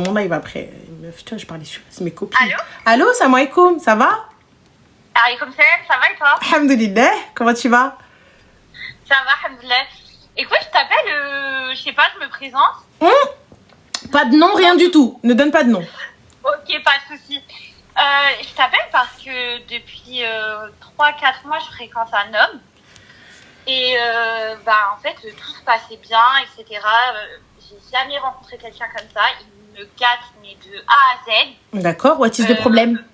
Mon live après. Putain, je parlais sur mes copines. Allô? Allô, salam alaikum, ça va? Alaykoum salam, ça va et toi? Alhamdoulilah, comment tu vas? Ça va, alhamdoulilah. Écoute, je t'appelle, je sais pas, je me présente. Pas de nom, rien du tout. Ne donne pas de nom. Ok, pas de souci. Je t'appelle parce que depuis 3-4 mois, je fréquente un homme. Et en fait, tout se passait bien, etc. J'ai jamais rencontré quelqu'un comme ça. Il me gâte, mais de A à Z. D'accord, what is the problème?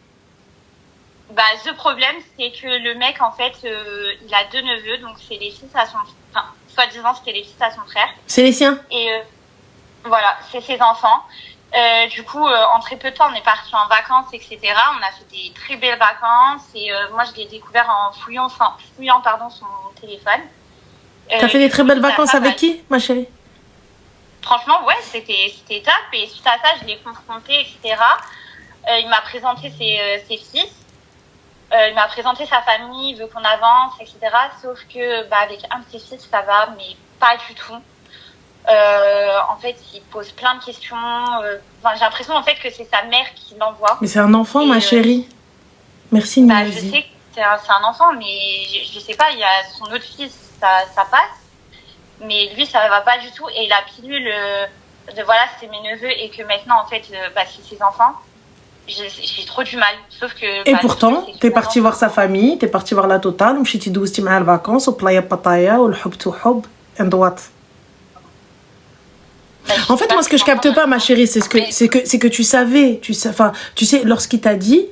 Le problème, c'est que le mec, en fait, il a 2 neveux, donc c'est les fils à son... Enfin, soi-disant, c'était les fils à son frère. C'est les siens? Et voilà, c'est ses enfants. Du coup, en très peu de temps, on est partis en vacances, etc. On a fait des très belles vacances. Et moi, je l'ai découvert en fouillant son téléphone. T'as fait des très belles vacances avec qui, ma chérie? Franchement, ouais, c'était top. Et suite à ça, je l'ai confronté, etc. Il m'a présenté ses fils. Il m'a présenté sa famille, il veut qu'on avance, etc. Sauf que avec un de ses fils, ça va, mais pas du tout. En fait, il pose plein de questions. J'ai l'impression en fait que c'est sa mère qui l'envoie. Mais c'est un enfant, ma chérie. Merci, Je Niazi. sais que c'est un enfant, mais je sais pas, il y a son autre fils, ça passe. Mais lui, ça va pas du tout. Et la pilule de voilà, c'est mes neveux et que maintenant, en fait, c'est ses enfants. J'ai trop du mal, sauf que... Et pourtant, t'es parti voir sa famille, t'es parti voir la totale, ومشيتي دوزتي معاه الفاكونس وبلايا بطايا والحب تو حب and what? En fait, moi, ce que je capte pas, ma chérie, c'est que tu savais, tu sais, lorsqu'il t'a dit,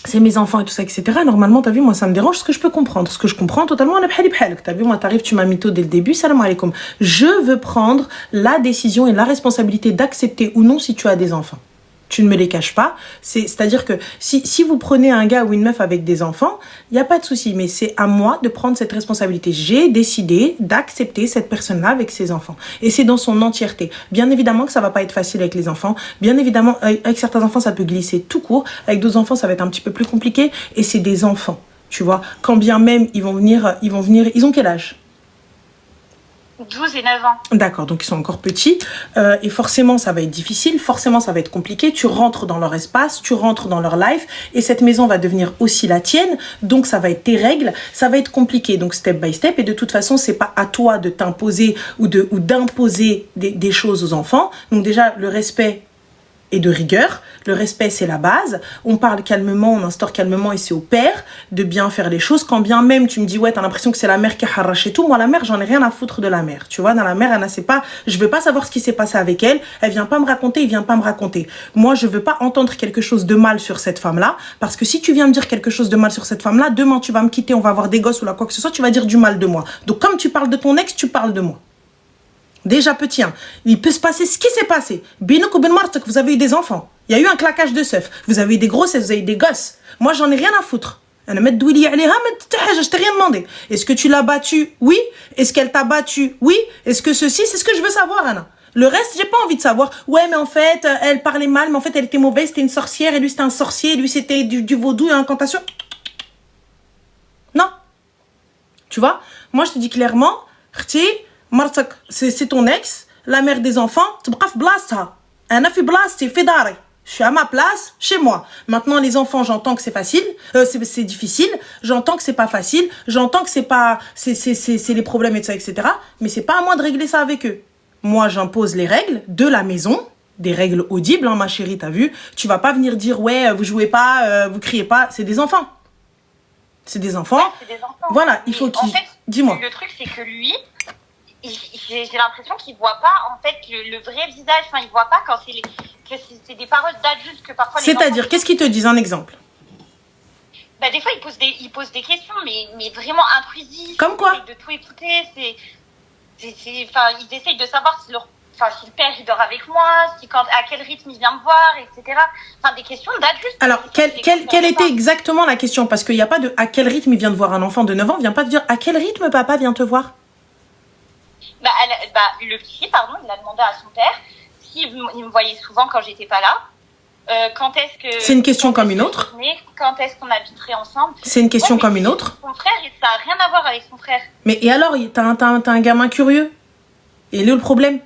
c'est mes enfants et tout ça, etc. Normalement, t'as vu, moi, ça me dérange, ce que je peux comprendre. Ce que je comprends totalement, t'as vu, moi, t'arrives, tu m'as mytho dès le début, salam alaikum. Je veux prendre la décision et la responsabilité d'accepter ou non si tu as des enfants. Tu ne me les caches pas. C'est-à-dire que si vous prenez un gars ou une meuf avec des enfants, il n'y a pas de souci. Mais c'est à moi de prendre cette responsabilité. J'ai décidé d'accepter cette personne-là avec ses enfants. Et c'est dans son entièreté. Bien évidemment que ça va pas être facile avec les enfants. Bien évidemment, avec certains enfants, ça peut glisser tout court. Avec d'autres enfants, ça va être un petit peu plus compliqué. Et c'est des enfants, tu vois. Quand bien même ils vont venir, ils ont quel âge? 12 et 9 ans. D'accord, donc ils sont encore petits. Et forcément, ça va être difficile. Forcément, ça va être compliqué. Tu rentres dans leur espace, tu rentres dans leur life. Et cette maison va devenir aussi la tienne. Donc, ça va être tes règles. Ça va être compliqué. Donc, step by step. Et de toute façon, c'est pas à toi de t'imposer ou d'imposer des choses aux enfants. Donc, déjà, le respect et de rigueur. Le respect, c'est la base. On parle calmement, on instaure calmement et c'est au père de bien faire les choses. Quand bien même tu me dis, ouais, t'as l'impression que c'est la mère qui a arraché tout. Moi, la mère, j'en ai rien à foutre de la mère. Tu vois, dans la mère, elle sait pas, je veux pas savoir ce qui s'est passé avec elle. Elle vient pas me raconter, il vient pas me raconter. Moi, je veux pas entendre quelque chose de mal sur cette femme-là. Parce que si tu viens me dire quelque chose de mal sur cette femme-là, demain, tu vas me quitter, on va avoir des gosses ou là, quoi que ce soit, tu vas dire du mal de moi. Donc, comme tu parles de ton ex, tu parles de moi. Déjà petit, hein. Il peut se passer ce qui s'est passé. Binouk ou Ben Martek, vous avez eu des enfants. Il y a eu un claquage de seuf. Vous avez eu des grossesses, vous avez eu des gosses. Moi, j'en ai rien à foutre. Je t'ai rien demandé. Est-ce que tu l'as battue? Oui. Est-ce qu'elle t'a battu? Oui. Est-ce que ceci, c'est ce que je veux savoir, Anna. Le reste, j'ai pas envie de savoir. Ouais, mais en fait, elle parlait mal, mais en fait, elle était mauvaise, c'était une sorcière, et lui, c'était un sorcier, lui, c'était du vaudou et incantation. Non. Tu vois? Moi, je te dis clairement, Martak, c'est ton ex, la mère des enfants, tu bref blasta. Un affi blasta, fait d'arrêt. Je suis à ma place, chez moi. Maintenant, les enfants, j'entends que c'est facile, c'est difficile, j'entends que c'est pas facile, j'entends que c'est les problèmes et tout ça, etc. Mais c'est pas à moi de régler ça avec eux. Moi, j'impose les règles de la maison, des règles audibles, hein, ma chérie, t'as vu? Tu vas pas venir dire, ouais, vous jouez pas, vous criez pas, c'est des enfants. C'est des enfants. Ouais, c'est des enfants. Voilà, il faut qu'il... En fait, dis-moi. Le truc, c'est que lui... J'ai l'impression qu'il voit pas en fait le vrai visage, enfin il voit pas quand c'est des paroles d'adultes que parfois les C'est-à-dire, qu'est-ce qu'ils te disent? Un exemple. Des fois il pose des questions mais vraiment intrusives. Comme quoi? De tout écouter, ils essayent de savoir si le père il dort avec moi, à quel rythme il vient me voir, etc. Enfin des questions d'adultes. Alors quelle était exactement la question? Parce qu'il n'y a pas de à quel rythme il vient de voir un enfant de 9 ans, vient pas te dire à quel rythme papa vient te voir. Le petit, pardon, il a demandé à son père s'il me voyait souvent quand j'étais pas là. Quand est-ce que... C'est une question comme une autre. Quand est-ce qu'on habiterait ensemble? C'est une question comme une autre. Son frère, ça n'a rien à voir avec son frère. Mais et alors, t'as un gamin curieux? Et il est où le problème?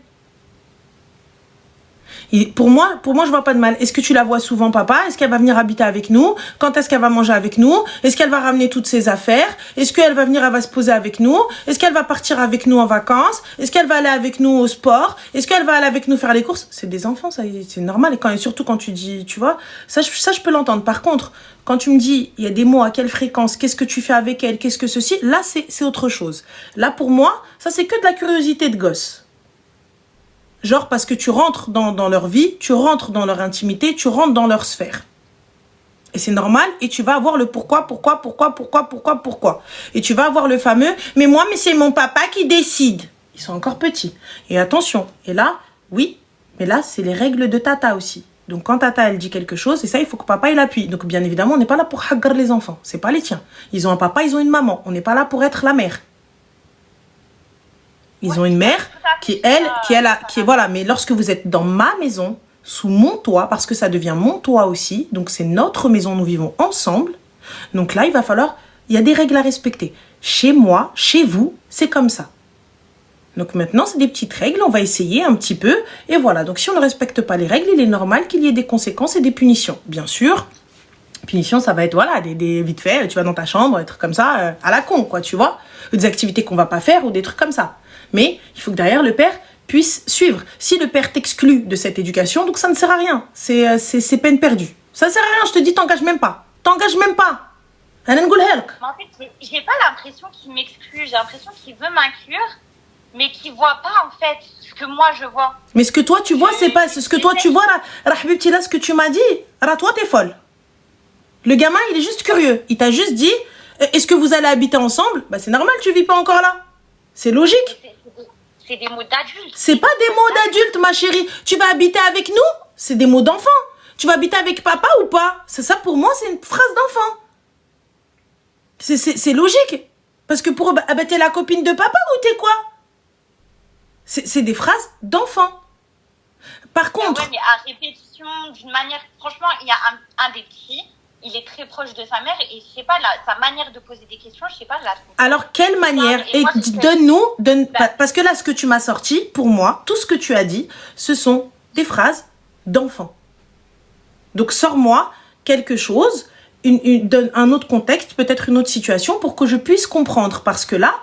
Pour moi, je vois pas de mal. Est-ce que tu la vois souvent, papa? Est-ce qu'elle va venir habiter avec nous? Quand est-ce qu'elle va manger avec nous? Est-ce qu'elle va ramener toutes ses affaires? Est-ce qu'elle va venir, elle va se poser avec nous? Est-ce qu'elle va partir avec nous en vacances? Est-ce qu'elle va aller avec nous au sport? Est-ce qu'elle va aller avec nous faire les courses? C'est des enfants, ça, c'est normal. Et surtout quand tu dis, tu vois, ça, je peux l'entendre. Par contre, quand tu me dis, il y a des mots, à quelle fréquence, qu'est-ce que tu fais avec elle, qu'est-ce que ceci, là, c'est autre chose. Là, pour moi, ça, c'est que de la curiosité de gosse. Genre parce que tu rentres dans leur vie, tu rentres dans leur intimité, tu rentres dans leur sphère. Et c'est normal, et tu vas avoir le pourquoi. Et tu vas avoir le fameux, mais c'est mon papa qui décide. Ils sont encore petits. Et attention, et là, oui, mais là, c'est les règles de tata aussi. Donc quand tata, elle dit quelque chose, et ça, il faut que papa, il appuie. Donc bien évidemment, on n'est pas là pour haggar les enfants. C'est pas les tiens. Ils ont un papa, ils ont une maman. On n'est pas là pour être la mère. Ils ont une mère qui est voilà. Mais lorsque vous êtes dans ma maison, sous mon toit, parce que ça devient mon toit aussi, donc c'est notre maison, nous vivons ensemble. Donc là, il y a des règles à respecter. Chez moi, chez vous, c'est comme ça. Donc maintenant, c'est des petites règles, on va essayer un petit peu. Et voilà, donc si on ne respecte pas les règles, il est normal qu'il y ait des conséquences et des punitions. Bien sûr, punition, ça va être, voilà, des vite fait, tu vas dans ta chambre, des trucs comme ça, à la con, quoi, tu vois. Des activités qu'on va pas faire ou des trucs comme ça. Mais il faut que derrière, le père puisse suivre. Si le père t'exclut de cette éducation, donc ça ne sert à rien. C'est peine perdue. Ça ne sert à rien, je te dis, t'engages même pas. T'engages même pas. Mais en fait, j'ai pas l'impression qu'il m'exclut. J'ai l'impression qu'il veut m'inclure, mais qu'il voit pas, en fait, ce que moi, je vois. Mais ce que toi, tu vois, c'est pas... Ce que toi, tu vois, là, ce que tu m'as dit, là, toi, t'es folle. Le gamin, il est juste curieux. Il t'a juste dit, est-ce que vous allez habiter ensemble? Bah, c'est normal, tu vis pas encore là. C'est logique. C'est des mots d'adultes. C'est pas des mots d'adultes, ma chérie. Tu vas habiter avec nous? C'est des mots d'enfant. Tu vas habiter avec papa ou pas? Ça, pour moi, c'est une phrase d'enfant. C'est logique. Parce que pour t'es la copine de papa ou t'es quoi? C'est des phrases d'enfant. Par contre... Ouais, mais à répétition, d'une manière... Franchement, il y a un des petits... Il est très proche de sa mère et je sais pas, sa manière de poser des questions, je sais pas, je la trouve. Alors, quelle manière? Et donne-nous, parce que là, ce que tu m'as sorti, pour moi, tout ce que tu as dit, ce sont des phrases d'enfant. Donc, sors-moi quelque chose, donne un autre contexte, peut-être une autre situation pour que je puisse comprendre. Parce que là,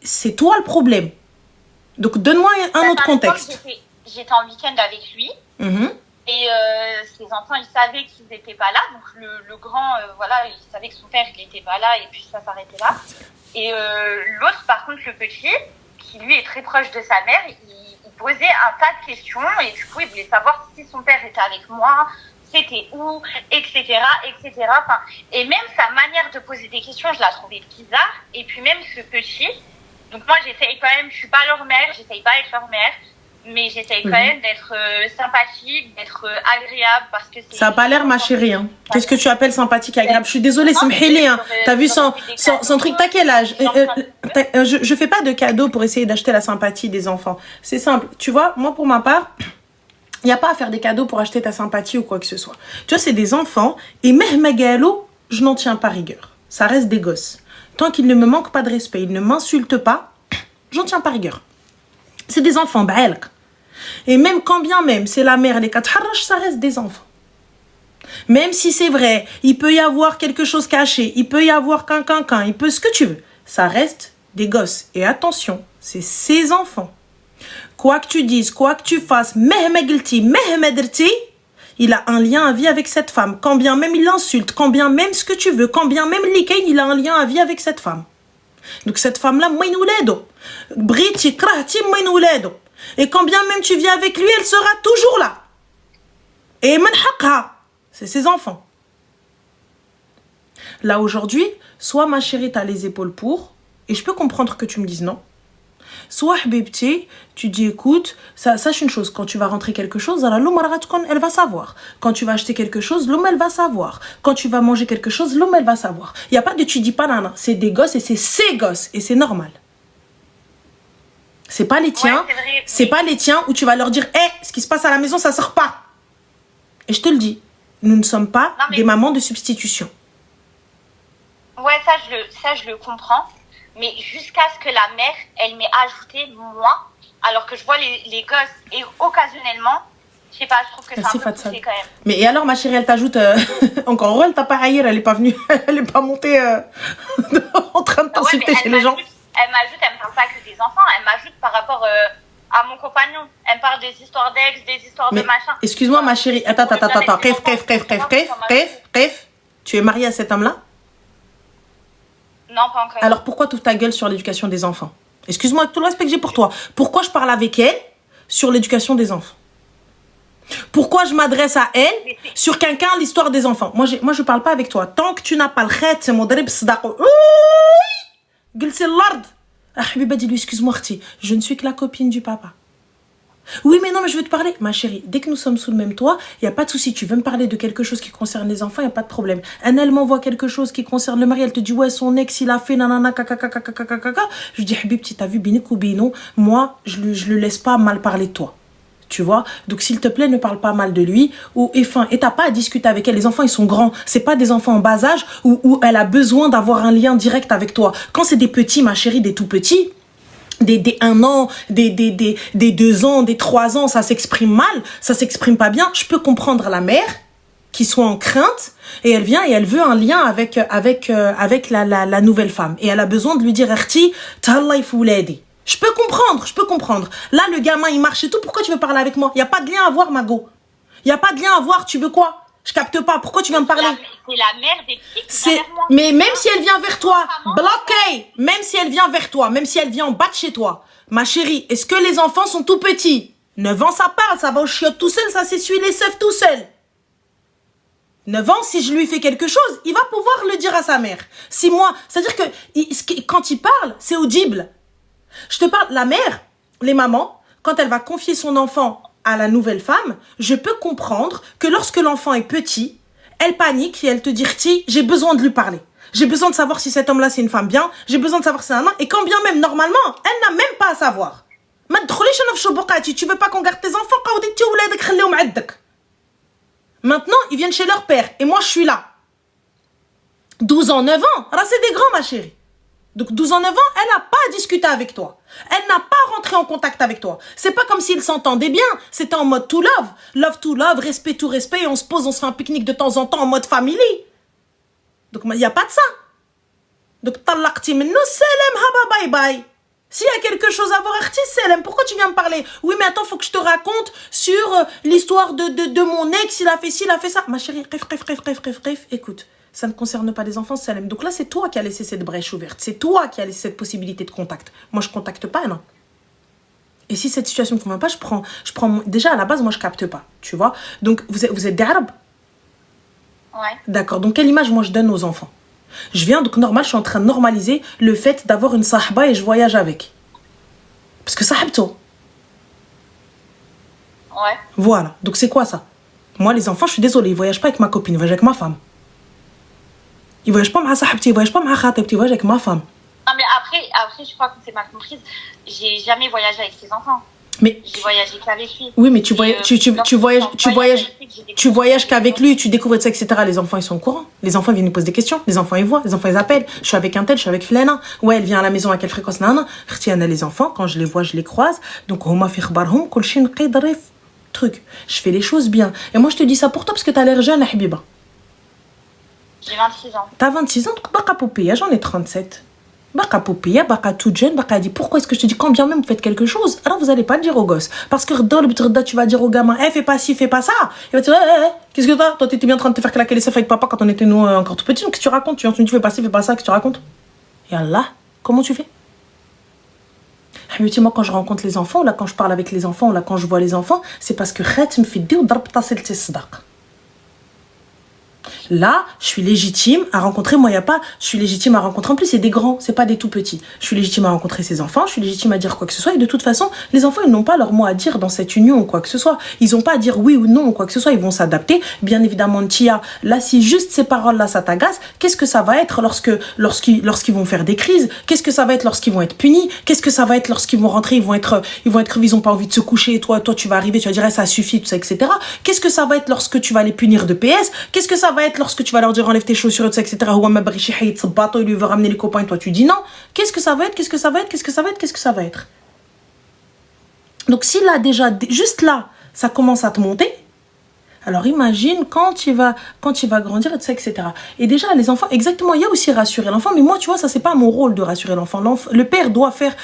c'est toi le problème. Donc, donne-moi un autre contexte. J'étais en week-end avec lui. Et ses enfants, ils savaient qu'ils n'étaient pas là. Donc le grand, voilà, il savait que son père, il n'était pas là et puis ça s'arrêtait là. Et l'autre, par contre, le petit, qui lui est très proche de sa mère, il posait un tas de questions et du coup, il voulait savoir si son père était avec moi, c'était où, etc., etc. Enfin, et même sa manière de poser des questions, je la trouvais bizarre. Et puis même ce petit, donc moi, j'essaye quand même, je suis pas leur mère, j'essaye pas d'être leur mère. Mais j'essaye quand même d'être sympathique, d'être agréable parce que c'est... Ça n'a pas l'air, ma chérie. Hein. Qu'est-ce que tu appelles sympathique, agréable? Je suis désolée, c'est m'hélé. Hein. T'as vu son truc? T'as quel âge? Je fais pas de cadeaux pour essayer d'acheter la sympathie des enfants. C'est simple. Tu vois, moi, pour ma part, il n'y a pas à faire des cadeaux pour acheter ta sympathie ou quoi que ce soit. Tu vois, c'est des enfants. Et même Galo, je n'en tiens pas rigueur. Ça reste des gosses. Tant qu'ils ne me manquent pas de respect, ils ne m'insultent pas, j'en tiens pas rigueur. C'est des enfants, ba'elk. Et même quand bien même, c'est la mère, les quatre harrash, ça reste des enfants. Même si c'est vrai, il peut y avoir quelque chose caché, il peut y avoir il peut ce que tu veux. Ça reste des gosses. Et attention, c'est ces enfants. Quoi que tu dises, quoi que tu fasses, il a un lien à vie avec cette femme. Quand bien même il l'insulte, quand bien même ce que tu veux, quand bien même il a un lien à vie avec cette femme. Donc cette femme-là, et quand bien même tu vis avec lui, elle sera toujours là. Et c'est ses enfants. Là aujourd'hui, soit ma chérie, t'as les épaules pour, et je peux comprendre que tu me dises non. Soit habibti, tu dis écoute, sache une chose, quand tu vas rentrer quelque chose, elle va savoir. Quand tu vas acheter quelque chose, l'homme elle va savoir. Quand tu vas manger quelque chose, l'homme elle va savoir. Il y a pas de tu dis pas nana, c'est des gosses et c'est ses gosses et c'est normal. C'est pas les tiens, ouais, c'est pas les tiens où tu vas leur dire ce qui se passe à la maison ça sort pas. Et je te le dis, nous ne sommes pas des mamans de substitution. Ouais, ça je le comprends. Mais jusqu'à ce que la mère, elle m'ait ajouté moi, alors que je vois les gosses, et occasionnellement, Je sais pas, je trouve que c'est Merci, un peu Fatsa. poussé quand même. Mais et alors, ma chérie, elle t'ajoute encore heureux, elle t'a pas haïr, elle est pas venue, elle est pas montée en train de t'insulter chez les gens. Elle me parle pas que des enfants, elle m'ajoute par rapport à mon compagnon. Elle me parle des histoires d'ex, des histoires de machin. Excuse-moi, ma chérie, attends. Bref, tu es mariée à cet homme-là? Non, pas encore. Alors pourquoi tu ouvres ta gueule sur l'éducation des enfants? Excuse-moi, avec tout le respect que j'ai pour toi. Pourquoi je parle avec elle sur l'éducation des enfants? Pourquoi je m'adresse à elle sur quelqu'un, l'histoire des enfants? Moi, je parle pas avec toi. Tant que tu n'as pas le khet, c'est mon drib sdaqo. Gulsi l'ard. Ah, Habiba, dis-lui, excuse-moi, je ne suis que la copine du papa. Oui, mais non, mais je veux te parler. Ma chérie, dès que nous sommes sous le même toit, il n'y a pas de souci. Tu veux me parler de quelque chose qui concerne les enfants, il n'y a pas de problème. Elle m'envoie quelque chose qui concerne le mari. Elle te dit, ouais, son ex, il a fait nanana, kaka. Je dis, Habibti, t'as vu, binik ou bino, moi, je le laisse pas mal parler de toi. Tu vois? Donc, s'il te plaît, ne parle pas mal de lui. Et t'as pas à discuter avec elle. Les enfants, ils sont grands. C'est pas des enfants en bas âge où elle a besoin d'avoir un lien direct avec toi. Quand c'est des petits, ma chérie, des tout petits, des 1 an, des 2 ans, des 3 ans, ça s'exprime mal, ça s'exprime pas bien. Je peux comprendre la mère qui soit en crainte et elle vient et elle veut un lien avec la nouvelle femme. Et elle a besoin de lui dire, Erti, Tallah, il faut l'aider. Je peux comprendre. Là, le gamin, il marche et tout. Pourquoi tu veux parler avec moi? Il n'y a pas de lien à voir, Mago. Il n'y a pas de lien à voir. Tu veux quoi? Je capte pas. Pourquoi tu viens me parler? C'est la mère des petits. Mais même si elle vient vers toi, bloquée. Même si elle vient vers toi, même si elle vient en bas de chez toi. Ma chérie, est-ce que les enfants sont tout petits? 9 ans, ça parle. Ça va au chiottes tout seul. Ça s'essuie les seufs tout seul. 9 ans, si je lui fais quelque chose, il va pouvoir le dire à sa mère. Si moi, c'est-à-dire que quand il parle, c'est audible. Je te parle, la mère, les mamans, quand elle va confier son enfant à la nouvelle femme, je peux comprendre que lorsque l'enfant est petit, elle panique et elle te dit, Rti, j'ai besoin de lui parler. J'ai besoin de savoir si cet homme-là, c'est une femme bien. J'ai besoin de savoir si c'est un homme. Et quand bien même, normalement, elle n'a même pas à savoir. Tu veux pas qu'on garde tes enfants? Maintenant, ils viennent chez leur père. Et moi, je suis là. 12 ans, 9 ans. Alors, c'est des grands, ma chérie. Donc 12 ans, 9 ans, elle n'a pas à discuter avec toi. Elle n'a pas à rentrer en contact avec toi. C'est pas comme s'ils s'entendaient bien. C'était en mode to love. Love to love, respect to respect. Et on se pose, on se fait un pique-nique de temps en temps en mode family. Donc il n'y a pas de ça. Donc talaqti minno, salam, haba, bye bye. S'il y a quelque chose à voir, artiste, salam, pourquoi tu viens me parler? Oui, mais attends, faut que je te raconte sur l'histoire de mon ex, il a fait ci, il a fait ça. Ma chérie, écoute. Ça ne concerne pas les enfants, Salem. Donc là, c'est toi qui as laissé cette brèche ouverte. C'est toi qui as laissé cette possibilité de contact. Moi, je ne contacte pas, non. Et si cette situation ne convient pas, je prends... Déjà, à la base, moi, je ne capte pas. Tu vois? Donc, vous êtes des Arabes? Ouais. D'accord. Donc, quelle image, moi, je donne aux enfants? Je viens, donc, normal, je suis en train de normaliser le fait d'avoir une sahaba et je voyage avec. Parce que sahabto. Ouais. Voilà. Donc, c'est quoi ça? Moi, les enfants, je suis désolée, ils ne voyagent pas avec ma copine, ils voyagent avec ma femme. Il voyage pas avec sahabti, il voyage pas avec khatibti, il voyage avec ma femme. Non mais après je crois qu'on s'est mal comprise. J'ai jamais voyagé avec ses enfants. Mais j'ai voyagé qu'avec lui. Oui, mais tu voyages qu'avec lui, tu découvres ça, etc. Les enfants, ils sont au courant. Les enfants viennent nous poser des questions. Les enfants, ils voient. Les enfants, ils appellent. Je suis avec un tel, je suis avec Flena. Ouais, elle vient à la maison à quelle fréquence? Nana. Retiens les enfants. Quand je les vois, je les croise. Donc, huma fi khbarhum, kol shin qidrif. Truc. Je fais les choses bien. Et moi, je te dis ça pour toi parce que t'as l'air jeune, Habiba. J'ai 26 ans. T'as 26 ans, donc baka poupia, j'en ai 37. Baka poupia, baka toute jeune, baka dit pourquoi est-ce que je te dis quand bien même vous faites quelque chose, alors vous allez pas le dire au gosse. Parce que tu vas dire au gamin, fais pas ci, fais pas ça. Il va te dire, qu'est-ce que toi t'étais bien en train de te faire claquer les seufs avec papa quand on était nous encore tout petits, donc qu'est-ce que tu racontes? Tu fais pas ci, fais pas ça, qu'est-ce que tu racontes? Et Allah, comment tu fais? Moi, quand je rencontre les enfants, ou là quand je parle avec les enfants, ou là quand je vois les enfants, c'est parce que khatim fi di ou darbta silti sadaq. Là, je suis légitime à rencontrer, je suis légitime à rencontrer, en plus c'est des grands, c'est pas des tout petits. Je suis légitime à rencontrer ces enfants, je suis légitime à dire quoi que ce soit, et de toute façon, les enfants, ils n'ont pas leur mot à dire dans cette union ou quoi que ce soit. Ils n'ont pas à dire oui ou non ou quoi que ce soit, ils vont s'adapter. Bien évidemment, Tia, là, si juste ces paroles-là, ça t'agace, qu'est-ce que ça va être lorsqu'ils vont faire des crises? Qu'est-ce que ça va être lorsqu'ils vont être punis? Qu'est-ce que ça va être lorsqu'ils vont rentrer, ils ont pas envie de se coucher, et toi, tu vas arriver, tu vas dire, ça suffit, tout ça, etc. Qu'est-ce que ça va être lorsque tu vas les punir de PS? Qu'est-ce que ça va être lorsque tu vas leur dire enlève tes chaussures, etc. Il lui veut ramener les copains et toi tu dis non. Qu'est-ce que ça va être? Qu'est-ce que ça va être? Donc si là déjà, juste là, ça commence à te monter. Alors imagine quand il va grandir, etc. Et déjà, les enfants, exactement, il y a aussi rassurer l'enfant, mais moi, tu vois, ça, c'est pas mon rôle de rassurer l'enfant. Le père doit faire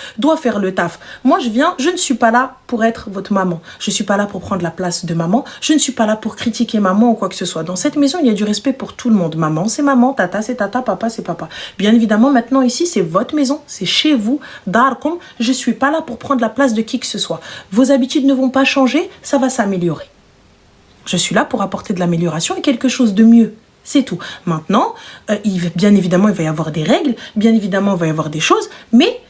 le taf. Moi, je ne suis pas là pour être votre maman. Je suis pas là pour prendre la place de maman. Je ne suis pas là pour critiquer maman ou quoi que ce soit. Dans cette maison, il y a du respect pour tout le monde. Maman, c'est maman, tata, c'est tata, papa, c'est papa. Bien évidemment, maintenant, ici, c'est votre maison, c'est chez vous, darkom. Je suis pas là pour prendre la place de qui que ce soit. Vos habitudes ne vont pas changer, ça va s'améliorer. Je suis là pour apporter de l'amélioration et quelque chose de mieux. C'est tout. Maintenant, bien évidemment, il va y avoir des règles. Bien évidemment, il va y avoir des choses. Mais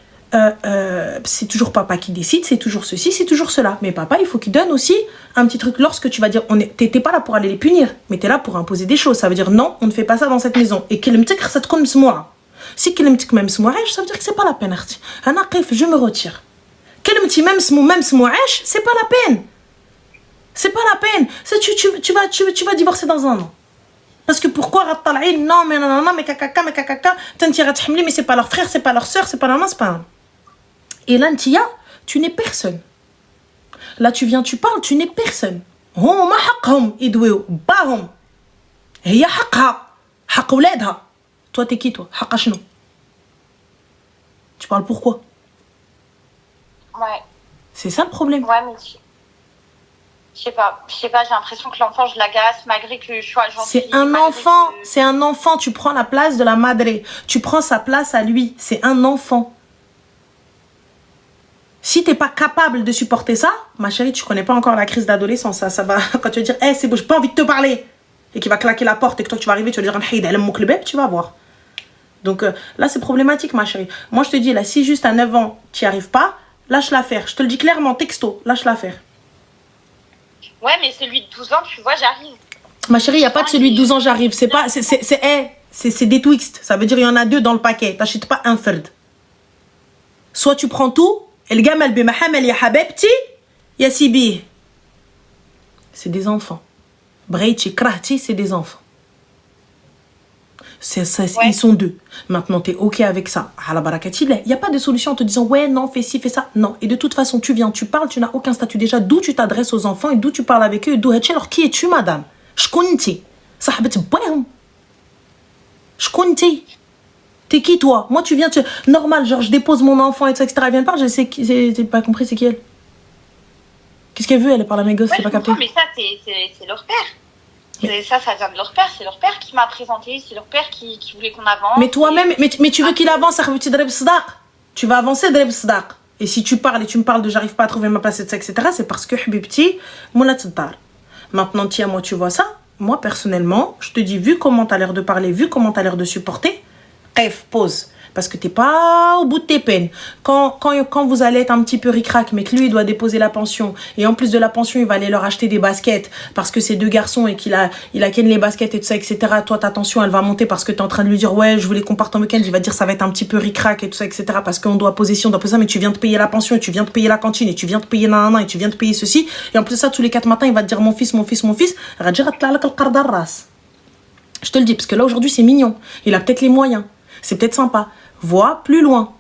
c'est toujours papa qui décide. C'est toujours ceci, c'est toujours cela. Mais papa, il faut qu'il donne aussi un petit truc. Lorsque tu vas dire, t'es pas là pour aller les punir, mais t'es là pour imposer des choses. Ça veut dire, non, on ne fait pas ça dans cette maison. Et si kelemtik même smouache, ça veut dire que c'est pas la peine. Je me retire. Kelemti même smouache, c'est pas la peine. C'est pas la peine. Tu vas divorcer dans un an. Parce que pourquoi non, mais caca, mais c'est pas leur frère, c'est pas leur soeur, c'est pas leur maman, c'est pas. Et là, tu n'es personne. Là, tu viens, tu parles, tu n'es personne. Hum, ma haqhum, idweu, bahum. Hiya haqha, haq ouladha. Toi, t'es qui, toi? Haqashno. Tu parles pourquoi? Ouais. C'est ça le problème. Ouais, mais je sais pas, j'ai l'impression que l'enfant, je l'agace, malgré que je sois gentille. C'est un enfant, tu prends la place de la madre, tu prends sa place à lui, c'est un enfant. Si t'es pas capable de supporter ça, ma chérie, tu connais pas encore la crise d'adolescence, ça va, quand tu vas dire, c'est bon, j'ai pas envie de te parler, et qu'il va claquer la porte, et que toi, tu vas arriver, tu vas dire, tu vas voir. Donc là, c'est problématique, ma chérie. Moi, je te dis, là, si juste à 9 ans, tu n'y arrives pas, lâche l'affaire. Je te le dis clairement, texto, lâche l'affaire. Ouais, mais celui de 12 ans, tu vois, j'arrive. Ma chérie, il n'y a pas de celui de 12 ans, j'arrive. C'est pas, c'est des twixt. Ça veut dire il y en a 2 dans le paquet. T'achètes pas un ferd. Soit tu prends tout, et le gamin, ya habebti, ya sibi. C'est des enfants. Breiti, krahti, c'est des enfants. Ouais. Ils sont 2. Maintenant, tu es OK avec ça. Il n'y a pas de solution en te disant, ouais, non, fais ci, fais ça. Non. Et de toute façon, tu viens, tu parles, tu n'as aucun statut. Déjà, d'où tu t'adresses aux enfants et d'où tu parles avec eux. Alors, qui es-tu, madame? Je connais. Je connais. T'es qui, toi? Moi, tu viens, normal, genre, je dépose mon enfant, etc. Elle vient de parler, je sais, j'ai pas compris, c'est qui elle? Qu'est-ce qu'elle veut? Elle parle à mes gosses, c'est pas capté. Mais ça, c'est leur père. Ça vient de leur père. C'est leur père qui m'a présenté. C'est leur père qui voulait qu'on avance. Mais toi-même, mais tu veux qu'il avance, tu vas avancer, et si tu parles et tu me parles de j'arrive pas à trouver ma place, etc., c'est parce que Habibti, maintenant, tiens, moi, tu vois ça. Moi, personnellement, je te dis, vu comment t'as l'air de parler, vu comment t'as l'air de supporter, bref, pause. Parce que t'es pas au bout de tes peines. Quand vous allez être un petit peu ric-rac, mais que lui, il doit déposer la pension, et en plus de la pension, il va aller leur acheter des baskets, parce que c'est 2 garçons, et qu'il a ken les baskets, et tout ça, etc. Toi, ta tension, elle va monter, parce que t'es en train de lui dire, ouais, je voulais qu'on parte en week-end, il va dire, ça va être un petit peu ric-rac, et tout ça, etc. Parce qu'on doit poser ci, on doit poser ça, mais tu viens de payer la pension, et tu viens de payer la cantine, et tu viens de payer nanana, et tu viens de payer ceci, et en plus de ça, tous les 4 matins, il va te dire, mon fils, je te le dis, parce que là, aujourd'hui, c'est mignon. Il a peut-être les moyens. C'est peut-être sympa. Vois plus loin.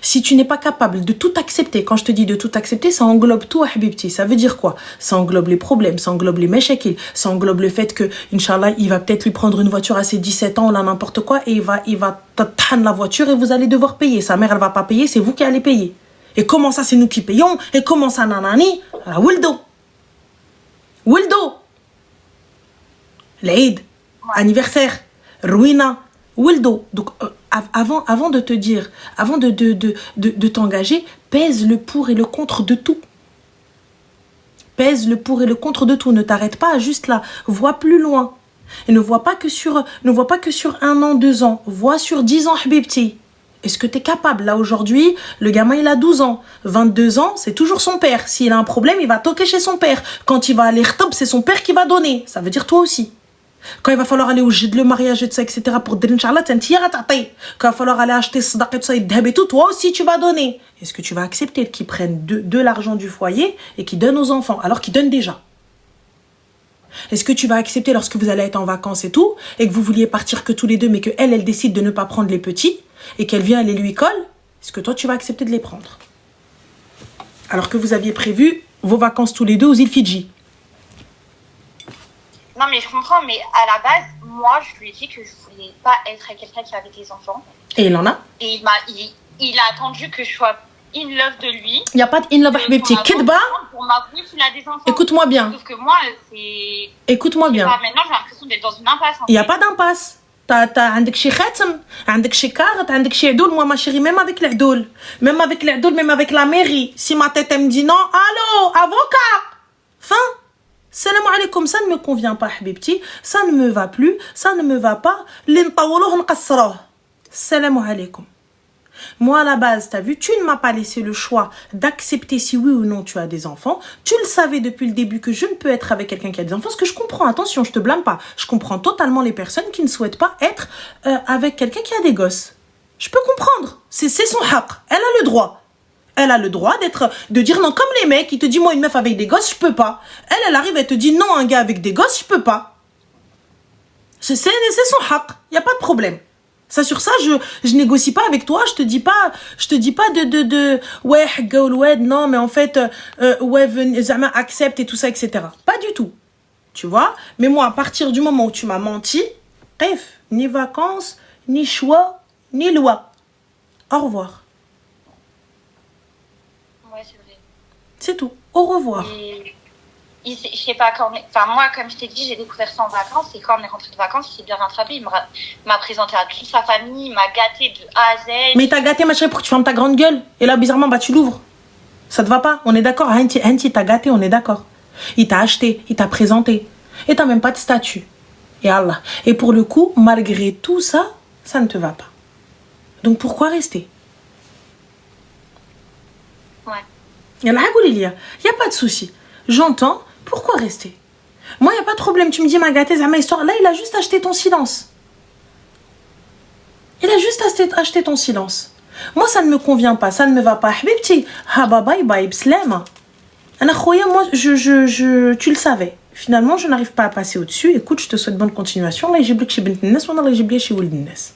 Si tu n'es pas capable de tout accepter, quand je te dis de tout accepter, ça englobe tout, Habibti. Ça veut dire quoi? Ça englobe les problèmes, ça englobe les méchakil, ça englobe le fait que, Inch'Allah, il va peut-être lui prendre une voiture à ses 17 ans, là, n'importe quoi, et il va t'atteindre la voiture et vous allez devoir payer. Sa mère, elle va pas payer, c'est vous qui allez payer. Et comment ça, c'est nous qui payons? Et comment ça, nanani? Ah, Wildo. L'Aïd. Anniversaire. Ruina. Wildo. Donc, avant de te dire, avant de t'engager, pèse le pour et le contre de tout. Pèse le pour et le contre de tout. Ne t'arrête pas juste là. Vois plus loin. Et ne vois pas que sur 1 an, 2 ans. Vois sur 10 ans, Habibti. Est-ce que tu es capable? Là, aujourd'hui, le gamin, il a 12 ans. 22 ans, c'est toujours son père. S'il a un problème, il va toquer chez son père. Quand il va aller rtab, c'est son père qui va donner. Ça veut dire toi aussi. Quand il va falloir aller au jeu de le mariage, et tout ça, etc., pour dire, Inch'Allah, quand il va falloir aller acheter sadaq et tout ça, et tout, toi aussi, tu vas donner. Est-ce que tu vas accepter qu'ils prennent de l'argent du foyer et qu'ils donnent aux enfants, alors qu'ils donnent déjà? Est-ce que tu vas accepter lorsque vous allez être en vacances et tout, et que vous vouliez partir que tous les deux, mais qu'elle décide de ne pas prendre les petits, et qu'elle vient, elle les lui colle? Est-ce que toi, tu vas accepter de les prendre? Alors que vous aviez prévu vos vacances tous les deux aux îles Fidji. Non, mais je comprends, mais à la base, moi, je lui ai dit que je voulais pas être avec quelqu'un qui avait des enfants. Et il en a. Et il a attendu que je sois in love de lui. Il n'y a pas de in love, habibti. Kidba. Pour m'avouer qu'il a des enfants. Écoute-moi bien. Sauf que moi, c'est... Écoute-moi bien. Maintenant, j'ai l'impression d'être dans une impasse. Il n'y a pas d'impasse. T'as عندك شي خاتم, عندك شي carte, عندك شي عدول. Moi, ma chérie, même avec l'عدول, même avec la mairie, si ma tête elle me dit non, allô, avocat. Fin. Salam alaikum, ça ne me convient pas, habibti. Ça ne me va plus, ça ne me va pas. L'intawoloh nqasroh. Salam alaikum. Moi, à la base, t'as vu, tu ne m'as pas laissé le choix d'accepter si oui ou non tu as des enfants. Tu le savais depuis le début que je ne peux être avec quelqu'un qui a des enfants. Ce que je comprends, attention, je te blâme pas. Je comprends totalement les personnes qui ne souhaitent pas être avec quelqu'un qui a des gosses. Je peux comprendre. C'est son haq. Elle a le droit. Elle a le droit de dire non, comme les mecs, ils te disent, moi, une meuf avec des gosses, je peux pas. Elle arrive, elle te dit non, un gars avec des gosses, je peux pas. C'est son haq. Il n'y a pas de problème. Ça, sur ça, je négocie pas avec toi, je te dis pas ouais, non, mais en fait, ouais, accepte et tout ça, etc. Pas du tout. Tu vois? Mais moi, à partir du moment où tu m'as menti, bref, ni vacances, ni choix, ni loi. Au revoir. Ouais, c'est vrai. C'est tout. Au revoir. Je sais pas quand enfin moi comme je t'ai dit j'ai découvert ça en vacances et quand on est rentré de vacances il s'est bien rattrapé, il m'a présenté à toute sa famille, il m'a gâté de A à Z. Mais t'as gâté ma chérie pour que tu fermes ta grande gueule et là bizarrement bah tu l'ouvres. Ça te va pas? On est d'accord? Hanti t'a gâté, on est d'accord. Il t'a acheté, il t'a présenté et t'as même pas de statut. Et Allah. Et pour le coup malgré tout ça, ça ne te va pas. Donc pourquoi rester? Ouais. Il y a pas de souci. J'entends. Pourquoi rester? Moi, il n'y a pas de problème. Tu me dis, ma gâtée, c'est ma histoire. Là, il a juste acheté ton silence. Il a juste acheté ton silence. Moi, ça ne me convient pas. Ça ne me va pas. Habibti, haba bye bye, bslema. Ana khoya, moi, tu le savais. Finalement, je n'arrive pas à passer au-dessus. Écoute, je te souhaite bonne continuation. Là, j'ai chez bint nas, on a j'ai chez ould nas.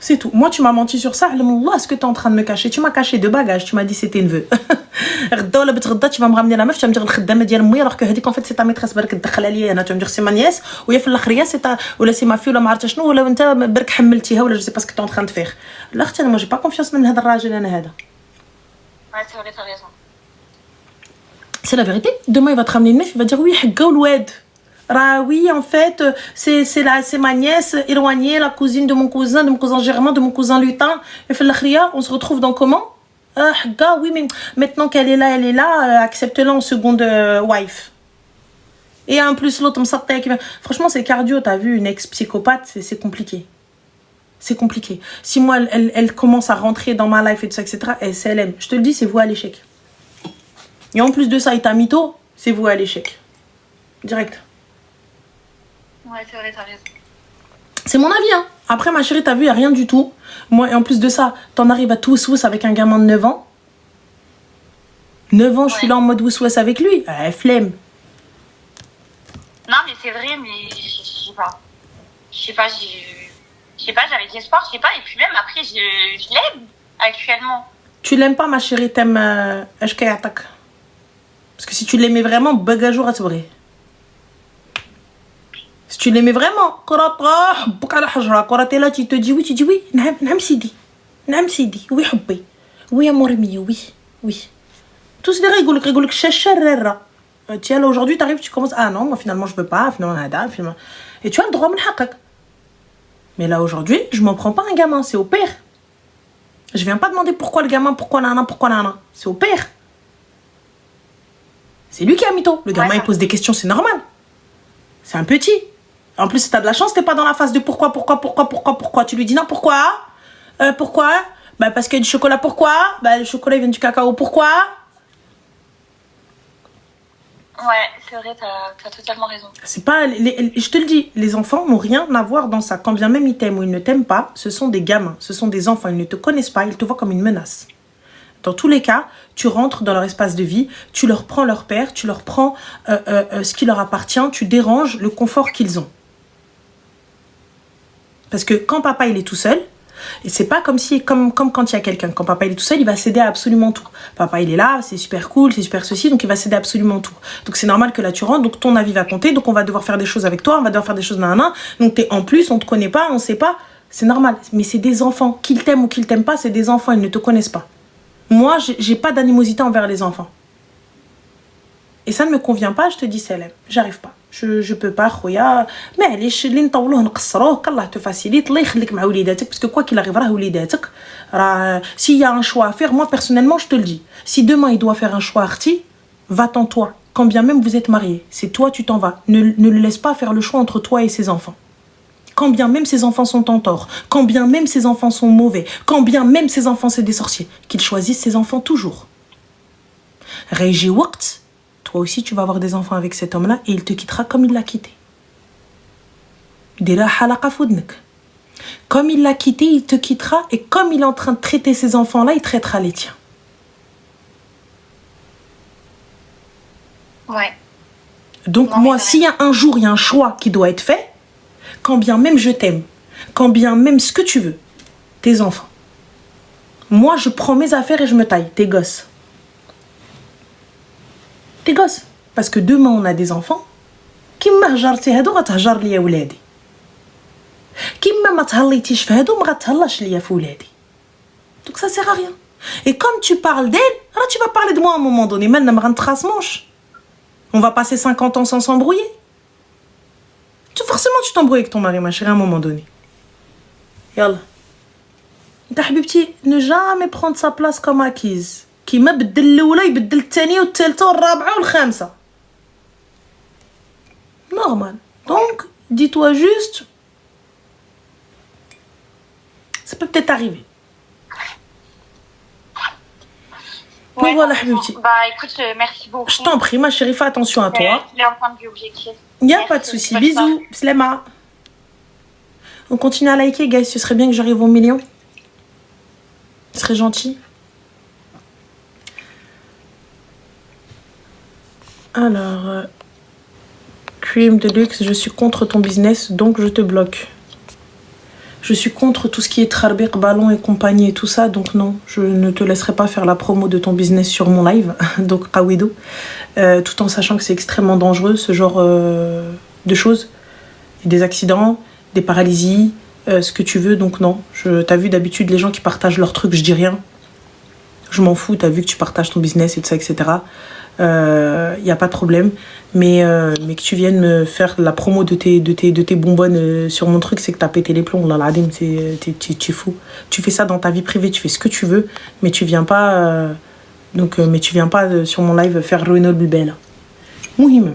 C'est tout. Moi, tu m'as menti sur ça. Allah, ce que tu es en train de me cacher. Tu m'as caché deux bagages. Tu m'as dit c'était une veuve. Tu vas me ramener la meuf. Tu vas me dire الخدامة ديال مي alors que هذيك en fait c'est ta maîtresse برك تدخل عليا انا. Tu vas me dire c'est ma nièce وهي في الاخريه c'est ta ولا c'est ma fille ولا ما عرفت شنو ولا انت برك حملتيها ولا je sais pas ce que tu es en train de faire. لا اختي انا j'ai pas confiance من هذا الراجل انا هذا. Ouais, c'est vrai, t'as raison. C'est la vérité. Demain il va te ramener une meuf, il va dire oui حقه الواد. Oui, en fait, c'est ma nièce éloignée, la cousine de mon cousin Germain, de mon cousin Lutin. Et fait l'akhria, on se retrouve dans comment? Oui, mais maintenant qu'elle est là, accepte-la en seconde wife. Et en plus, l'autre me sortait. Franchement, c'est cardio, t'as vu, une ex-psychopathe, c'est compliqué. C'est compliqué. Si moi, elle commence à rentrer dans ma life et tout ça, etc., SLM, je te le dis, c'est vous à l'échec. Et en plus de ça, il t'a mytho, c'est vous à l'échec. Direct. Ouais, c'est vrai, t'as raison. C'est mon avis, hein. Après, ma chérie, t'as vu, il n'y a rien du tout. Moi, et en plus de ça, t'en arrives à tout wous avec un gamin de 9 ans. 9 ans, ouais. Je suis là en mode wous avec lui. Flemme. Non, mais c'est vrai, mais je sais pas, j'avais de l'espoir, je sais pas. Et puis même, après, je l'aime actuellement. Tu l'aimes pas, ma chérie, t'aimes Ashkayatak. Parce que si tu l'aimais vraiment, bagajour à te vrai. Si tu l'aimais vraiment, là, tu te dis oui, tu dis oui, Nam Sidi, oui, Hubbi, oui, Amorimi, oui. Tous les rigolent, chacharra. Tiens, là, aujourd'hui, t'arrives, tu commences, ah non, moi, finalement, je veux pas, finalement, et tu as le droit, mais là, aujourd'hui, je m'en prends pas un gamin, c'est au père. Je viens pas demander pourquoi le gamin, pourquoi nana. C'est au père. C'est lui qui a mytho. Le gamin, il pose des questions, c'est normal. C'est un petit. En plus, si t'as de la chance, t'es pas dans la phase de pourquoi. Tu lui dis non, pourquoi? Pourquoi? Bah, parce qu'il y a du chocolat, pourquoi? Bah, le chocolat, il vient du cacao, pourquoi? Ouais, c'est vrai, t'as totalement raison. C'est pas, je te le dis, les enfants n'ont rien à voir dans ça. Quand bien même ils t'aiment ou ils ne t'aiment pas, ce sont des gamins, ce sont des enfants, ils ne te connaissent pas, ils te voient comme une menace. Dans tous les cas, tu rentres dans leur espace de vie, tu leur prends leur père, tu leur prends ce qui leur appartient, tu déranges le confort qu'ils ont. Parce que quand papa il est tout seul, Et c'est pas comme si, comme quand il y a quelqu'un, quand papa il est tout seul, il va céder à absolument tout. Papa il est là, c'est super cool, c'est super ceci, donc il va céder à absolument tout. Donc c'est normal que là tu rentres, donc ton avis va compter, donc on va devoir faire des choses avec toi, on va devoir faire des choses nanana. Donc t'es en plus, on te connaît pas, on sait pas, c'est normal. Mais c'est des enfants, qu'ils t'aiment ou qu'ils t'aiment pas, c'est des enfants, ils ne te connaissent pas. Moi, j'ai pas d'animosité envers les enfants. Et ça ne me convient pas, je te dis Salem, j'arrive pas. Je peux pas, خويا. معليش اللي نطولوه نقصروه qu'Allah te facilite, الله يخليك مع وليداتك parce que quoi qu'il arrive راه وليداتك. S'il y a un choix à faire, moi personnellement, je te le dis. Si demain il doit faire un choix arty, va-t'en toi. Quand bien même vous êtes mariés, c'est toi tu t'en vas. Ne le laisse pas faire le choix entre toi et ses enfants. Quand bien même ses enfants sont en tort, quand bien même ses enfants sont mauvais, quand bien même ses enfants c'est des sorciers, qu'ils choisissent ses enfants toujours. Régi Waqt, toi aussi tu vas avoir des enfants avec cet homme-là et il te quittera comme il l'a quitté. Dira halaqa foudnek. Comme il l'a quitté, il te quittera et comme il est en train de traiter ces enfants-là, il traitera les tiens. Ouais. Donc non, moi, s'il y a un jour, il y a un choix qui doit être fait, quand bien même je t'aime, quand bien même ce que tu veux, tes enfants. Moi, je prends mes affaires et je me taille, tes gosses. Tes gosses. Parce que demain, on a des enfants. كيما هجرتي هادو غتهجر ليا ولادي. كيما ما تهليتيش في هادو ما غتهلاش ليا في ولادي. Donc ça sert à rien. Et comme tu parles d'elle, alors tu vas parler de moi à un moment donné. Maintenant, ma trace manche. On va passer 50 ans sans s'embrouiller. Forcément, tu t'embrouilles avec ton mari, ma chérie, à un moment donné. Yallah. Ta habibti, ne jamais prendre sa place comme acquise. Qui m'a بدل الأولى يبدل الثانية والثالثة والرابعة والخامسة. Normal. Donc, dis-toi juste, ça peut peut-être arriver. Ouais, voilà, habibti. Bah écoute, merci beaucoup. Je t'en prie, ma chérie, fais attention à toi. Je l'ai en point de vue objectif. Il n'y a pas de souci. Bisous. Slema. On continue à liker, guys. Ce serait bien que j'arrive au million. Ce serait gentil. Alors, Cream Deluxe, je suis contre ton business, donc je te bloque. Je suis contre tout ce qui est trarbiq, ballon et compagnie et tout ça, donc non, je ne te laisserai pas faire la promo de ton business sur mon live, donc Kawido, tout en sachant que c'est extrêmement dangereux, ce genre de choses, des accidents, des paralysies, ce que tu veux, donc non. T'as vu d'habitude les gens qui partagent leurs trucs, je dis rien. Je m'en fous, t'as vu que tu partages ton business et tout ça, etc. Y a pas de problème, mais que tu viennes me faire la promo de tes bonbonnes sur mon truc, c'est que t'as pété les plombs. Là, t'es fou. Tu fais ça dans ta vie privée, tu fais ce que tu veux, mais tu viens pas sur mon live faire Renaud Bubel. Mouhim.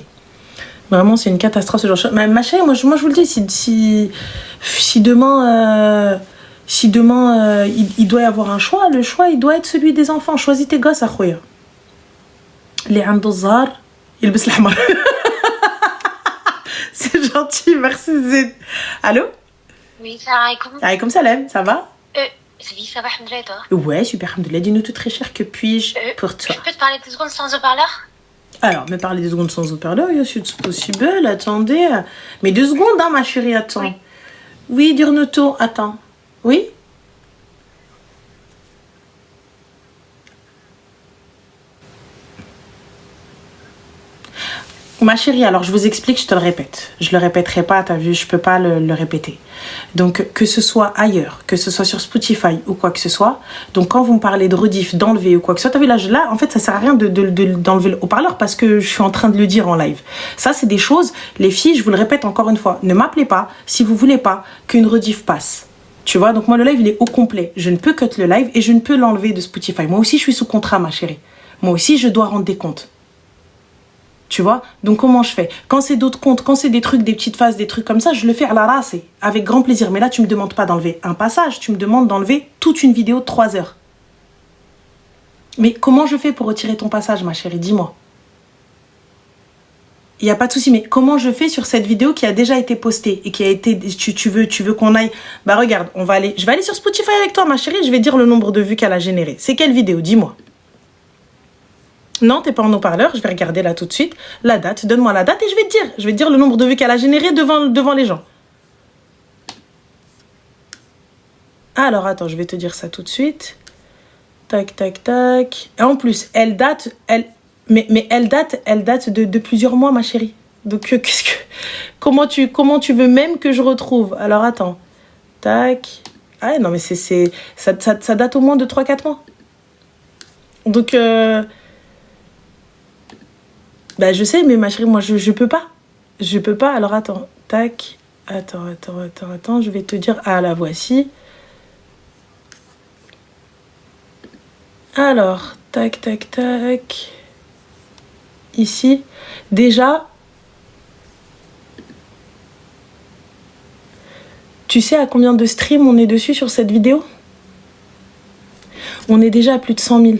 Vraiment, c'est une catastrophe ce genre de choses. Ma chérie, moi je vous le dis, si demain il doit y avoir un choix, le choix il doit être celui des enfants. Choisis tes gosses, akhoya. اللي عنده الزهر يلبس الأحمر. C'est gentil, merci Zed. Allô? Oui, salam alaikum. Alaykoum salam, ça va? Oui, ça va, alhamdoulilah, toi? Ouais, super, alhamdoulilah. Dis-nous tout très cher, que puis-je pour toi? Je peux te parler 2 secondes sans haut-parleur? Alors, me parler 2 secondes sans haut-parleur, c'est possible, attendez. Mais 2 secondes, hein, ma chérie, attends. Oui, oui, dire-nous tout, attends. Oui? Ma chérie, alors je vous explique, je te le répète. Je le répéterai pas, t'as vu, je peux pas le répéter. Donc, que ce soit ailleurs, que ce soit sur Spotify ou quoi que ce soit, donc quand vous me parlez de rediff, d'enlever ou quoi que ce soit, t'as vu là, en fait, ça sert à rien d'enlever le haut-parleur parce que je suis en train de le dire en live. Ça, c'est des choses, les filles, je vous le répète encore une fois, ne m'appelez pas si vous voulez pas qu'une rediff passe. Tu vois, donc moi, le live, il est au complet. Je ne peux cut le live et je ne peux l'enlever de Spotify. Moi aussi, je suis sous contrat, ma chérie. Moi aussi, je dois rendre des comptes. Tu vois, donc comment je fais? Quand c'est d'autres comptes, quand c'est des trucs, des petites phases, des trucs comme ça, je le fais à la race, avec grand plaisir. Mais là, tu me demandes pas d'enlever un passage, tu me demandes d'enlever toute une vidéo de 3 heures. Mais comment je fais pour retirer ton passage, ma chérie? Dis-moi. Il n'y a pas de souci, mais comment je fais sur cette vidéo qui a déjà été postée et qui a été... Tu veux qu'on aille... Bah regarde, je vais aller sur Spotify avec toi, ma chérie, je vais dire le nombre de vues qu'elle a généré. C'est quelle vidéo? Dis-moi. Non, t'es pas en haut-parleur, je vais regarder là tout de suite. La date, donne-moi la date et je vais te dire le nombre de vues qu'elle a généré devant les gens. Alors, attends, je vais te dire ça tout de suite. Tac, tac, tac. Et en plus, elle date, mais elle date de plusieurs mois, ma chérie. Donc, comment tu veux même que je retrouve? Alors, attends. Tac. Ah non, mais ça date au moins de 3-4 mois. Donc, bah, je sais, mais ma chérie, moi, je peux pas. Je peux pas. Alors, attends. Tac. Attends. Je vais te dire. Ah, la voici. Alors, tac. Ici. Déjà, tu sais à combien de streams on est dessus sur cette vidéo? On est déjà à plus de 100 000.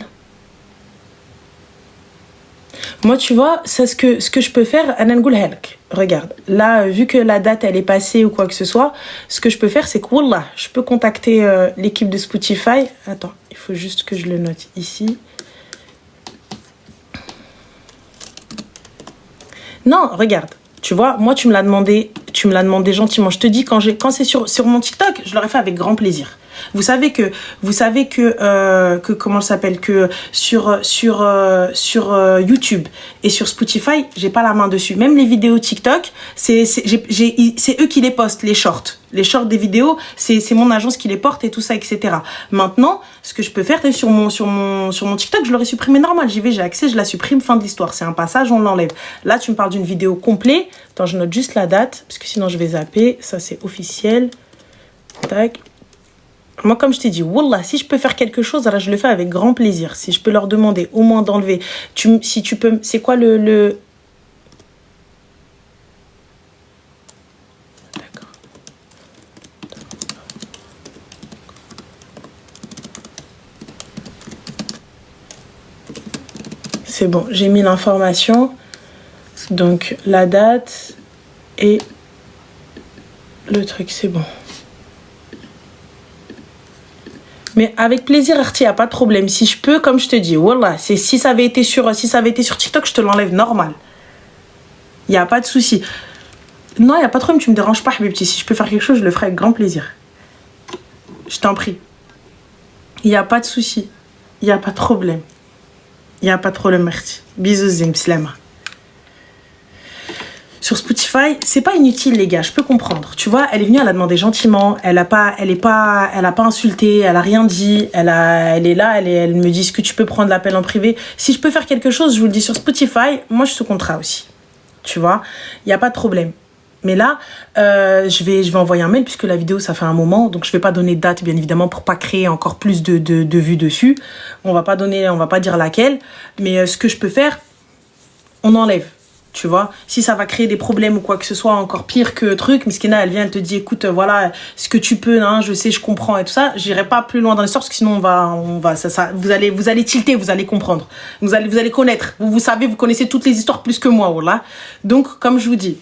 Moi, tu vois, c'est ce que je peux faire. Regarde, là, vu que la date, elle est passée ou quoi que ce soit, ce que je peux faire, c'est que, wallah, je peux contacter l'équipe de Spotify. Attends, il faut juste que je le note ici. Non, regarde. Tu vois, moi, tu me l'as demandé gentiment. Je te dis, quand c'est sur mon TikTok, je l'aurais fait avec grand plaisir. Vous savez que comment ça s'appelle, que sur YouTube et sur Spotify, j'ai pas la main dessus. Même les vidéos TikTok, c'est eux qui les postent, les shorts des vidéos, c'est mon agence qui les porte et tout ça, etc. Maintenant, ce que je peux faire, sur mon TikTok, je l'aurais supprimé normal. J'y vais, j'ai accès, je la supprime, fin de l'histoire. C'est un passage, on l'enlève. Là, tu me parles d'une vidéo complète. Attends, je note juste la date, parce que sinon je vais zapper. Ça, c'est officiel. Tac. Moi, comme je t'ai dit, wallah, si je peux faire quelque chose, alors je le fais avec grand plaisir. Si je peux leur demander au moins d'enlever. Si tu peux... C'est quoi le... D'accord. C'est bon, j'ai mis l'information. Donc, la date et le truc, c'est bon. Mais avec plaisir, Arti, il n'y a pas de problème. Si je peux, comme je te dis, voilà, si ça avait été sur TikTok, je te l'enlève normal. Il n'y a pas de souci. Non, il n'y a pas de problème, tu ne me déranges pas, Habibti. Si je peux faire quelque chose, je le ferai avec grand plaisir. Je t'en prie. Il n'y a pas de souci. Il n'y a pas de problème. Il n'y a pas de problème, Arti. Bisous, Zim, Slama. Sur Spotify, c'est pas inutile, les gars, je peux comprendre. Tu vois, elle est venue, elle a demandé gentiment, elle a pas insulté, elle a rien dit, elle est là, elle me dit, est-ce que tu peux prendre l'appel en privé? Si je peux faire quelque chose, je vous le dis sur Spotify, moi je suis sous contrat aussi. Tu vois, il y a pas de problème. Mais là, je vais envoyer un mail puisque la vidéo, ça fait un moment, donc je vais pas donner de date, bien évidemment, pour pas créer encore plus de vues dessus. On va pas dire laquelle, mais ce que je peux faire, on enlève. Tu vois, si ça va créer des problèmes ou quoi que ce soit, encore pire que truc, Miskina, elle vient, elle te dit, écoute, voilà, ce que tu peux, hein, je sais, je comprends et tout ça, j'irai pas plus loin dans l'histoire parce que sinon vous allez tilter, vous allez comprendre, vous allez connaître, vous savez, vous connaissez toutes les histoires plus que moi, voilà. Donc, comme je vous dis,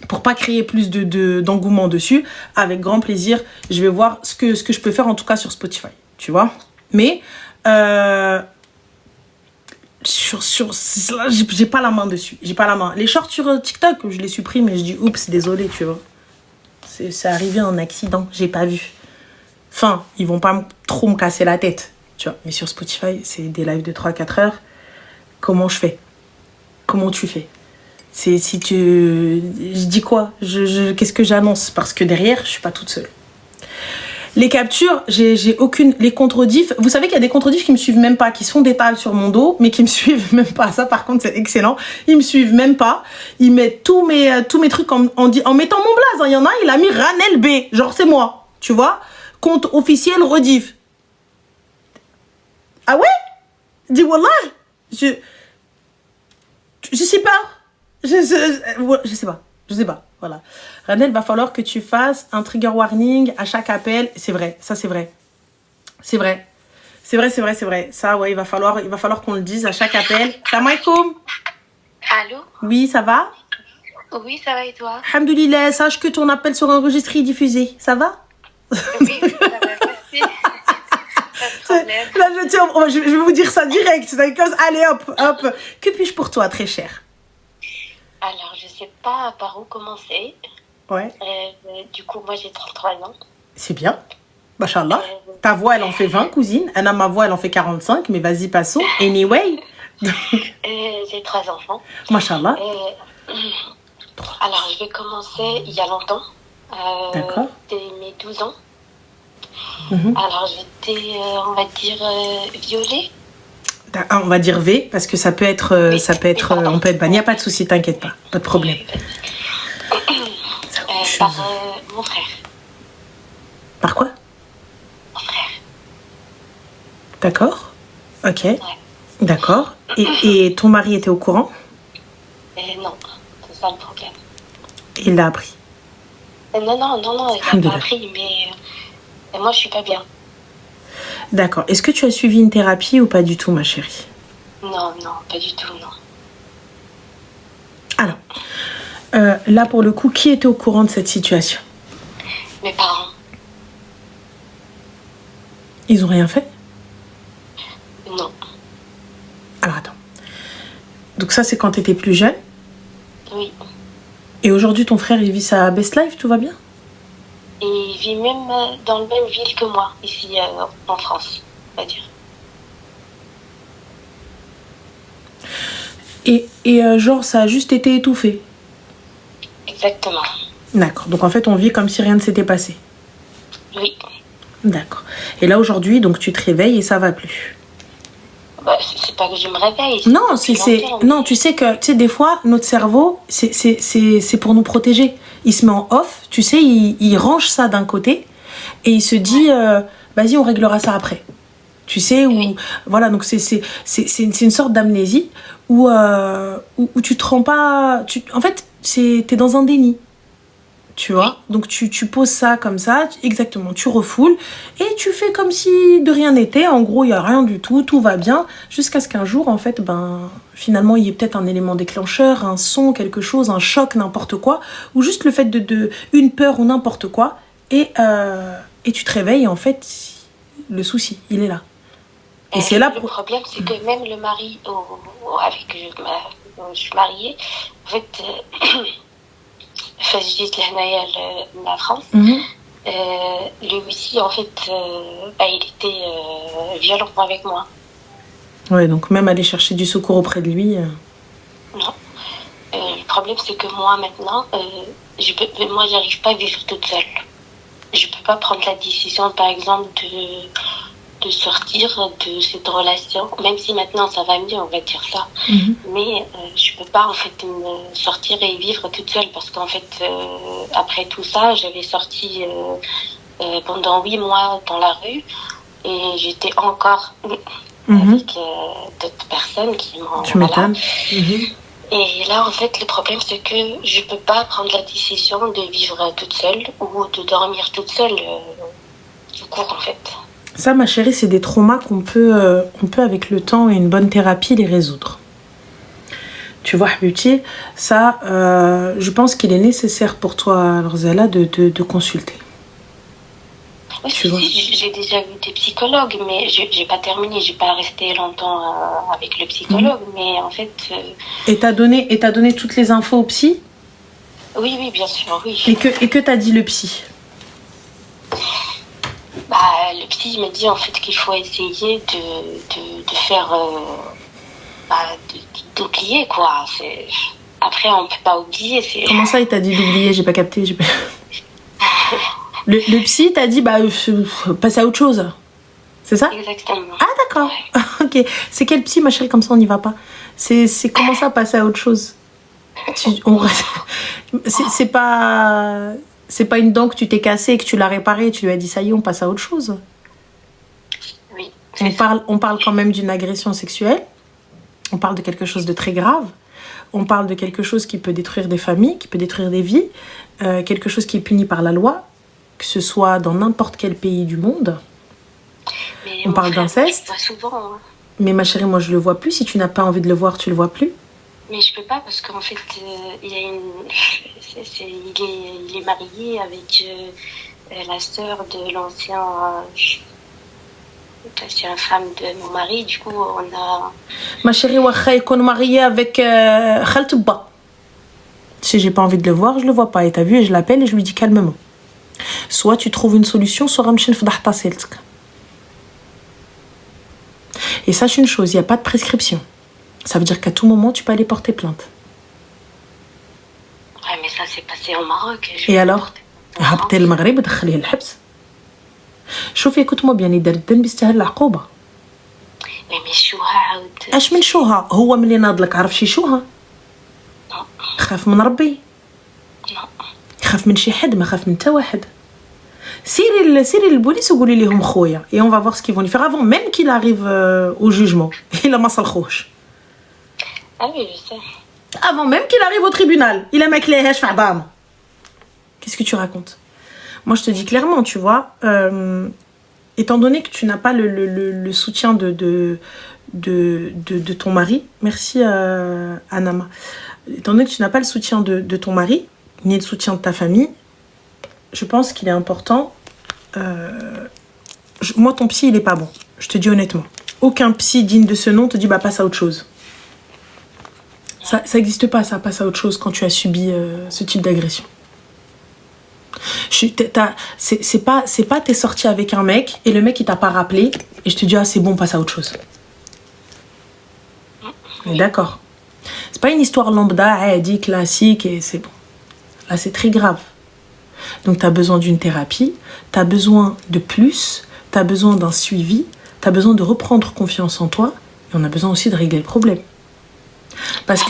pour pas créer plus d'engouement dessus, avec grand plaisir, je vais voir ce que je peux faire, en tout cas sur Spotify, tu vois. Mais, j'ai pas la main dessus, j'ai pas la main. Les shorts sur TikTok, je les supprime et je dis oups, désolé, tu vois. C'est arrivé en accident, j'ai pas vu. Enfin, ils vont pas trop me casser la tête, tu vois. Mais sur Spotify, c'est des lives de 3-4 heures. Comment je fais? Comment tu fais? Je dis quoi? Qu'est-ce que j'annonce? Parce que derrière, je suis pas toute seule. Les captures, j'ai aucune... Les contre-diff, vous savez qu'il y a des contre-diff qui me suivent même pas, qui se font des tales sur mon dos, mais qui me suivent même pas. Ça, par contre, c'est excellent. Ils me suivent même pas. Ils mettent tous mes trucs en mettant mon blaze. Il y en a, il a mis Ranel B. Genre, c'est moi. Tu vois? Compte officiel rediff. Ah ouais? Dis wallah. Je sais pas. Je sais pas. Je sais pas, voilà. Ranel, va falloir que tu fasses un trigger warning à chaque appel. C'est vrai, ça c'est vrai. C'est vrai. C'est vrai. Ça, ouais, il va falloir qu'on le dise à chaque appel. Salam alaikum. Allô? Oui, ça va? Oui, ça va et toi? Alhamdoulilah, sache que ton appel sera enregistré et diffusé. Ça va? Oui, ça va, merci. Pas de problème. Là, je vais vous dire ça direct. Allez, hop. Que puis-je pour toi, très cher? Alors, je sais pas par où commencer. Ouais. Du coup, moi, j'ai 33 ans. C'est bien. Machallah. Ta voix, elle en fait 20, cousine. Anna, ma voix, elle en fait 45. Mais vas-y, passons. Anyway. J'ai 3 enfants. Machallah. Alors, je vais commencer il y a longtemps. D'accord. Dès mes 12 ans. Mhm. Alors, j'étais, on va dire, violée. On va dire V, parce que ça peut être, Oui, pardon. on peut être banni. Il n'y a pas de souci, t'inquiète pas. Pas de problème. Par mon frère. Par quoi? Mon frère. D'accord. Ok. Ouais. D'accord. Et ton mari était au courant? Non, c'est ça le problème. Il l'a appris. Non, il n'a pas appris, mais moi, je suis pas bien. D'accord. Est-ce que tu as suivi une thérapie ou pas du tout, ma chérie? Non, pas du tout, non. Alors, là, pour le coup, qui était au courant de cette situation? Mes parents. Ils ont rien fait? Non. Alors, attends. Donc ça, c'est quand tu étais plus jeune. Oui. Et aujourd'hui, ton frère, il vit sa best life, tout va bien? Et il vit même dans la même ville que moi, ici en France, on va dire. Et genre, ça a juste été étouffé. Exactement. D'accord. Donc en fait, on vit comme si rien ne s'était passé. Oui. D'accord. Et là, aujourd'hui, donc tu te réveilles et ça va plus. Bah, c'est pas que je me réveille. Non, tu sais que des fois, notre cerveau, c'est pour nous protéger. Il se met en off, tu sais, il range ça d'un côté et il se dit, vas-y, on réglera ça après. Tu sais, voilà, donc c'est une sorte d'amnésie où tu te rends pas... en fait, t'es dans un déni. Tu vois, donc tu poses ça comme ça, exactement, tu refoules et tu fais comme si de rien n'était. En gros, il n'y a rien du tout, tout va bien, jusqu'à ce qu'un jour, en fait, finalement, il y ait peut-être un élément déclencheur, un son, quelque chose, un choc, n'importe quoi, ou juste le fait de une peur ou n'importe quoi, et tu te réveilles, et en fait, le souci, il est là. Et c'est là Le problème, c'est que même le mari avec qui je suis mariée, en fait... فجيت لهنايا la France. Lui aussi, en fait, il était violent avec moi. Ouais, donc même aller chercher du secours auprès de lui... Non. Le problème, c'est que moi, maintenant, j'arrive pas à vivre toute seule. Je peux pas prendre la décision, par exemple, de sortir de cette relation, même si maintenant ça va mieux, on va dire ça. Mais je peux pas en fait sortir et vivre toute seule parce qu'en fait après tout ça, j'avais sorti pendant 8 mois dans la rue et j'étais encore avec d'autres personnes qui m'ont... Tu m'étonnes. Et là, en fait, le problème, c'est que je peux pas prendre la décision de vivre toute seule ou de dormir toute seule du cours, en fait. Ça, ma chérie, c'est des traumas qu'on peut, avec le temps et une bonne thérapie, les résoudre. Tu vois, Habibti, ça, je pense qu'il est nécessaire pour toi, Rorzella, de consulter. Oui, j'ai déjà vu des psychologues, mais j'ai pas terminé, j'ai pas resté longtemps avec le psychologue, mais en fait... Et t'as donné toutes les infos au psy? Oui, bien sûr, oui. Et que t'as dit le psy? Le psy m'a dit en fait qu'il faut essayer de faire d'oublier quoi. Après on peut pas oublier. Comment ça il t'a dit d'oublier? J'ai pas capté. Le psy t'a dit passe à autre chose. C'est ça? Exactement. Ah d'accord. Ouais. Ok. C'est quel psy ma chérie, comme ça on n'y va pas. C'est comment ça passer à autre chose? C'est pas une dent que tu t'es cassée et que tu l'as réparée, tu lui as dit ça y est, on passe à autre chose. Oui. On parle quand même d'une agression sexuelle. On parle de quelque chose de très grave. On parle de quelque chose qui peut détruire des familles, qui peut détruire des vies. Quelque chose qui est puni par la loi, que ce soit dans n'importe quel pays du monde. Mais on parle d'inceste. Je vois souvent. Hein. Mais ma chérie, moi je le vois plus. Si tu n'as pas envie de le voir, tu le vois plus. Mais je peux pas parce qu'en fait, il est marié avec la sœur de l'ancienne femme de mon mari. Du coup, on a... Ma chérie, wacha est mariée avec Khaltouba. Si j'ai pas envie de le voir, je le vois pas. Et t'as vu, et je l'appelle et je lui dis calmement. Soit tu trouves une solution, soit غنمشي نفضح طاسيلتك. Et sache une chose, il n'y a pas de prescription. Ça veut dire qu'à tout moment, tu peux aller porter plainte. Ouais, mais ça s'est passé au Maroc. Et alors هبطي للمغرب ودخليه الحبس. شوفي écoute-moi bien, يدار الذنب يستاهل العقوبة. mais شوها عاود. اش من شوها؟ هو ملي ناضلك عرف شي شوها؟ خاف من ربي. خاف من شي حد، ما خاف من تا واحد. سيري للبوليس وقولي لهم خويا et on va voir ce qu'ils vont lui faire avant même qu'il arrive au jugement. إلا ما صلخوش. Ah oui, je sais. Avant même qu'il arrive au tribunal. Il a ماكليهاش في عظام. Qu'est-ce que tu racontes? Moi, je te dis clairement, tu vois, étant donné que tu n'as pas le soutien de ton mari, merci Anama, étant donné que tu n'as pas le soutien de ton mari, ni le soutien de ta famille, je pense qu'il est important. Moi, ton psy, il est pas bon. Je te dis honnêtement. Aucun psy digne de ce nom te dit, bah, passe à autre chose. Ça n'existe pas, ça passe à autre chose quand tu as subi ce type d'agression. C'est pas t'es sorti avec un mec et le mec il t'a pas rappelé et je te dis ah c'est bon, passe à autre chose. On est d'accord. C'est pas une histoire lambda, dit classique et c'est bon. Là c'est très grave. Donc t'as besoin d'une thérapie, t'as besoin de plus, t'as besoin d'un suivi, t'as besoin de reprendre confiance en toi et on a besoin aussi de régler le problème. Parce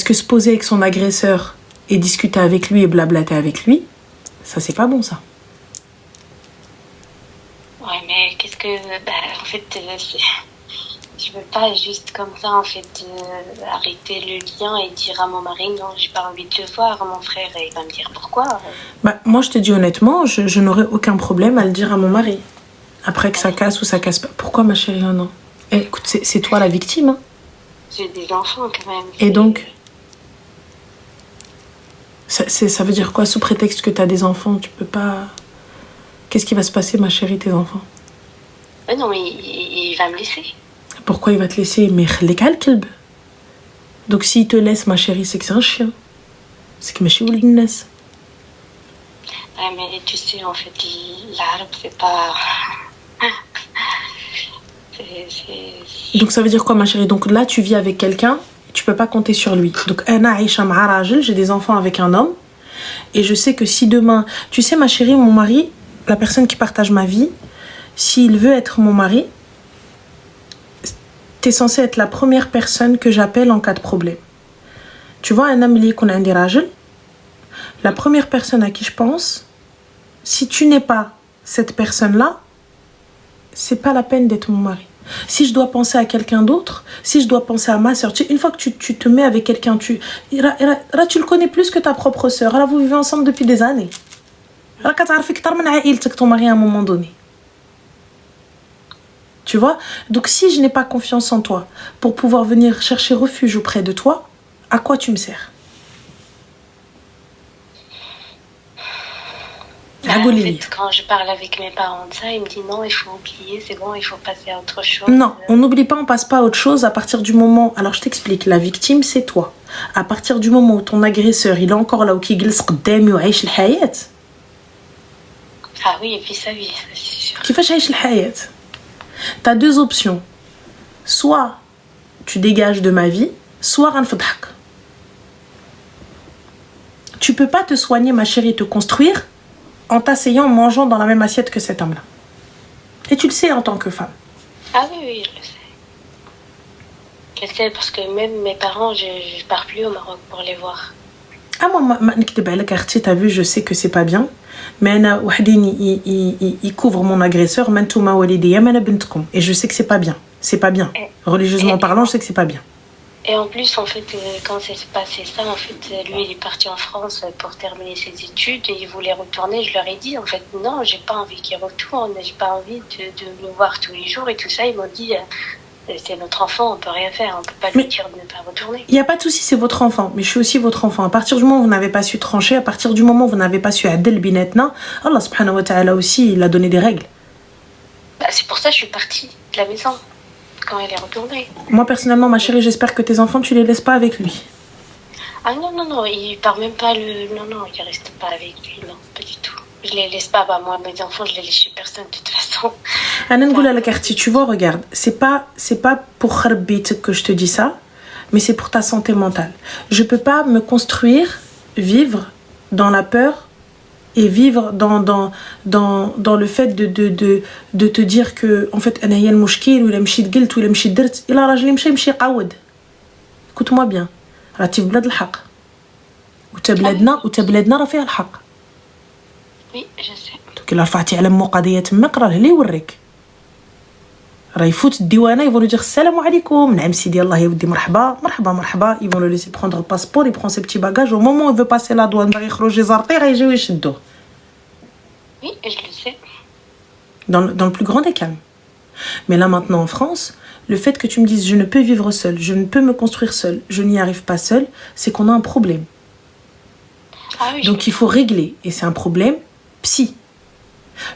que se poser avec son agresseur et discuter avec lui et blablater avec lui, ça c'est pas bon ça. Ouais, mais qu'est-ce que... en fait, je veux pas juste comme ça, en fait, arrêter le lien et dire à mon mari, non, j'ai pas envie de le voir, mon frère, il va me dire pourquoi. Moi, je te dis honnêtement, je n'aurais aucun problème à le dire à mon mari. Après que ça casse ou ça casse pas. Pourquoi, ma chérie, non? Écoute, c'est toi la victime. Hein. J'ai des enfants, quand même. Et donc ça veut dire quoi, sous prétexte que t'as des enfants, tu peux pas... Qu'est-ce qui va se passer, ma chérie, tes enfants? Non, mais il va me laisser. Pourquoi il va te laisser? Mais khalik al kelb. Donc s'il te laisse, ma chérie, c'est que c'est un chien. C'est que machi oulid nnas. Ouais, mais tu sais, en fait, l'arabe, c'est pas... Donc ça veut dire quoi, ma chérie? Donc là, tu vis avec quelqu'un, tu peux pas compter sur lui. Donc ana aisha ma'a rajul, j'ai des enfants avec un homme et je sais que si demain, tu sais ma chérie, mon mari, la personne qui partage ma vie, s'il veut être mon mari, t'es censé être la première personne que j'appelle en cas de problème. Tu vois, un homme lié qu'on a un des rajul, la première personne à qui je pense, si tu n'es pas cette personne-là, c'est pas la peine d'être mon mari. Si je dois penser à quelqu'un d'autre, si je dois penser à ma soeur, une fois que tu te mets avec quelqu'un, tu le connais plus que ta propre soeur. Là, vous vivez ensemble depuis des années. Ton mari à un moment donné. Tu vois? Donc si je n'ai pas confiance en toi pour pouvoir venir chercher refuge auprès de toi, à quoi tu me sers? En fait, quand je parle avec mes parents de ça, ils me disent non, il faut oublier, c'est bon, il faut passer à autre chose. Non, on n'oublie pas, on passe pas à autre chose à partir du moment... Alors je t'explique, la victime c'est toi. À partir du moment où ton agresseur, il est encore là, ou qu'il glisse قدامي وعيش الحياة. Ah oui, et puis sa vie, ça c'est sûr. كيفاش عيش الحياة? T'as deux options. Soit tu dégages de ma vie, soit غنفضحك. Tu peux pas te soigner, ma chérie, te construire en t'asseyant, en mangeant dans la même assiette que cet homme-là. Et tu le sais en tant que femme. Ah oui, je le sais. Je le sais parce que même mes parents, je pars plus au Maroc pour les voir. Ah moi, t'as vu, je sais que c'est pas bien. Mais il couvre mon agresseur. Et je sais que c'est pas bien. C'est pas bien. Religieusement parlant, je sais que c'est pas bien. Et en plus, en fait, quand s'est passé ça, en fait, lui, il est parti en France pour terminer ses études et il voulait retourner. Je leur ai dit, en fait, non, j'ai pas envie qu'il retourne, j'ai pas envie de le voir tous les jours et tout ça. Ils m'ont dit, c'est notre enfant, on peut rien faire, on peut pas lui dire de ne pas retourner. Il n'y a pas de souci, c'est votre enfant, mais je suis aussi votre enfant. À partir du moment où vous n'avez pas su trancher, à partir du moment où vous n'avez pas su adel binetna, Allah subhanahu wa ta'ala aussi, il a donné des règles. C'est pour ça que je suis partie de la maison. Quand elle est retournée. Moi personnellement, ma chérie, j'espère que tes enfants, tu les laisses pas avec lui. Ah non, il part même pas non, il reste pas avec lui, non, pas du tout. Je les laisse pas. Bah, moi, mes enfants, je les laisse chez personne de toute façon. Anna Ngoula Lakarti, tu vois, regarde, c'est pas pour Kharbit que je te dis ça, mais c'est pour ta santé mentale. Je peux pas me construire, vivre dans la peur et vivre dans le fait de te dire que, en fait, أنا هي المشكل ولا مشيت قلت ولا مشيت درت إلا راجلي مشي يقعود. Écoute-moi bien. راكي في بلاد الحق. وتبلادنا راه فيها الحق. Oui, je sais. دوك إلا رفعتي على مو قضية تماك راه اللي يوريك. راه يفوت الديوانه يفون يقول السلام عليكم نعم سيدي الله يودي مرحبا مرحبا مرحبا ils vont le laisser prendre le passeport il prend ses petits bagages au moment où il veut passer la douane باغي يخرج يزرطي غيجيو يشدوه. Oui, je le sais. Dans le plus grand des calmes. Mais là maintenant en France, le fait que tu me dises je ne peux vivre seule, je ne peux me construire seule, je n'y arrive pas seule, c'est qu'on a un problème. Ah oui, Donc il faut régler et c'est un problème psy.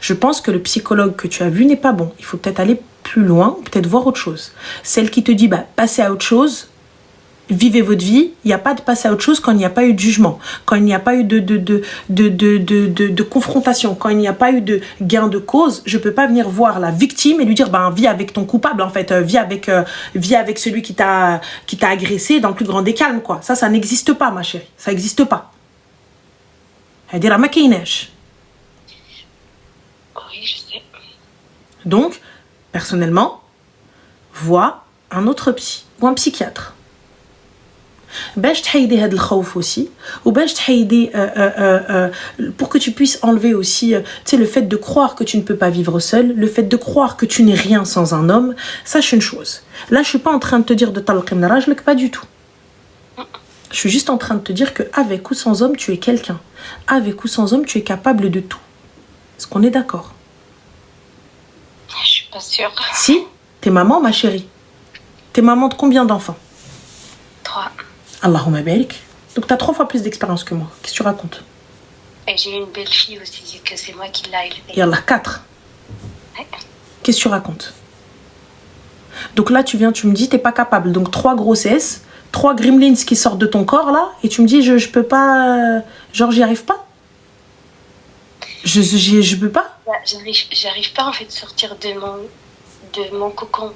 Je pense que le psychologue que tu as vu n'est pas bon. Il faut peut-être aller plus loin, peut-être voir autre chose. Celle qui te dit bah passez à autre chose, vivez votre vie, il n'y a pas de passer à autre chose quand il n'y a pas eu de jugement, quand il n'y a pas eu de confrontation, quand il n'y a pas eu de gain de cause. Je ne peux pas venir voir la victime et lui dire ben vis avec ton coupable en fait, vis avec celui qui t'a agressé dans le plus grand des calmes quoi. Ça n'existe pas ma chérie, ça n'existe pas. هادي راه ما كايناش. Oui, je sais. Donc, personnellement, vois un autre psy ou un psychiatre. باش تحيدي هذا الخوف aussi وباش تحيدي pour que tu puisses enlever aussi tu sais le fait de croire que tu ne peux pas vivre seul, le fait de croire que tu n'es rien sans un homme. Sache une chose, là je suis pas en train de te dire de talqi min rajlek, pas du tout. Je suis juste en train de te dire que avec ou sans homme tu es quelqu'un, avec ou sans homme tu es capable de tout. Est-ce qu'on est d'accord? Je suis pas sûre. Si, t'es maman ma chérie. T'es maman de combien d'enfants? 3. Allahumma barik. Donc t'as 3 fois plus d'expérience que moi. Qu'est-ce que tu racontes? Et j'ai une belle fille aussi, que c'est moi qui l'a élevée. Yallah, 4. Ouais. Qu'est-ce que tu racontes? Donc là, tu me dis, t'es pas capable. Donc 3 grossesses, 3 gremlins qui sortent de ton corps là, et tu me dis, je peux pas. Genre, j'y arrive pas? Je peux pas? J'arrive pas en fait à sortir de mon cocon,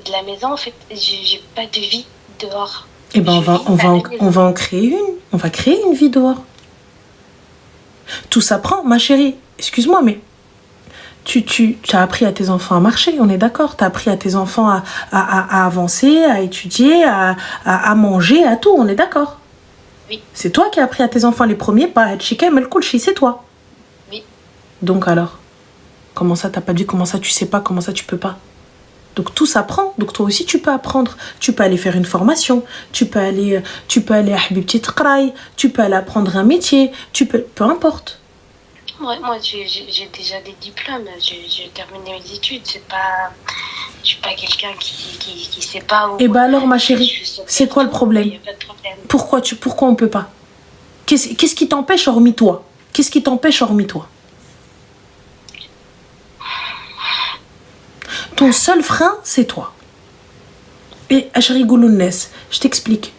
de la maison. En fait, j'ai pas de vie dehors. Eh ben, on va en créer une. On va créer une vie dehors. Tout s'apprend, ma chérie. Excuse-moi, mais tu as appris à tes enfants à marcher, on est d'accord. Tu as appris à tes enfants à avancer, à étudier, à manger, à tout, on est d'accord. Oui. C'est toi qui as appris à tes enfants les premiers, pas à Chikem El Kulchi, c'est toi. Oui. Donc alors, comment ça t'as pas dit, comment ça tu sais pas, comment ça tu peux pas? Donc tout s'apprend, donc toi aussi tu peux apprendre. Tu peux aller faire une formation, tu peux aller à Habibti Tqraï, tu peux aller apprendre un métier, peu importe. Moi j'ai déjà des diplômes, j'ai terminé mes études, je suis pas quelqu'un qui sait pas où. Et bah alors ma chérie, c'est quoi le problème? Il y a pas de problème. Pourquoi on peut pas? Qu'est-ce qui t'empêche hormis toi? Qu'est-ce qui t'empêche hormis toi? Ton seul frein, c'est toi. Et je t'explique.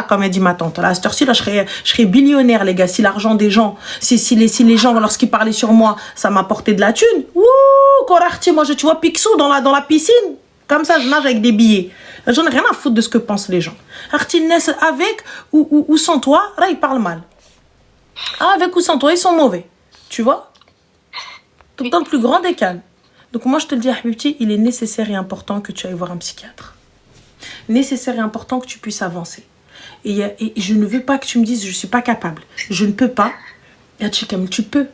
Comme a dit ma tante. À cette heure-ci, là, je serais billionnaire, les gars. Si l'argent des gens, si les gens, lorsqu'ils parlaient sur moi, ça m'apportait de la thune. Ouh, moi, tu vois Picsou dans la piscine. Comme ça, je nage avec des billets. J'en ai rien à foutre de ce que pensent les gens. Avec ou sans toi, là, ils parlent mal. Avec ou sans toi, ils sont mauvais. Tu vois? Donc, dans le plus grand des calmes. Donc, moi, je te le dis, Habibti, il est nécessaire et important que tu ailles voir un psychiatre. Nécessaire et important que tu puisses avancer. Et je ne veux pas que tu me dises, je ne suis pas capable. Je ne peux pas. Et tu peux.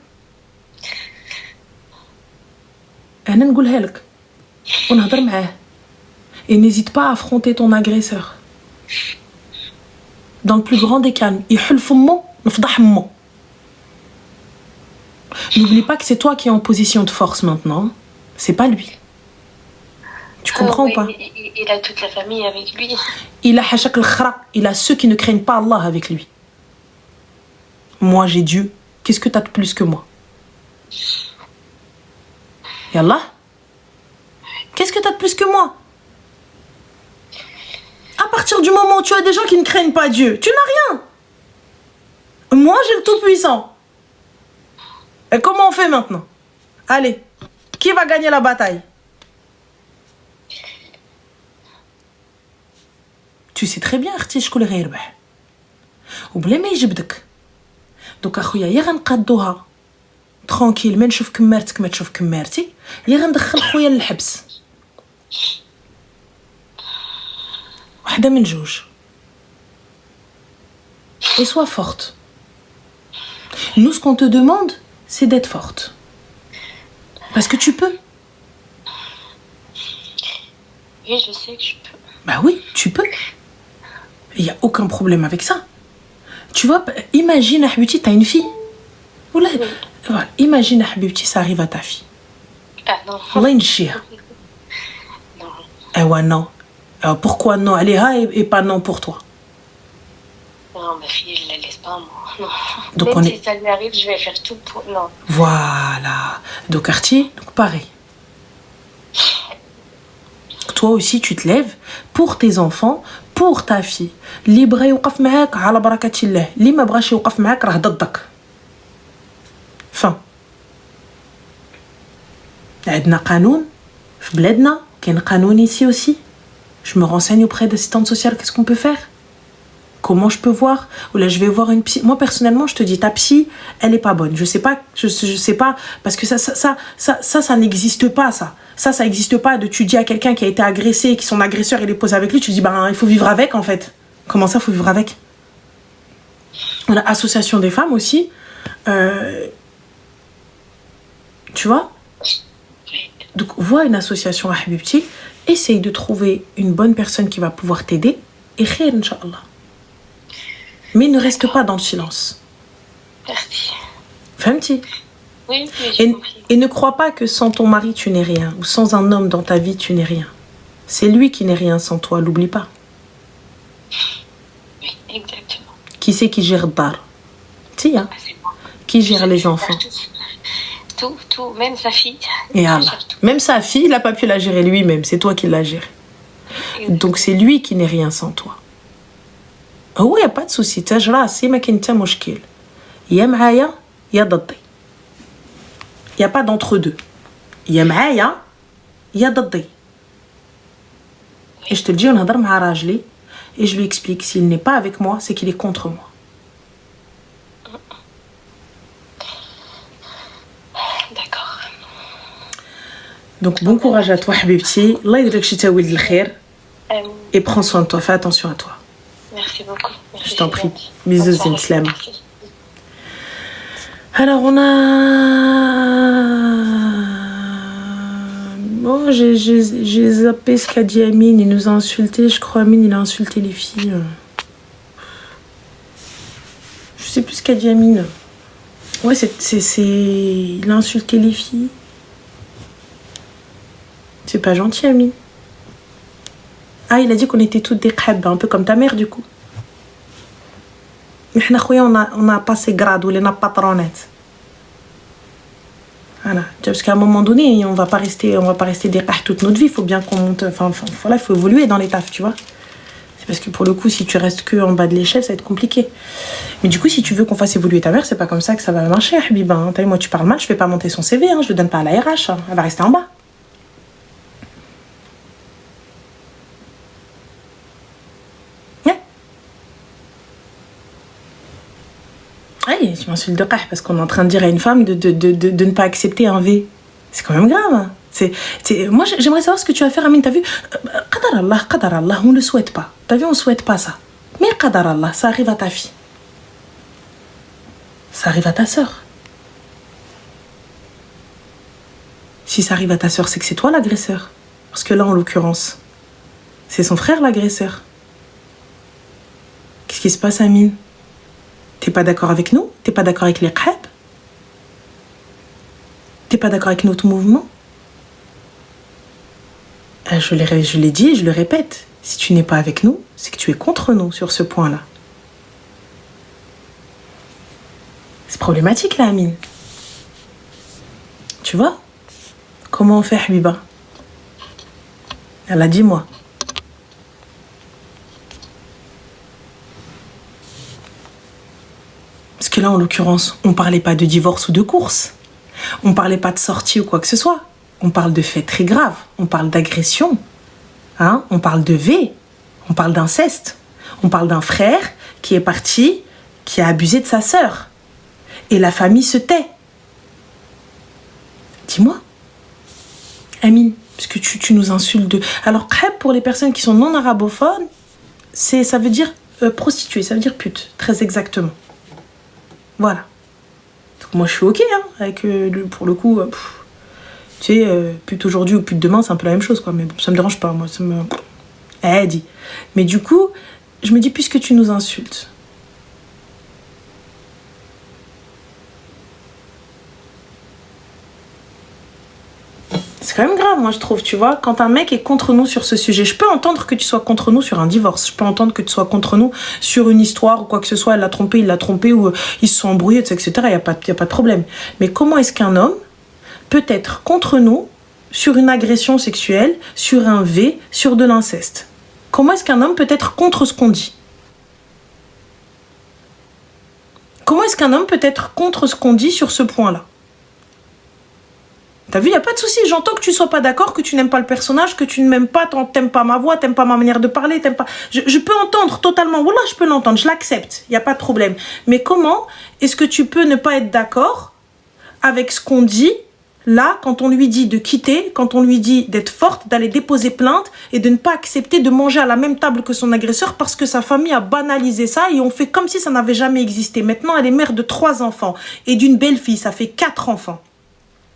Et n'hésite pas à affronter ton agresseur. Dans le plus grand des calmes. N'oublie pas que c'est toi qui es en position de force maintenant. C'est pas lui. Tu comprends ou pas? Il a toute la famille avec lui. Il a ceux qui ne craignent pas Allah avec lui. Moi, j'ai Dieu. Qu'est-ce que t'as de plus que moi? Et Allah? Qu'est-ce que t'as de plus que moi? À partir du moment où tu as des gens qui ne craignent pas Dieu, tu n'as rien. Moi, j'ai le tout-puissant. Et comment on fait maintenant? Allez, qui va gagner la bataille? Tu sais très bien, اختي شكون اللي غيربح وبلا ما يجبدك. دوك اخويا يا غنقادوها ترونكيل، ما نشوف كمارتك ما تشوف كمارتي، يا غندخل خويا للحبس. وحده من جوج. Et sois forte. Nous, ce qu'on te demande, c'est d'être forte. Parce que tu peux. Oui, je sais que je peux. Bah oui, tu peux. Il n'y a aucun problème avec ça. Tu vois, imagine, Habibti, t'as une fille. Voilà, imagine, Habibti, ça arrive à ta fille. Ah non. Allah inchir. Non. Eh ouais, non. Pourquoi non? Aléha et pas non pour toi. Non, ma fille, je la laisse pas, moi. Non. Donc Même on si est... ça lui arrive, je vais faire tout pour... Non. Voilà. Donc, Artie, donc pareil. Toi aussi, tu te lèves pour tes enfants, pour ta fille. اللي بغى يوقف معاك على بركة الله، اللي ما بغاش يوقف معاك راه ضدك. Fin. عندنا قانون في بلادنا، كاين قانون ici aussi. Je me renseigne auprès d'assistantes sociales, qu'est-ce qu'on peut faire? Comment je peux voir? Ou là, je vais voir une psy. Moi, personnellement, je te dis, ta psy, elle est pas bonne. Je sais pas, parce que ça n'existe pas, ça. Ça n'existe pas de tu dis à quelqu'un qui a été agressé, qui son agresseur, il est posé avec lui, tu dis, ben, il faut vivre avec, en fait. Comment ça, il faut vivre avec? On a Association des femmes aussi. Tu vois? Donc, vois une association à Habibti, essaye de trouver une bonne personne qui va pouvoir t'aider, et khair, Inch'Allah. Mais ne reste pas dans le silence. Merci. Famti. Oui, mais j'ai compris. Et ne crois pas que sans ton mari, tu n'es rien. Ou sans un homme dans ta vie, tu n'es rien. C'est lui qui n'est rien sans toi, l'oublie pas. Oui, exactement. Qui c'est qui gère Dar? Tia. Ah, c'est moi. Qui gère les enfants? Tout, même sa fille. Et Allah. Même sa fille, il n'a pas pu la gérer lui-même. C'est toi qui l'as gérée. Donc c'est lui qui n'est rien sans toi. هو يا با سوسي تاج راسي ما كاين حتى مشكل يا معايا يا ضدي يا با دونتر دو يا معايا يا ضدي et je te le dis ونهضر مع راجلي et je lui explique s'il n'est pas avec moi c'est qu'il est contre moi. D'accord. Donc bon courage à toi حبيبتي الله يديرك شي تاويل الخير et prends soin de toi, fais attention à toi. Merci beaucoup. Merci, Je t'en prie. gentil. Bisous, Bonne soirée. Zim. Alors, on a... Bon, j'ai zappé ce qu'a dit Amine. Il nous a insulté. Je crois Amine, il a insulté les filles. Je sais plus ce qu'a dit Amine. Ouais, il a insulté les filles. C'est pas gentil, Amine. Ah, il a dit qu'on était toutes des khab, un peu comme ta mère, du coup. Mais on a passé grade, ou les patronettes. Voilà. Parce qu'à un moment donné, on va pas rester des khab toute notre vie. Il faut bien qu'on monte. Enfin, voilà, il faut évoluer dans les tafs, tu vois. C'est parce que pour le coup, si tu restes que en bas de l'échelle, ça va être compliqué. Mais du coup, si tu veux qu'on fasse évoluer ta mère, c'est pas comme ça que ça va marcher, Habiba. Hein. T'as vu, moi, tu parles mal, je fais pas monter son CV, hein, je le donne pas à la RH. Hein. Elle va rester en bas. Oui, tu m'insultes de qah parce qu'on est en train de dire à une femme de ne pas accepter un V. C'est quand même grave. Hein. Moi, j'aimerais savoir ce que tu vas faire, Amine. T'as vu? Qadar Allah, on ne le souhaite pas. T'as vu, on ne souhaite pas ça. Mais Qadar Allah, ça arrive à ta fille. Ça arrive à ta sœur. Si ça arrive à ta sœur, c'est que c'est toi l'agresseur. Parce que là, en l'occurrence, c'est son frère l'agresseur. Qu'est-ce qui se passe, Amine? T'es pas d'accord avec nous? T'es pas d'accord avec les qhab? T'es pas d'accord avec notre mouvement? Je l'ai dit et je le répète. Si tu n'es pas avec nous, c'est que tu es contre nous sur ce point-là. C'est problématique là, Amine. Tu vois? Comment on fait, Habiba? Elle a dit moi. Parce que là, en l'occurrence, on parlait pas de divorce ou de course. On parlait pas de sortie ou quoi que ce soit. On parle de faits très graves. On parle d'agression. Hein? On parle de V. On parle d'inceste. On parle d'un frère qui est parti, qui a abusé de sa sœur. Et la famille se tait. Dis-moi, Amine, parce que tu nous insultes de... Alors, pour les personnes qui sont non arabophones, ça veut dire prostituée, ça veut dire pute, très exactement. Voilà. Donc, moi, je suis OK, hein, avec, pour le coup, tu sais, pute aujourd'hui ou pute demain, c'est un peu la même chose, quoi. Mais bon, ça me dérange pas, moi, ça me... dit. Mais du coup, je me dis, puisque tu nous insultes, c'est quand même grave, moi, je trouve, tu vois. Quand un mec est contre nous sur ce sujet, je peux entendre que tu sois contre nous sur un divorce. Je peux entendre que tu sois contre nous sur une histoire ou quoi que ce soit. Elle l'a trompé, il l'a trompé, ou ils se sont embrouillés, etc. Il n'y a pas de problème. Mais comment est-ce qu'un homme peut être contre nous sur une agression sexuelle, sur un V, sur de l'inceste? Comment est-ce qu'un homme peut être contre ce qu'on dit? Comment est-ce qu'un homme peut être contre ce qu'on dit sur ce point-là? T'as vu, il n'y a pas de souci. J'entends que tu ne sois pas d'accord, que tu n'aimes pas le personnage, que tu ne m'aimes pas, t'aimes pas ma voix, t'aimes pas ma manière de parler, t'aimes pas... Je peux entendre totalement. Voilà, je peux l'entendre, je l'accepte. Il n'y a pas de problème. Mais comment est-ce que tu peux ne pas être d'accord avec ce qu'on dit là, quand on lui dit de quitter, quand on lui dit d'être forte, d'aller déposer plainte et de ne pas accepter de manger à la même table que son agresseur parce que sa famille a banalisé ça et on fait comme si ça n'avait jamais existé. Maintenant, elle est mère de 3 enfants et d'une belle-fille. Ça fait 4 enfants.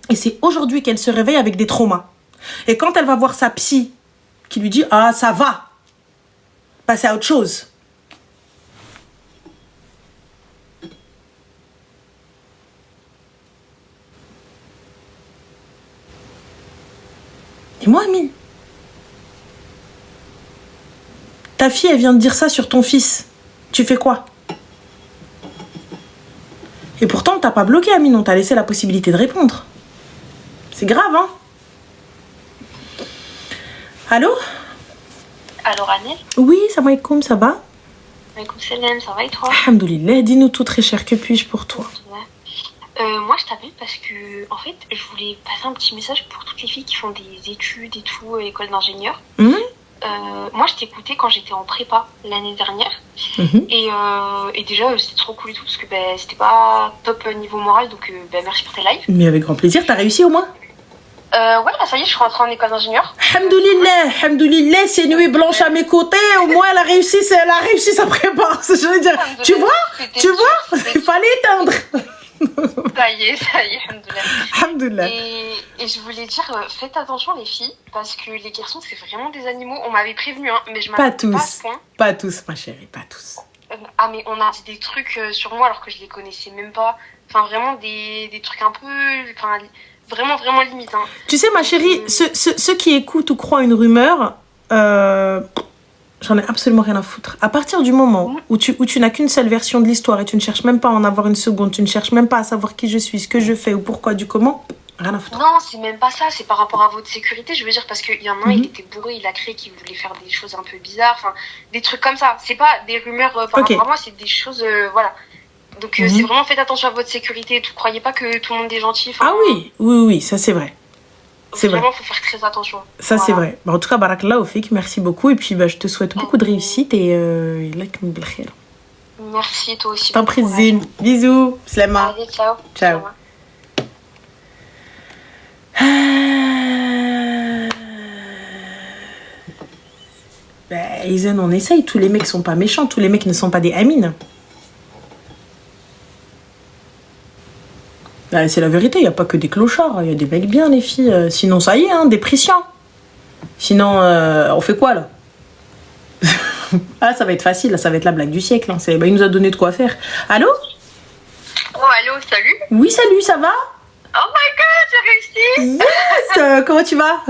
Et c'est aujourd'hui qu'elle se réveille avec des traumas. Et quand elle va voir sa psy, qui lui dit « Ah, ça va, passer à autre chose ». Dis-moi, Amine. Ta fille, elle vient de dire ça sur ton fils. Tu fais quoi? Et pourtant, on t'a pas bloqué, Amine. On t'a laissé la possibilité de répondre. C'est grave, hein? Allô? Alors, Anne? Oui, salam alaikum, ça va? Alaikum salam, ça va et toi? Alhamdoulilah, dis-nous tout très cher, que puis-je pour toi? Moi, je t'appelle parce que, en fait, je voulais passer un petit message pour toutes les filles qui font des études et tout, école d'ingénieur. Moi, je t'écoutais quand j'étais en prépa l'année dernière. Et déjà, c'était trop cool et tout, parce que c'était pas top niveau moral, donc merci pour tes lives. Mais avec grand plaisir, t'as réussi au moins? Ouais, là, ça y est, je suis rentrée en école d'ingénieur. Alhamdoulilah, c'est nuit blanche à mes côtés. Au moins, elle a réussi sa prépa. Je veux dire, tu vois, il fallait éteindre. Ça y est, alhamdoulilah. Alhamdoulilah. Et je voulais dire, faites attention les filles, parce que les garçons, c'est vraiment des animaux. On m'avait prévenu, hein, mais je m'attendais pas à ce point. Pas tous, ma chérie, pas tous. Ah, mais on a dit des trucs sur moi alors que je les connaissais même pas. Enfin, vraiment des trucs un peu... Enfin, vraiment, vraiment limite. Hein. Tu sais, ma chérie, ceux qui écoutent ou croient une rumeur, j'en ai absolument rien à foutre. À partir du moment où tu n'as qu'une seule version de l'histoire et tu ne cherches même pas à en avoir une seconde, tu ne cherches même pas à savoir qui je suis, ce que je fais ou pourquoi, du comment, rien à foutre. Non, c'est même pas ça, c'est par rapport à votre sécurité, je veux dire, parce qu'il y en a un, il était bourré, il a créé qu'il voulait faire des choses un peu bizarres, enfin, des trucs comme ça. C'est pas des rumeurs par rapport à moi, c'est des choses, voilà. Donc c'est vraiment, faites attention à votre sécurité et tout. Croyez pas que tout le monde est gentil. Ah oui, ça c'est vrai. C'est vraiment, vrai. Faut faire très attention. Ça c'est vrai. En tout cas, barakallah au fik, merci beaucoup. Et puis je te souhaite beaucoup de réussite et merci, toi aussi. Je t'en prie, Zine. Bisous. Slama. Allez, ciao. Ciao. Aizen, on essaye. Tous les mecs sont pas méchants. Tous les mecs ne sont pas des amines. C'est la vérité, il n'y a pas que des clochards, il y a des mecs bien, les filles. Sinon, ça y est, hein, des Priciens. Sinon, on fait quoi, là? Ah, ça va être facile, là, ça va être la blague du siècle. Hein. Il nous a donné de quoi faire. Allô? Oh, allô, salut? Oui, salut, ça va? Oh my god, j'ai réussi! Yes! Comment tu vas?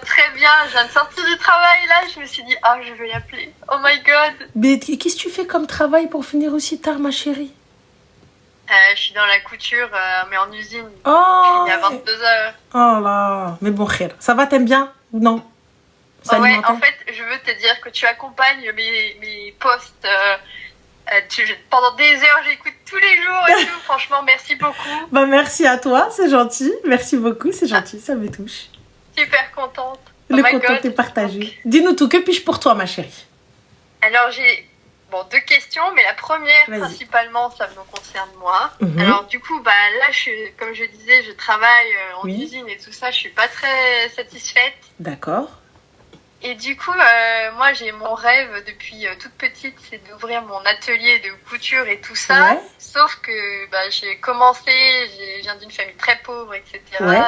Très bien, je viens de sortir du travail, là, je me suis dit, je vais l'appeler. Oh my god! Mais qu'est-ce que tu fais comme travail pour finir aussi tard, ma chérie? Je suis dans la couture, mais en usine. Oh! Il y a 22h. Oh là! Mais bon, khir. Ça va, t'aimes bien ou non? Ouais, en fait, je veux te dire que tu accompagnes mes posts Pendant des heures, j'écoute tous les jours et tout. Franchement, merci beaucoup. Bah, merci à toi, c'est gentil. Merci beaucoup, c'est gentil, ça me touche. Super contente. Le content est partagé. Donc, dis-nous tout, que puis-je pour toi, ma chérie? Alors, j'ai 2 questions, mais la première, principalement, ça me concerne moi. Alors, du coup, là, comme je disais, je travaille en usine et tout ça, je suis pas très satisfaite. D'accord. Et du coup, moi, j'ai mon rêve depuis toute petite, c'est d'ouvrir mon atelier de couture et tout ça. Ouais. Sauf que j'ai commencé, je viens d'une famille très pauvre, etc. Ouais.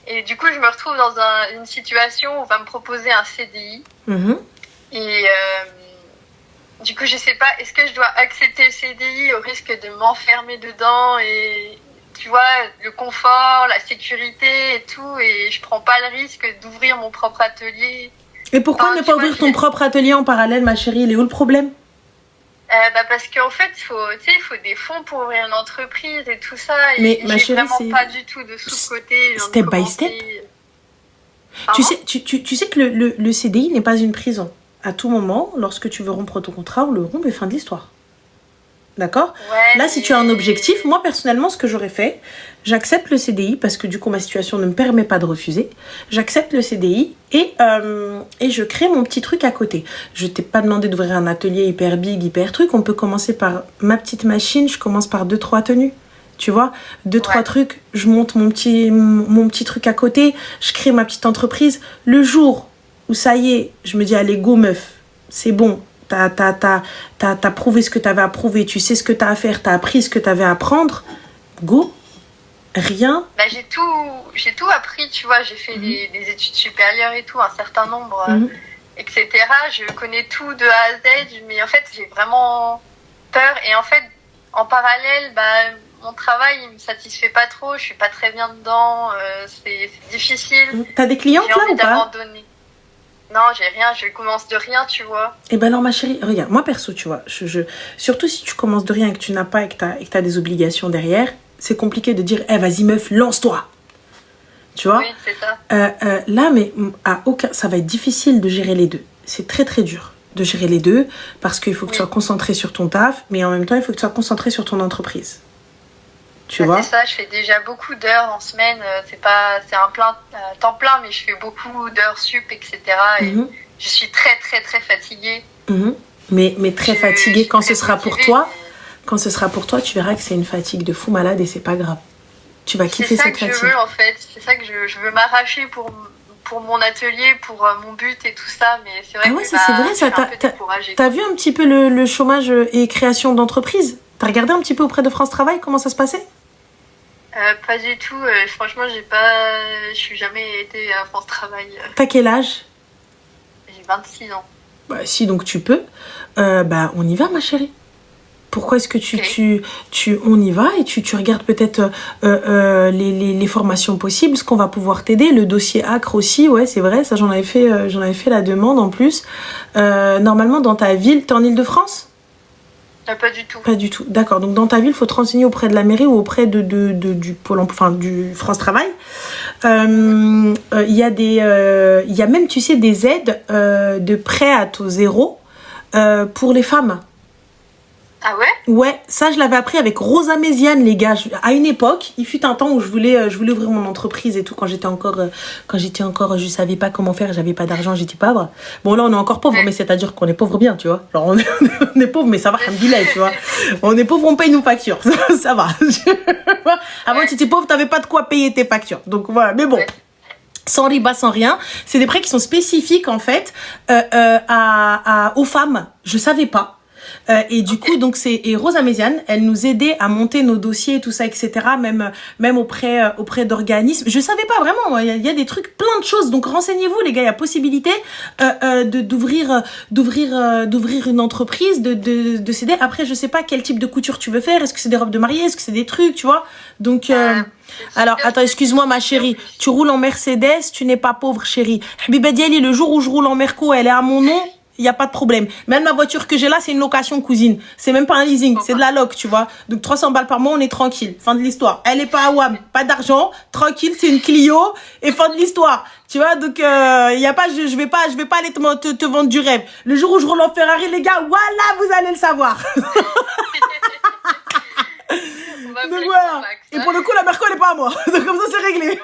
Et du coup, je me retrouve dans une situation où on va me proposer un CDI. Et du coup, je sais pas, est-ce que je dois accepter le CDI au risque de m'enfermer dedans et... Tu vois, le confort, la sécurité et tout, et je prends pas le risque d'ouvrir mon propre atelier. Et pourquoi ne pas ouvrir ton propre atelier en parallèle, ma chérie? Il est où le problème? Parce qu'en fait, il faut des fonds pour ouvrir une entreprise et tout ça. Mais et ma chérie, vraiment pas du tout de sous-côté. Step by step. Tu sais que le CDI n'est pas une prison. À tout moment, lorsque tu veux rompre ton contrat, on le rompt et fin de l'histoire. D'accord? Ouais, là, si tu as un objectif, moi, personnellement, ce que j'aurais fait, j'accepte le CDI parce que du coup, ma situation ne me permet pas de refuser. J'accepte le CDI et je crée mon petit truc à côté. Je t'ai pas demandé d'ouvrir un atelier hyper big, hyper truc. On peut commencer par ma petite machine. Je commence par 2-3 tenues. Tu vois, 2-3 trucs. Je monte mon petit truc à côté. Je crée ma petite entreprise. Le jour où ça y est, je me dis, allez, go, meuf. C'est bon. T'as prouvé ce que t'avais à prouver, tu sais ce que t'as à faire, t'as appris ce que t'avais à apprendre, go, rien. J'ai tout appris, tu vois, j'ai fait des études supérieures et tout, un certain nombre, etc. Je connais tout de A à Z, mais en fait, j'ai vraiment peur. Et en fait, en parallèle, mon travail, il me satisfait pas trop, je suis pas très bien dedans, c'est difficile. T'as des clientes là ou pas? Non, j'ai rien, je commence de rien, tu vois. Et alors, ma chérie, regarde, moi perso, tu vois, surtout si tu commences de rien et que tu n'as pas et que t'as des obligations derrière, c'est compliqué de dire, vas-y meuf, lance-toi. Tu vois? Oui, c'est ça. Là, mais ça va être difficile de gérer les deux. C'est très, très dur de gérer les deux parce qu'il faut que tu sois concentré sur ton taf, mais en même temps, il faut que tu sois concentré sur ton entreprise. Tu vois? C'est ça, je fais déjà beaucoup d'heures en semaine. C'est un temps plein, mais je fais beaucoup d'heures sup, etc. Et je suis très, très, très fatiguée. Mais très fatiguée quand ce sera pour toi. Quand ce sera pour toi, tu verras que c'est une fatigue de fou malade et c'est pas grave. Tu vas kiffer cette fatigue. C'est ça que je veux, en fait. C'est ça que je veux m'arracher pour mon atelier, pour mon but et tout ça. Mais c'est vrai que c'est vrai, je suis un peu découragée. T'as vu un petit peu le chômage et création d'entreprise? T'as regardé un petit peu auprès de France Travail comment ça se passait? Pas du tout. Franchement, je suis jamais été à France Travail. T'as quel âge? J'ai 26 ans. Si donc tu peux, on y va, ma chérie. Pourquoi est-ce que on y va et tu regardes peut-être les formations possibles, ce qu'on va pouvoir t'aider, le dossier ACRE aussi, ouais, c'est vrai, ça j'en avais fait la demande en plus. Normalement, dans ta ville, t'es en Île-de-France? Pas du tout. Pas du tout, d'accord. Donc dans ta ville, il faut te renseigner auprès de la mairie ou auprès du Pôle emploi, du France Travail. Il y a même, tu sais, des aides de prêt à taux zéro pour les femmes. Ah ouais? Ouais, ça je l'avais appris avec Rosa Méziane, les gars. À une époque, il fut un temps où je voulais ouvrir mon entreprise et tout quand j'étais encore, je savais pas comment faire, j'avais pas d'argent, j'étais pauvre. Bon là on est encore pauvre, mais c'est-à-dire qu'on est pauvre bien, tu vois. Alors on est pauvre, mais ça va, alhamdoulilah, tu vois. On est pauvre, on paye nos factures, ça va. Avant tu étais pauvre, t'avais pas de quoi payer tes factures, donc voilà. Mais bon. Sans riba, sans rien. C'est des prêts qui sont spécifiques en fait aux femmes. Je savais pas. Et du coup, donc et Rosa Méziane, elle nous aidait à monter nos dossiers, tout ça, etc. Même auprès d'organismes. Je savais pas vraiment. Il y a des trucs, plein de choses. Donc renseignez-vous, les gars. Il y a possibilité d'ouvrir une entreprise, de s'aider. Après, je sais pas quel type de couture tu veux faire. Est-ce que c'est des robes de mariée? Est-ce que c'est des trucs, tu vois? Donc alors, attends, excuse-moi ma chérie. Tu roules en Mercedes, tu n'es pas pauvre, chérie. Habiba Diali, le jour où je roule en Merco, elle est à mon nom. il n'y a pas de problème. Même la voiture que j'ai là, c'est une location, cousine. C'est même pas un leasing, c'est de la loc, tu vois. Donc 300 balles par mois, on est tranquille. Fin de l'histoire. Elle est pas à WAM, pas d'argent, tranquille, c'est une Clio et fin de l'histoire. Tu vois, donc y a pas, je vais pas aller te vendre du rêve. Le jour où je roule en Ferrari, les gars, voilà, vous allez le savoir. Donc voilà. Et pour le coup, la Merco, elle est pas à moi. Donc comme ça, c'est réglé.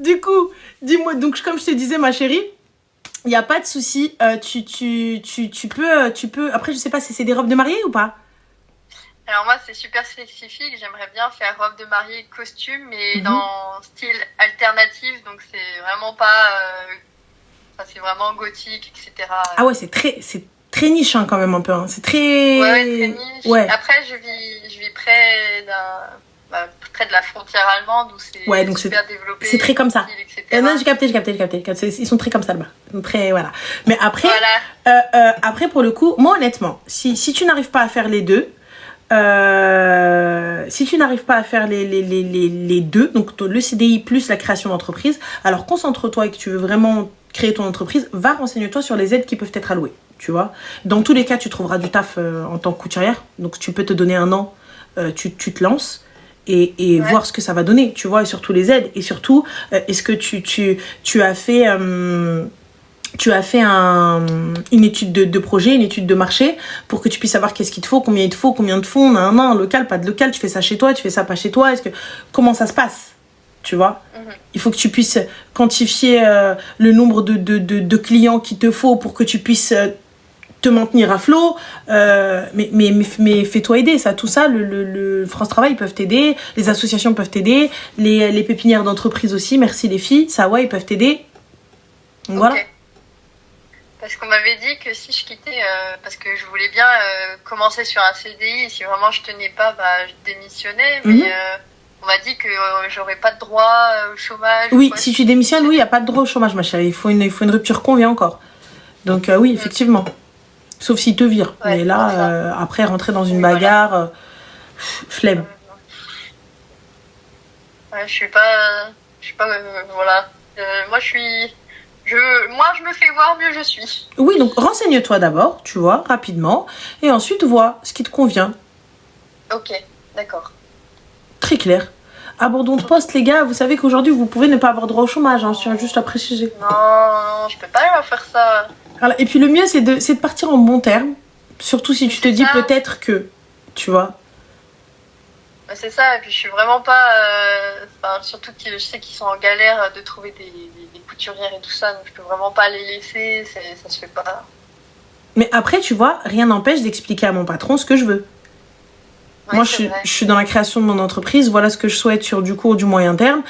Du coup, dis-moi, donc comme je te disais, ma chérie, il n'y a pas de souci. Tu peux. Après, je sais pas si c'est des robes de mariée ou pas. Alors moi, c'est super spécifique. J'aimerais bien faire robe de mariée, costume, mais dans style alternatif. Donc c'est vraiment pas. C'est vraiment gothique, etc. Ah ouais, c'est très niche hein, quand même un peu. Hein. C'est très. Ouais, très niche. Ouais. Après, je vis près de la frontière allemande où c'est super développé. C'est très comme ça. Non, j'ai capté. Ils sont très comme ça là-bas. Très voilà. Mais après, après pour le coup, moi honnêtement, si tu n'arrives pas à faire les deux. Si tu n'arrives pas à faire les deux, donc le CDI plus la création d'entreprise, alors concentre-toi et que tu veux vraiment créer ton entreprise, va renseigner-toi sur les aides qui peuvent être allouées, tu vois. Dans tous les cas, tu trouveras du taf en tant que couturière, donc tu peux te donner 1 an, tu te lances et voir ce que ça va donner, tu vois, et surtout les aides, et surtout, est-ce que tu as fait... tu as fait une étude de projet, une étude de marché pour que tu puisses savoir qu'est-ce qu'il te faut, combien il te faut, combien de fonds, un local, pas de local, tu fais ça chez toi, tu fais ça pas chez toi, comment ça se passe, tu vois. Il faut que tu puisses quantifier le nombre de clients qu'il te faut pour que tu puisses te maintenir à flot, mais fais-toi aider, ça, tout ça, le France Travail peuvent t'aider, les associations peuvent t'aider, les pépinières d'entreprise aussi, merci les filles, ça ouais, ils peuvent t'aider. Donc voilà. Parce qu'on m'avait dit que si je quittais, parce que je voulais bien commencer sur un CDI, et si vraiment je tenais pas, je démissionnais, mais on m'a dit que j'aurais pas de droit au chômage. Oui, si tu démissionnes, oui, il n'y a pas de droit au chômage, ma chérie, il faut une rupture convient encore. Donc oui, effectivement. Sauf s'ils te virent. Ouais, mais là, après, rentrer dans une bagarre, flemme. Ouais, je suis pas voilà. Moi, je me fais voir, mieux je suis. Oui, donc renseigne-toi d'abord, tu vois, rapidement, et ensuite vois ce qui te convient. Ok, d'accord. Très clair. Abandon de poste, les gars, vous savez qu'aujourd'hui, vous pouvez ne pas avoir droit au chômage, je tiens juste à préciser. Non, je peux pas faire ça. Alors, et puis le mieux, c'est de partir en bon terme, surtout si tu te dis peut-être que, tu vois. C'est ça, et puis je suis vraiment pas... surtout que je sais qu'ils sont en galère de trouver des couturières et tout ça, donc je peux vraiment pas les laisser, ça se fait pas. Mais après, tu vois, rien n'empêche d'expliquer à mon patron ce que je veux. Ouais, moi, je suis dans la création de mon entreprise, voilà ce que je souhaite sur du court, du moyen terme.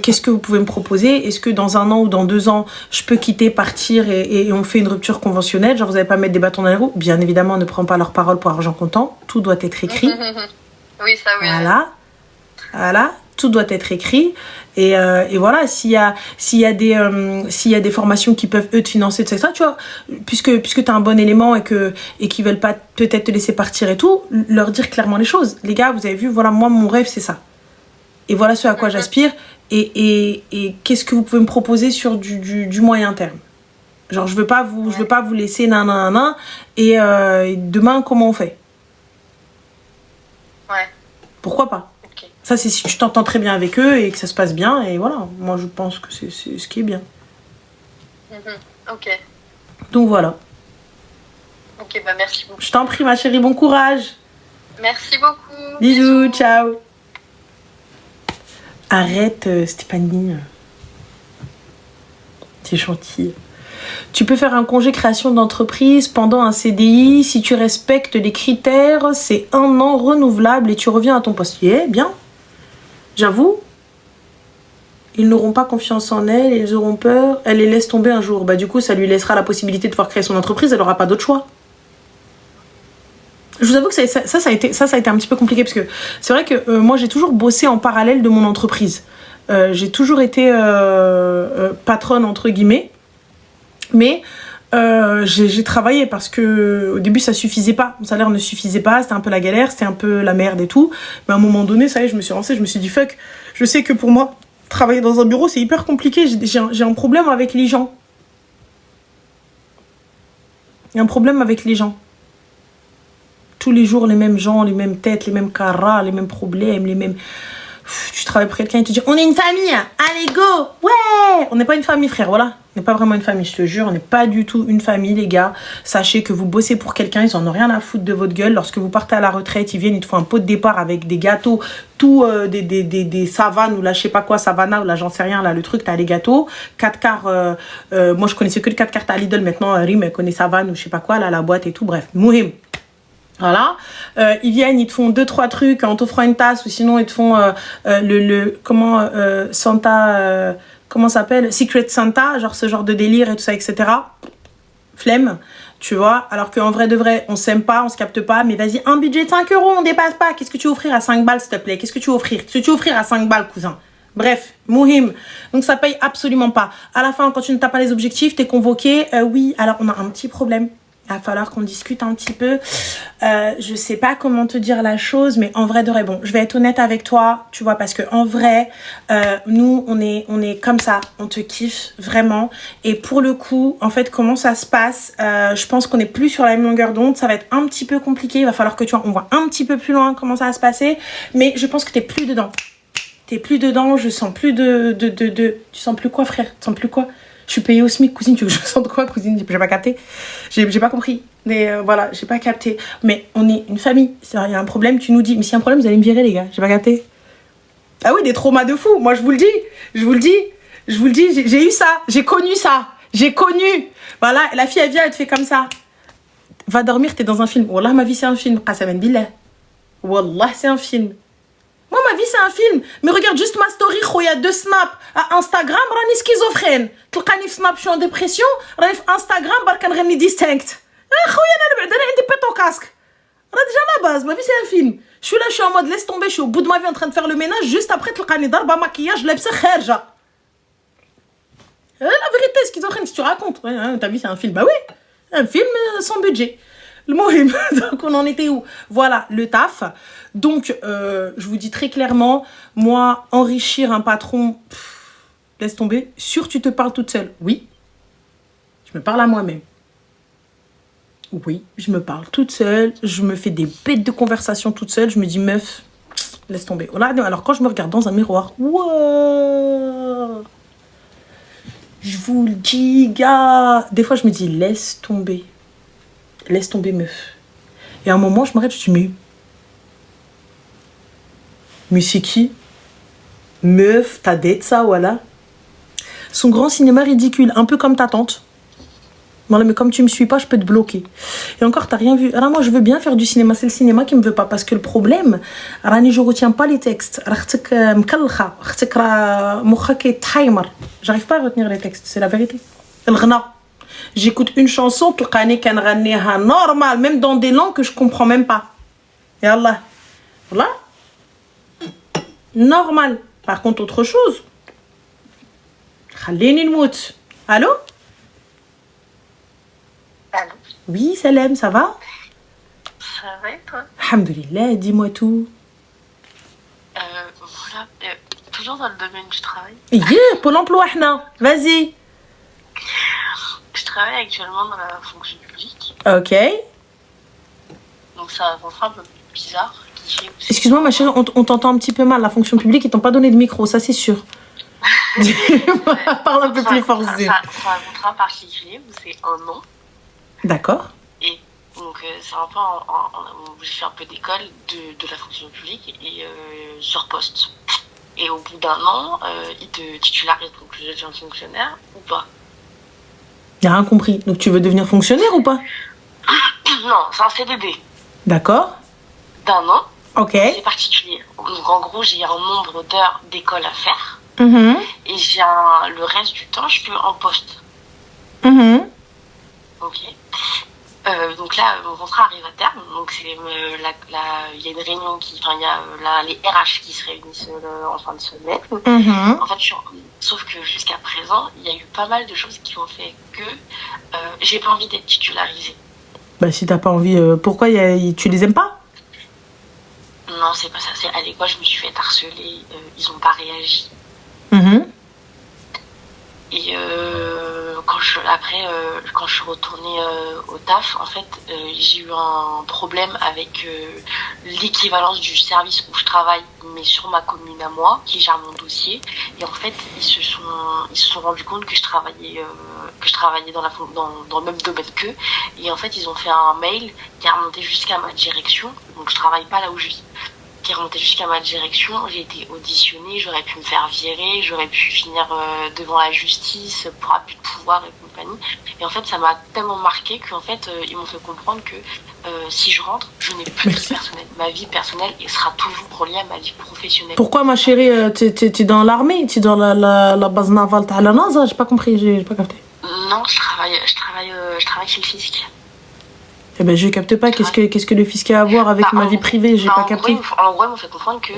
Qu'est-ce que vous pouvez me proposer? Est-ce que dans 1 an ou dans 2 ans, je peux quitter, partir et on fait une rupture conventionnelle? Genre, vous n'allez pas mettre des bâtons dans les roues? Bien évidemment, on ne prend pas leur parole pour argent comptant. Tout doit être écrit. Oui, ça oui. Voilà, tout doit être écrit. Et voilà, s'il y a des formations qui peuvent eux te financer, etc., tu vois, puisque tu as un bon élément et qu'ils veulent pas peut-être te laisser partir et tout, leur dire clairement les choses. Les gars, vous avez vu, voilà, moi, mon rêve, c'est ça. Et voilà ce à quoi j'aspire. Et qu'est-ce que vous pouvez me proposer sur du moyen terme? Genre, je veux pas vous laisser et demain, comment on fait? Ouais. Pourquoi pas? Ça, c'est si tu t'entends très bien avec eux et que ça se passe bien. Et voilà, moi, je pense que c'est ce qui est bien. Ok. Donc, voilà. Ok, merci beaucoup. Je t'en prie, ma chérie, bon courage. Merci beaucoup. Bisous, ciao. Arrête, Stéphanie. C'est gentil. Tu peux faire un congé création d'entreprise pendant un CDI. Si tu respectes les critères, c'est 1 an renouvelable et tu reviens à ton poste. Bien. J'avoue, ils n'auront pas confiance en elle, ils auront peur, elle les laisse tomber un jour. Du coup, ça lui laissera la possibilité de pouvoir créer son entreprise, elle n'aura pas d'autre choix. Je vous avoue que ça a été un petit peu compliqué parce que c'est vrai que moi, j'ai toujours bossé en parallèle de mon entreprise. J'ai toujours été patronne, entre guillemets, mais j'ai travaillé parce que au début ça suffisait pas, mon salaire ne suffisait pas, c'était un peu la galère, c'était un peu la merde et tout, mais à un moment donné ça y est, je me suis lancée, je me suis dit fuck, je sais que pour moi travailler dans un bureau c'est hyper compliqué, j'ai un problème avec les gens, Il y a un problème avec les gens. Tous les jours, les mêmes gens, les mêmes têtes, les mêmes caras, les mêmes problèmes, les mêmes... Tu travailles pour quelqu'un et tu dis on est une famille, allez go, ouais. On n'est pas une famille, frère, voilà. On n'est pas vraiment une famille, je te jure. On n'est pas du tout une famille, les gars. Sachez que vous bossez pour quelqu'un, ils en ont rien à foutre de votre gueule. Lorsque vous partez à la retraite, ils viennent, ils te font un pot de départ avec des gâteaux, tout des savanes ou là, je sais pas quoi, savana ou là, j'en sais rien, là, le truc, t'as les gâteaux. 4 quarts, moi je connaissais que le 4 quarts à Lidl, maintenant Rim, elle connaît savane ou je sais pas quoi, là, la boîte et tout, bref, mouhim. Voilà, ils viennent, ils te font 2-3 trucs en t'offrant une tasse ou sinon ils te font Santa, comment ça s'appelle, Secret Santa, genre ce genre de délire et tout ça, etc. Flemme, tu vois, alors qu'en vrai de vrai, on s'aime pas, on se capte pas, mais vas-y, un budget de 5 €, on dépasse pas. Qu'est-ce que tu veux offrir à 5 balles, s'il te plaît? Qu'est-ce que tu veux offrir? Qu'est-ce que tu veux offrir à 5 balles, cousin? Bref, mouhim. Donc ça paye absolument pas. À la fin, quand tu ne t'as pas les objectifs, t'es convoqué. Oui, alors on a un petit problème. Il va falloir qu'on discute un petit peu. Je sais pas comment te dire la chose, mais en vrai de vrai, bon, je vais être honnête avec toi, tu vois, parce que en vrai, nous, on est comme ça, on te kiffe vraiment. Et pour le coup, en fait, comment ça se passe, je pense qu'on est plus sur la même longueur d'onde. Ça va être un petit peu compliqué. Il va falloir que on voit un petit peu plus loin comment ça va se passer. Mais je pense que t'es plus dedans. T'es plus dedans. Je sens plus Tu sens plus quoi, frère? Tu sens plus quoi? Je suis payée au SMIC, cousine, tu veux que je sente quoi, cousine? J'ai pas capté. J'ai pas compris. Mais voilà, j'ai pas capté. Mais on est une famille. Il y a un problème, tu nous dis. Mais s'il y a un problème, vous allez me virer, les gars. J'ai pas capté. Ah oui, des traumas de fou. Moi, je vous le dis. Je vous le dis. J'ai eu ça. J'ai connu ça. J'ai connu. Voilà, la fille, elle vient, elle te fait comme ça. Va dormir, t'es dans un film. Wallah, ma vie, c'est un film. Qasaman billah. Wallah, c'est un film. Moi, ma vie, c'est un film. Mais regarde juste ma story, khoya, 2 snaps à Instagram, rani schizophrène. Tlqani fi snap, je suis en dépression. Rani fi Instagram, barkan rani distinct. Khoya, ana عندي pète au casque. Rani déjà la base, ma vie, c'est un film. Je suis là, je suis en mode laisse tomber, je suis au bout de ma vie en train de faire le ménage. Juste après, tlqani darba maquillage, labsa kharja. La vérité, schizophrène, si tu racontes. Ouais, ta vie, c'est un film. Bah oui, un film sans budget. Le mohim. Donc on en était où? Voilà, le taf. Donc je vous dis très clairement, moi, enrichir un patron, laisse tomber. Sûr, tu te parles toute seule? Oui. Je me parle à moi-même. Oui, je me parle toute seule. Je me fais des bêtes de conversation toute seule. Je me dis, meuf, laisse tomber. Alors quand je me regarde dans un miroir, wow, je vous le dis, gars. Des fois, je me dis, laisse tomber. Laisse tomber, meuf. Et à un moment, je m'arrête, je dis, mais c'est qui? Meuf, ta dette, ça, voilà. Son grand cinéma ridicule, un peu comme ta tante. Voilà, mais comme tu me suis pas, je peux te bloquer. Et encore, t'as rien vu. Alors moi, je veux bien faire du cinéma, c'est le cinéma qui me veut pas. Parce que le problème, Rani, je retiens pas les textes. J'arrive pas à retenir les textes, c'est la vérité. J'écoute une chanson, normal, même dans des langues que je comprends même pas. Et Allah. Voilà. Normal. Par contre, autre chose. Khalini nmout. Allô? Allô? Oui, Salem, ça va? Ça va et toi? Alhamdulillah, dis-moi tout. Voilà, toujours dans le domaine du travail. Yeah, Pôle emploi, hna. Vas-y. Je travaille actuellement dans la fonction publique. Ok. Donc ça sera un peu bizarre. Excuse-moi, ma chérie, on t'entend un petit peu mal. La fonction publique, ils t'ont pas donné de micro, ça c'est sûr. Parle un peu plus fort. C'est un contrat particulier où c'est un an. D'accord. Et donc c'est un peu où j'ai fait un peu d'école de la fonction publique et sur poste. Et au bout d'un an, ils te titularisent, donc je deviens fonctionnaire ou pas. J'ai rien compris. Donc tu veux devenir fonctionnaire ou pas? Non, c'est un CDD. D'accord. D'un an. Ok. C'est particulier. Donc en gros, j'ai un nombre d'heures d'école à faire. Et j'ai le reste du temps, je suis en poste. Ok. Donc là, mon contrat arrive à terme. Donc c'est il y a une réunion il y a les RH qui se réunissent en fin de semaine. En fait, sauf que jusqu'à présent, il y a eu pas mal de choses qui ont fait que j'ai pas envie d'être titularisée. Bah si t'as pas envie, pourquoi tu les aimes pas? Non, c'est pas ça. C'est à l'école, je me suis fait harceler. Ils ont pas réagi. Et quand je suis retournée au taf, en fait, j'ai eu un problème avec l'équivalence du service où je travaille, mais sur ma commune à moi, qui gère mon dossier. Et en fait, ils se sont rendus compte que je travaillais dans le même domaine qu'eux. Et en fait, ils ont fait un mail qui a remonté jusqu'à ma direction. Donc, je travaille pas là où je vis. Qui est remonté jusqu'à ma direction, j'ai été auditionnée, j'aurais pu me faire virer, j'aurais pu finir devant la justice pour abus de pouvoir et compagnie. Et en fait, ça m'a tellement marqué qu'en fait, ils m'ont fait comprendre que si je rentre, je n'ai plus de vie personnelle. Ma vie personnelle sera toujours reliée à ma vie professionnelle. Pourquoi, ma chérie, t'es dans l'armée? T'es dans la base navale à la NASA? J'ai pas compris, j'ai pas capté. Non, je travaille chez le fisc. Eh ben, je capte pas. Qu'est-ce que le fisc a à voir avec ma vie privée? J'ai pas capté. En gros, ils m'ont fait comprendre que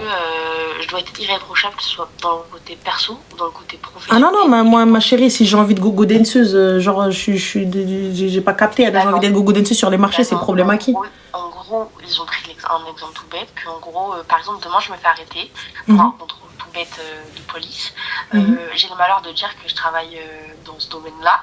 je dois être irréprochable, que ce soit dans le côté perso ou dans le côté professionnel. Ah non, moi, ma chérie, si j'ai envie de gogo danseuse, genre, j'ai pas capté. J'ai envie d'être gogo danseuse sur les marchés, c'est problème à qui? En gros, ils ont pris un exemple tout bête, qu'en gros, par exemple, demain, je me fais arrêter pour un contrôle tout bête de police. J'ai le malheur de dire que je travaille dans ce domaine-là.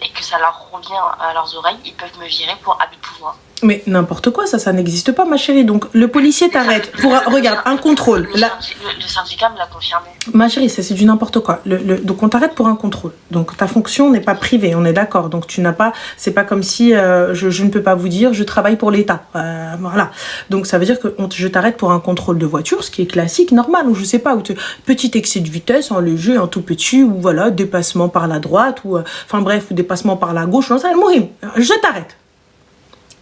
Et que ça leur revient à leurs oreilles, ils peuvent me virer pour abus de pouvoir. Mais n'importe quoi, ça n'existe pas, ma chérie. Donc, le policier t'arrête pour, regarde, un contrôle. Le syndicat me l'a confirmé. Ma chérie, ça c'est du n'importe quoi. Donc, on t'arrête pour un contrôle. Donc, ta fonction n'est pas privée, on est d'accord. Donc, tu n'as pas, c'est pas comme si je ne peux pas vous dire, je travaille pour l'État. Voilà. Donc, ça veut dire que je t'arrête pour un contrôle de voiture, ce qui est classique, normal, ou je sais pas, ou petit excès de vitesse, en léger, en tout petit, ou voilà, dépassement par la droite, ou, enfin bref, ou dépassement par la gauche, non, ça, je t'arrête.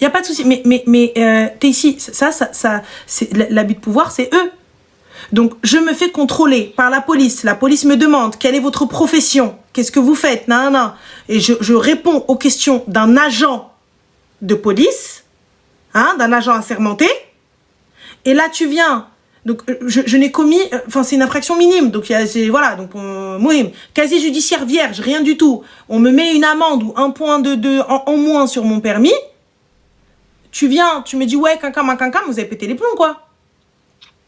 Il n'y a pas de souci. Mais t'es ici. Ça c'est l'abus de pouvoir, c'est eux. Donc, je me fais contrôler par la police. La police me demande quelle est votre profession. Qu'est-ce que vous faites? Non. Et je réponds aux questions d'un agent de police, hein, d'un agent assermenté. Et là, tu viens. Donc, je n'ai commis... Enfin, c'est une infraction minime. Donc, voilà. Donc, casier judiciaire vierge, rien du tout. On me met une amende ou un point en moins sur mon permis. Tu viens, tu me dis, ouais, cancam, vous avez pété les plombs, quoi.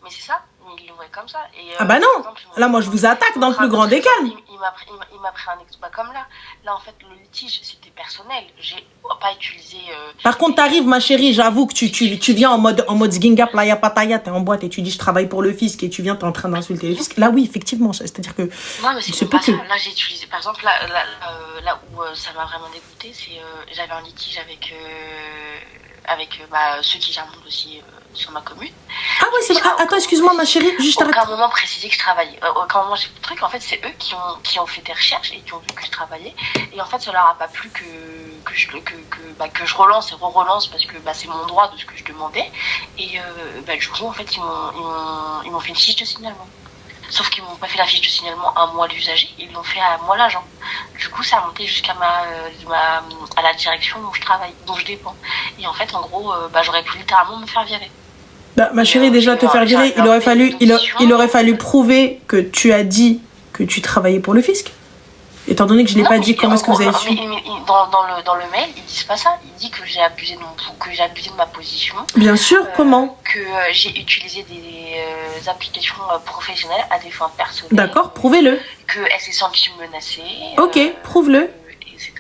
Mais c'est ça, ils l'ouvraient comme ça. Et, ah bah non, exemple, là, moi, je vous attaque dans le plus grand des calmes. Il m'a pris un expat comme là. Là, en fait, le litige, c'était personnel. J'ai pas utilisé... Par contre, t'arrives, ma chérie, j'avoue que tu viens en mode zginga, playa, pataya, t'es en boîte et tu dis, je travaille pour le fisc et tu viens, t'es en train d'insulter le fisc. Là, oui, effectivement, c'est-à-dire que... Non, mais c'est pas ça. Là, j'ai utilisé... Par exemple, là où ça m'a vraiment dégoûté, c'est... j'avais un litige avec ceux qui gèrent mon dossier sur ma commune. Ah ouais, c'est vrai. Attends, excuse-moi, ma chérie, juste arrête. À aucun moment précisé que je travaillais. Aucun moment j'ai fait le truc. En fait, c'est eux qui ont fait des recherches et qui ont vu que je travaillais. Et en fait, ça leur a pas plu que je relance et re-relance parce que c'est mon droit de ce que je demandais. Et du coup, en fait, ils m'ont fait une fiche de signalement. Sauf qu'ils m'ont pas fait la fiche de signalement à moi l'usager, ils l'ont fait à moi l'agent. Du coup, ça a monté jusqu'à à la direction où je travaille, dont je dépends. Et en fait, en gros, j'aurais pu littéralement me faire virer. Ma chérie, déjà te faire virer, il aurait fallu prouver que tu as dit que tu travaillais pour le fisc. Étant donné que je l'ai pas dit, comment est-ce que vous avez su? Dans le mail, ils disent pas ça. Ils disent que j'ai abusé de ma position. Bien sûr, comment? Que j'ai utilisé des applications professionnelles à des fins personnelles. D'accord, prouvez-le. Que elle s'est sentie menacée. Ok, prouve-le. Etc.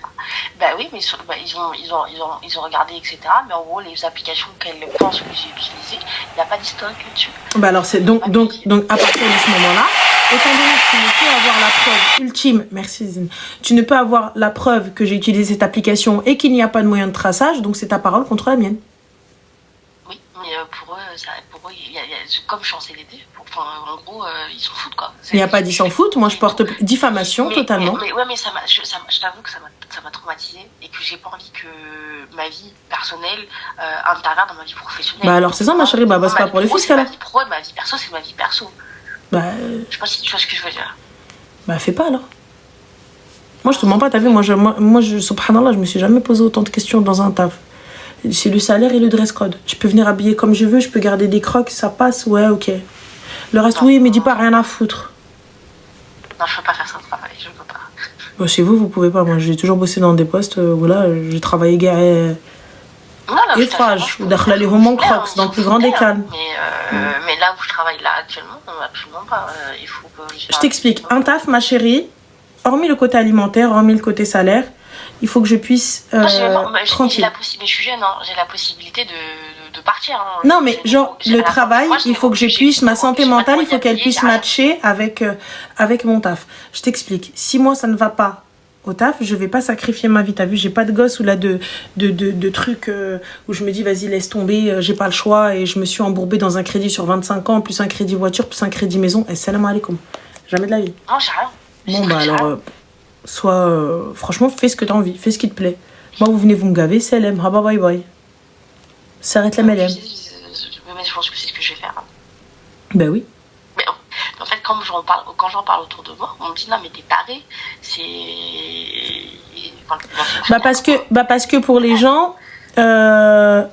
Oui, mais ils ont regardé, etc. Mais en gros, les applications qu'elle pense que j'ai utilisées, il n'y a pas d'historique là-dessus. Alors c'est donc à partir de ce moment-là, étant donné que tu ne peux avoir la preuve ultime, merci Zine, tu ne peux avoir la preuve que j'ai utilisé cette application et qu'il n'y a pas de moyen de traçage, donc c'est ta parole contre la mienne. Oui, mais pour eux, comme je suis en CDD, en gros, ils s'en foutent, quoi. Il n'y a pas d'ils s'en foutent, moi je porte diffamation totalement. Mais je t'avoue que ça m'a traumatisée et que j'ai pas envie que ma vie personnelle intervienne dans ma vie professionnelle. Alors c'est ça, ma chérie, c'est pas pour le fisc alors. Ma vie pro et ma vie perso, c'est ma vie perso. Je sais pas si tu vois ce que je veux dire. Fais pas alors. Moi je te mens pas, t'as vu, moi subhanallah, je me suis jamais posé autant de questions dans un taf. C'est le salaire et le dress code. Je peux venir habiller comme je veux, je peux garder des crocs, ça passe, ouais, ok. Le reste, oui, mais dis pas rien à foutre. Non, je peux pas faire ça au travail, je peux pas. Chez vous pouvez pas. Moi, j'ai toujours bossé dans des postes, voilà, j'ai travaillé garé. Effrage, ou d'akhla les hommes en crocs, dans le plus grand des calmes. Mais là où je travaille là actuellement, absolument pas. Il faut que je t'explique. Un taf, ma chérie, hormis le côté alimentaire, hormis le côté salaire, il faut que je puisse tranquille. Mais je suis jeune, hein, j'ai la possibilité de partir. Hein. Non, mais genre, le travail, il faut que je puisse, ma santé mentale, il faut qu'elle puisse matcher avec mon taf. Je t'explique. Si moi, ça ne va pas au taf, je vais pas sacrifier ma vie. T'as vu, j'ai pas de gosse ou là de trucs où je me dis, vas-y, laisse tomber, j'ai pas le choix et je me suis embourbée dans un crédit sur 25 ans, plus un crédit voiture, plus un crédit maison. Et salam alaikum. Jamais de la vie. Non, j'ai rien. Bon, bah alors, franchement, fais ce que t'as envie, fais ce qui te plaît. Moi, vous venez vous me gaver, salam, haba bye bye. Ça arrête la MLM. Mais je pense que c'est ce que je vais faire. Hein. Ben oui. Mais en fait, quand j'en parle autour de moi, on me dit non, mais t'es taré. C'est. Parce que pour les gens. Être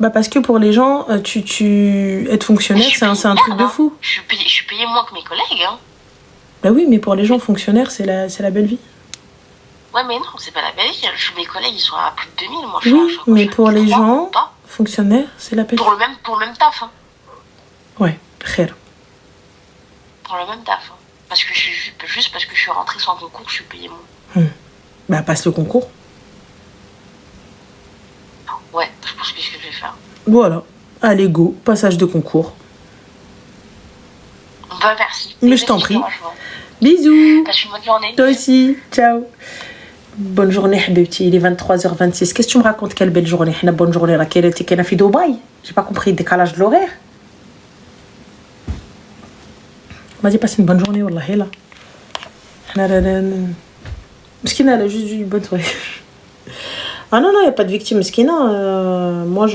fonctionnaire, c'est un truc de fou. Je suis payé moins que mes collègues. Hein. Bah oui, mais pour les gens fonctionnaires, c'est la belle vie. Ouais, mais non, c'est pas la belle vie. Mes collègues, ils sont à plus de 2000. Moi, mais pour les gens fonctionnaires, c'est la belle vie. Pour le même taf. Hein. Ouais, khair. Pour le même taf. Hein. Parce que juste parce que je suis rentrée sans concours, je suis payée moins. Bah, passe le concours. Ouais, je pense que c'est ce que je vais faire. Voilà. Allez, go. Passage de concours. Bah, merci. Mais je t'en prie. Bisous. Passe une bonne journée. Toi aussi. Ciao. Bonne journée, Habibti. Il est 23h26. Qu'est-ce que tu me racontes? Quelle belle journée. Bonne journée. La quelle était qu'elle a fait Dubaï. J'ai pas compris le décalage de l'horaire. Vas-y, passe une bonne journée. Wallah, là. Mskina, elle a juste eu une bonne soirée. Ah non, il n'y a pas de victime Mskina. Moi,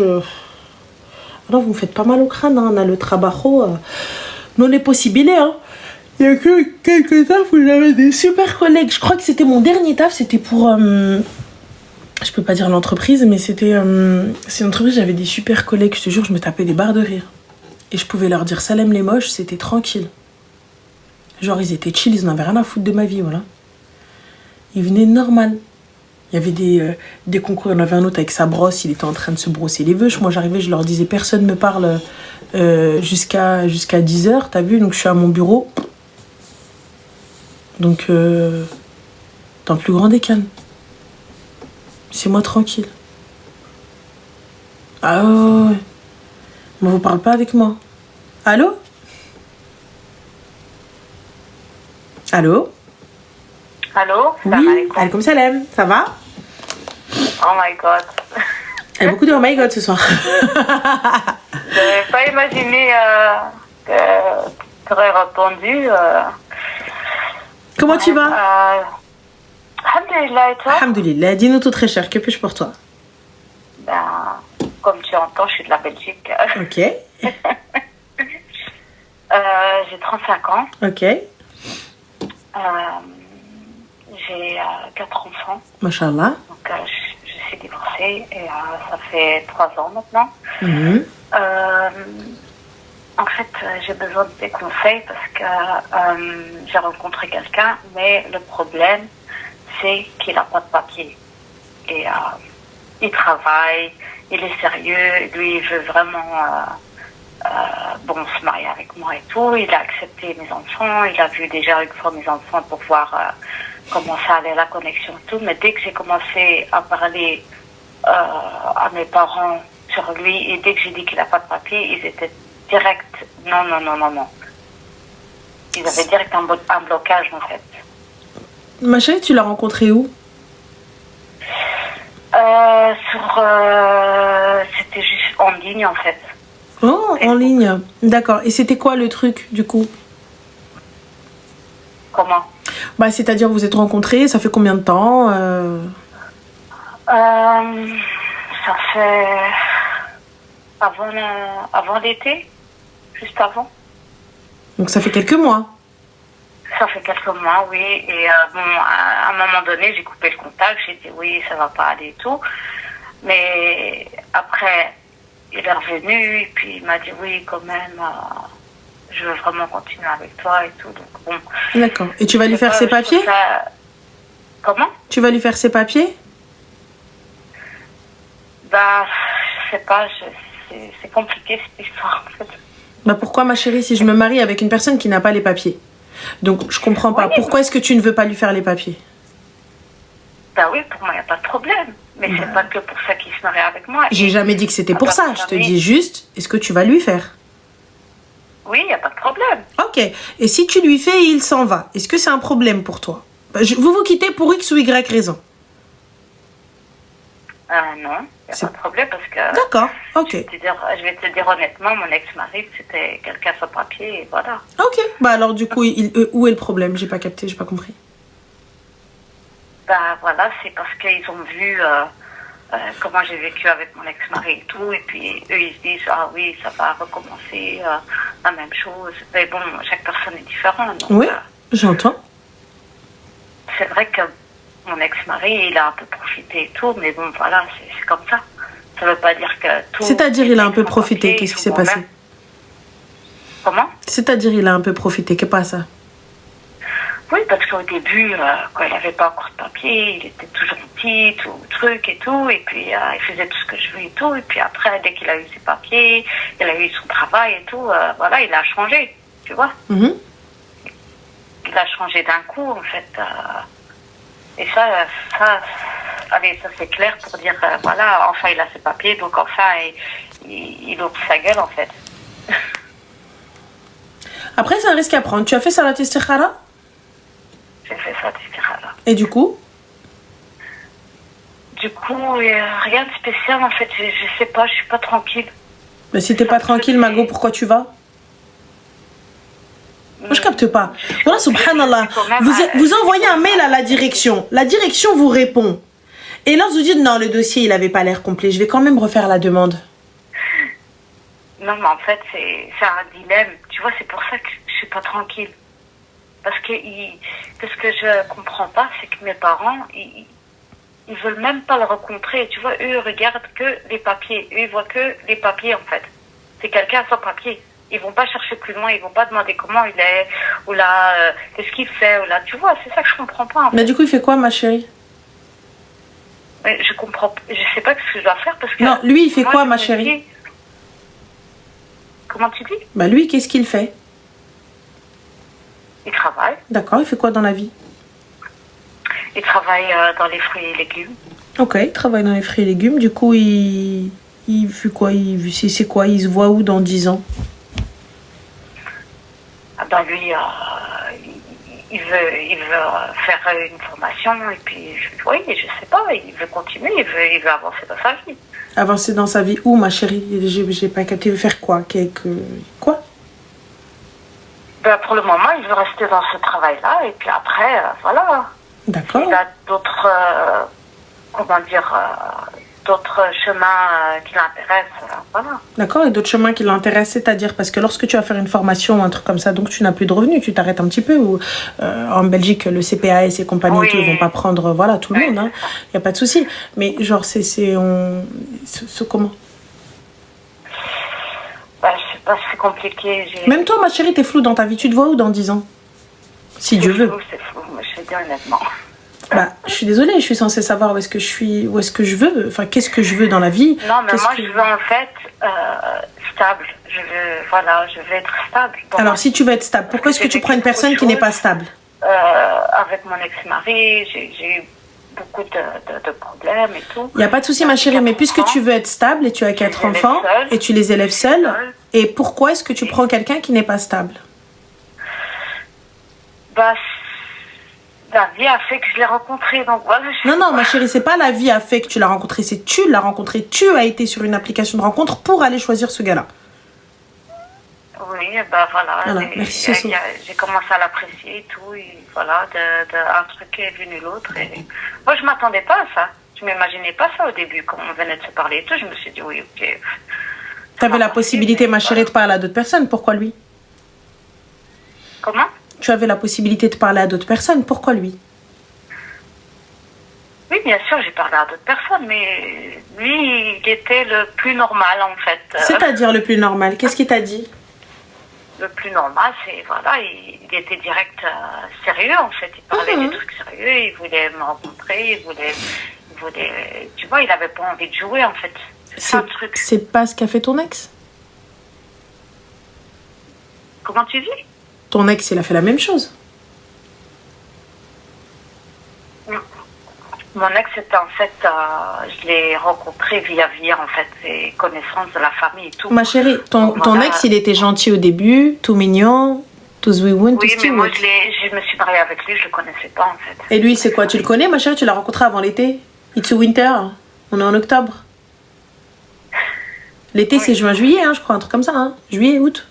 Alors, vous me faites pas mal au crâne. Hein. On a le trabajo. Non est possible. Hein. Il y a que quelques tafs où j'avais des super collègues. Je crois que c'était mon dernier taf. C'était pour... je peux pas dire l'entreprise, mais c'était... c'est une entreprise, j'avais des super collègues. Je te jure, je me tapais des barres de rire. Et je pouvais leur dire Salem les moches, c'était tranquille. Genre, ils étaient chill, ils n'en avaient rien à foutre de ma vie, voilà. Ils venaient normal. Il y avait des concours, il y en avait un autre avec sa brosse, il était en train de se brosser les veuches. Moi, j'arrivais, je leur disais, personne me parle jusqu'à 10h, t'as vu? Donc, je suis à mon bureau. Donc, dans le plus grand des calmes. C'est moi tranquille. Ah ouais. Mais vous parlez pas avec moi. Allô? Allô? Allô? Oui, alaikum salam, ça va? Oh my god. Il y a beaucoup de oh my god ce soir. Je n'avais pas imaginé que tu aurais répondu. Comment tu vas? Alhamdulillah, et toi? Alhamdulillah, dis-nous tout très cher, que puis-je pour toi? Ben, comme tu entends, je suis de la Belgique. Ok. J'ai 35 ans. Ok. J'ai 4 enfants. Mashallah. Donc, je suis divorcée et ça fait 3 ans maintenant. Mhm. En fait, j'ai besoin de tes conseils parce que j'ai rencontré quelqu'un, mais le problème, c'est qu'il n'a pas de papier. Et il travaille, il est sérieux, lui, il veut vraiment se marier avec moi et tout. Il a accepté mes enfants, il a vu déjà une fois mes enfants pour voir comment ça allait la connexion et tout. Mais dès que j'ai commencé à parler à mes parents sur lui et dès que j'ai dit qu'il n'a pas de papier, ils étaient direct, non. Ils avaient direct un blocage en fait. Ma chérie, tu l'as rencontré où? C'était juste en ligne en fait. Oh, en ligne. D'accord. Et c'était quoi le truc du coup? Comment? Bah, c'est-à-dire vous êtes rencontrés, ça fait combien de temps? Ça fait avant l'été, juste avant. Donc ça fait quelques mois. Ça fait quelques mois, oui. Et à un moment donné, j'ai coupé le contact. J'ai dit oui, ça va pas aller et tout. Mais après, il est revenu et puis il m'a dit oui, quand même, je veux vraiment continuer avec toi et tout. Donc bon. D'accord. Et tu vas lui faire ses papiers? Comment? Tu vas lui faire ses papiers? Bah, je sais pas, c'est compliqué cette histoire en fait. Bah pourquoi ma chérie si je me marie avec une personne qui n'a pas les papiers? Donc je comprends pas. Oui, pourquoi est-ce que tu ne veux pas lui faire les papiers? Ben oui, pour moi, il n'y a pas de problème. Mais c'est pas que pour ça qu'il se marie avec moi. J'ai jamais dit que c'était pour ça. Je te dis juste, est-ce que tu vas lui faire? Oui, il n'y a pas de problème. Ok. Et si tu lui fais et il s'en va, est-ce que c'est un problème pour toi? Vous vous quittez pour X ou Y raison? Non, il n'y a pas de problème parce que... D'accord, ok. Je vais te dire honnêtement, mon ex-mari, c'était quelqu'un sans papier et voilà. Ok. Bah alors du coup, où est le problème? J'ai pas capté, j'ai pas compris. Bah voilà, c'est parce qu'ils ont vu comment j'ai vécu avec mon ex-mari et tout. Et puis eux, ils se disent, ah oui, ça va recommencer la même chose. Mais bon, chaque personne est différente. Donc, Oui, j'entends. c'est vrai que mon ex-mari, il a un peu profité et tout, mais bon, voilà, c'est comme ça. Ça veut pas dire que tout... C'est-à-dire, il a un peu profité, qu'est-ce qui s'est passé? Comment? C'est-à-dire, il a un peu profité, qu'est-ce pas ça? Oui, parce qu'au début, quand il n'avait pas encore de papier, il était tout gentil, tout truc et tout, et puis il faisait tout ce que je veux et tout, et puis après, dès qu'il a eu ses papiers, il a eu son travail et tout, voilà, il a changé, tu vois. Mhm. Il a changé d'un coup, en fait. Et ça, allez, ça c'est clair pour dire, voilà, enfin il a ses papiers, donc enfin il ouvre sa gueule, en fait. Après, c'est un risque à prendre. Tu as fait Salat Istikhara? J'ai fait ça, là. Et du coup? Du coup, rien de spécial, en fait, je sais pas, je suis pas tranquille. Mais si t'es pas tranquille, Mago, pourquoi tu vas? Moi, je capte pas. Voilà, subhanallah. Vous envoyez un mail à la direction. La direction vous répond. Et là, vous dites, non, le dossier, il avait pas l'air complet. Je vais quand même refaire la demande. Non, mais en fait, c'est un dilemme. Tu vois, c'est pour ça que je suis pas tranquille. Parce que ce que je comprends pas, c'est que mes parents, ils veulent même pas le rencontrer. Tu vois, eux, ils regardent que les papiers. Eux, ils voient que les papiers, en fait. C'est quelqu'un sans papier. Ils vont pas chercher plus loin. Ils vont pas demander comment il est, ou là, qu'est-ce qu'il fait, ou là. Tu vois, c'est ça que je comprends pas, en fait. Mais du coup, il fait quoi, ma chérie? Mais je comprends, je sais pas ce que je dois faire parce que... Non, lui, il fait moi, quoi, je ma me chérie? dis- Comment tu dis? Bah, lui, qu'est-ce qu'il fait? Il travaille. D'accord, il fait quoi dans la vie? Il travaille dans les fruits et légumes. Ok, il travaille dans les fruits et légumes. Du coup, il fait quoi? C'est quoi? Il se voit où dans 10 ans? Ah ben lui, il veut faire une formation et puis, oui, je sais pas, il veut continuer, il veut avancer dans sa vie. Avancer dans sa vie où, ma chérie? J'ai pas capté. Il veut faire quoi? Quoi? Ben, pour le moment, il veut rester dans ce travail-là et puis après, voilà. D'accord. Il a d'autres, d'autres chemins qui l'intéressent, voilà. D'accord, et d'autres chemins qui l'intéressent, c'est-à-dire parce que lorsque tu vas faire une formation ou un truc comme ça, donc tu n'as plus de revenus, tu t'arrêtes un petit peu, ou en Belgique, le CPAS et compagnie, Oui. tout, ils vont pas prendre, voilà, tout le Oui, monde, hein. c'est ça. Y a pas de souci. Mais genre, comment? Ben, je sais pas, c'est compliqué. Même toi, ma chérie, t'es floue dans ta vie, tu te vois où dans 10 ans? Si Dieu veut. C'est flou, moi, je vais dire honnêtement. Bah, je suis désolée, je suis censée savoir où est-ce que je suis, où est-ce que je veux, enfin, qu'est-ce que je veux dans la vie. Non, mais moi, Qu'est-ce je que- veux en fait stable. Je veux être stable. Bon, Alors, si tu veux être stable, pourquoi est-ce que tu prends une personne qui n'est pas stable? avec mon ex-mari, j'ai eu beaucoup de problèmes et tout. Il n'y a pas de souci, ma chérie, mais puisque tu veux être stable et tu as 4 les élèves enfants seuls. et tu les élèves seuls, Seule. et pourquoi est-ce que tu prends quelqu'un qui n'est pas stable? Bah, la vie a fait que je l'ai rencontré, donc voilà. Non, non, ma chérie, c'est pas la vie a fait que tu l'as rencontré, c'est tu l'as rencontré. Tu as été sur une application de rencontre pour aller choisir ce gars-là. Oui, bah voilà. Voilà, Et- merci, et- Soso. J'ai commencé à l'apprécier et tout, et voilà, un truc est venu l'autre. Et... Moi, je m'attendais pas à ça. Je m'imaginais pas ça au début, quand on venait de se parler et tout. Je me suis dit, oui, ok. Tu avais la marche, possibilité, mais ma chérie, de parler à d'autres personnes. Pourquoi lui? Comment? Tu avais la possibilité de parler à d'autres personnes. Pourquoi lui? Oui, bien sûr, j'ai parlé à d'autres personnes, mais lui, il était le plus normal, en fait. C'est-à-dire le plus normal. Qu'est-ce qu'il t'a dit? Le plus normal, c'est, voilà, il était direct sérieux, en fait. Il parlait Mhm. des trucs sérieux, il voulait me rencontrer, il voulait, tu vois, il avait pas envie de jouer, en fait. C'est un truc. C'est pas ce qu'a fait ton ex? Comment tu dis? Ton ex, il a fait la même chose. Mon ex, c'était en fait, je l'ai rencontré via en fait, ses connaissances de la famille et tout. Ma chérie, ton ex, il était gentil au début, tout mignon, tout zouiwoun, tout Oui, ce mais qu'il moi, veut. je me suis mariée avec lui, je le connaissais pas en fait. Et lui, c'est quoi? Tu le connais, ma chérie? Tu l'as rencontré avant l'été? It's winter. On est en octobre. L'été, c'est juin-juillet, hein, je crois, un truc comme ça. Hein. Juillet, août.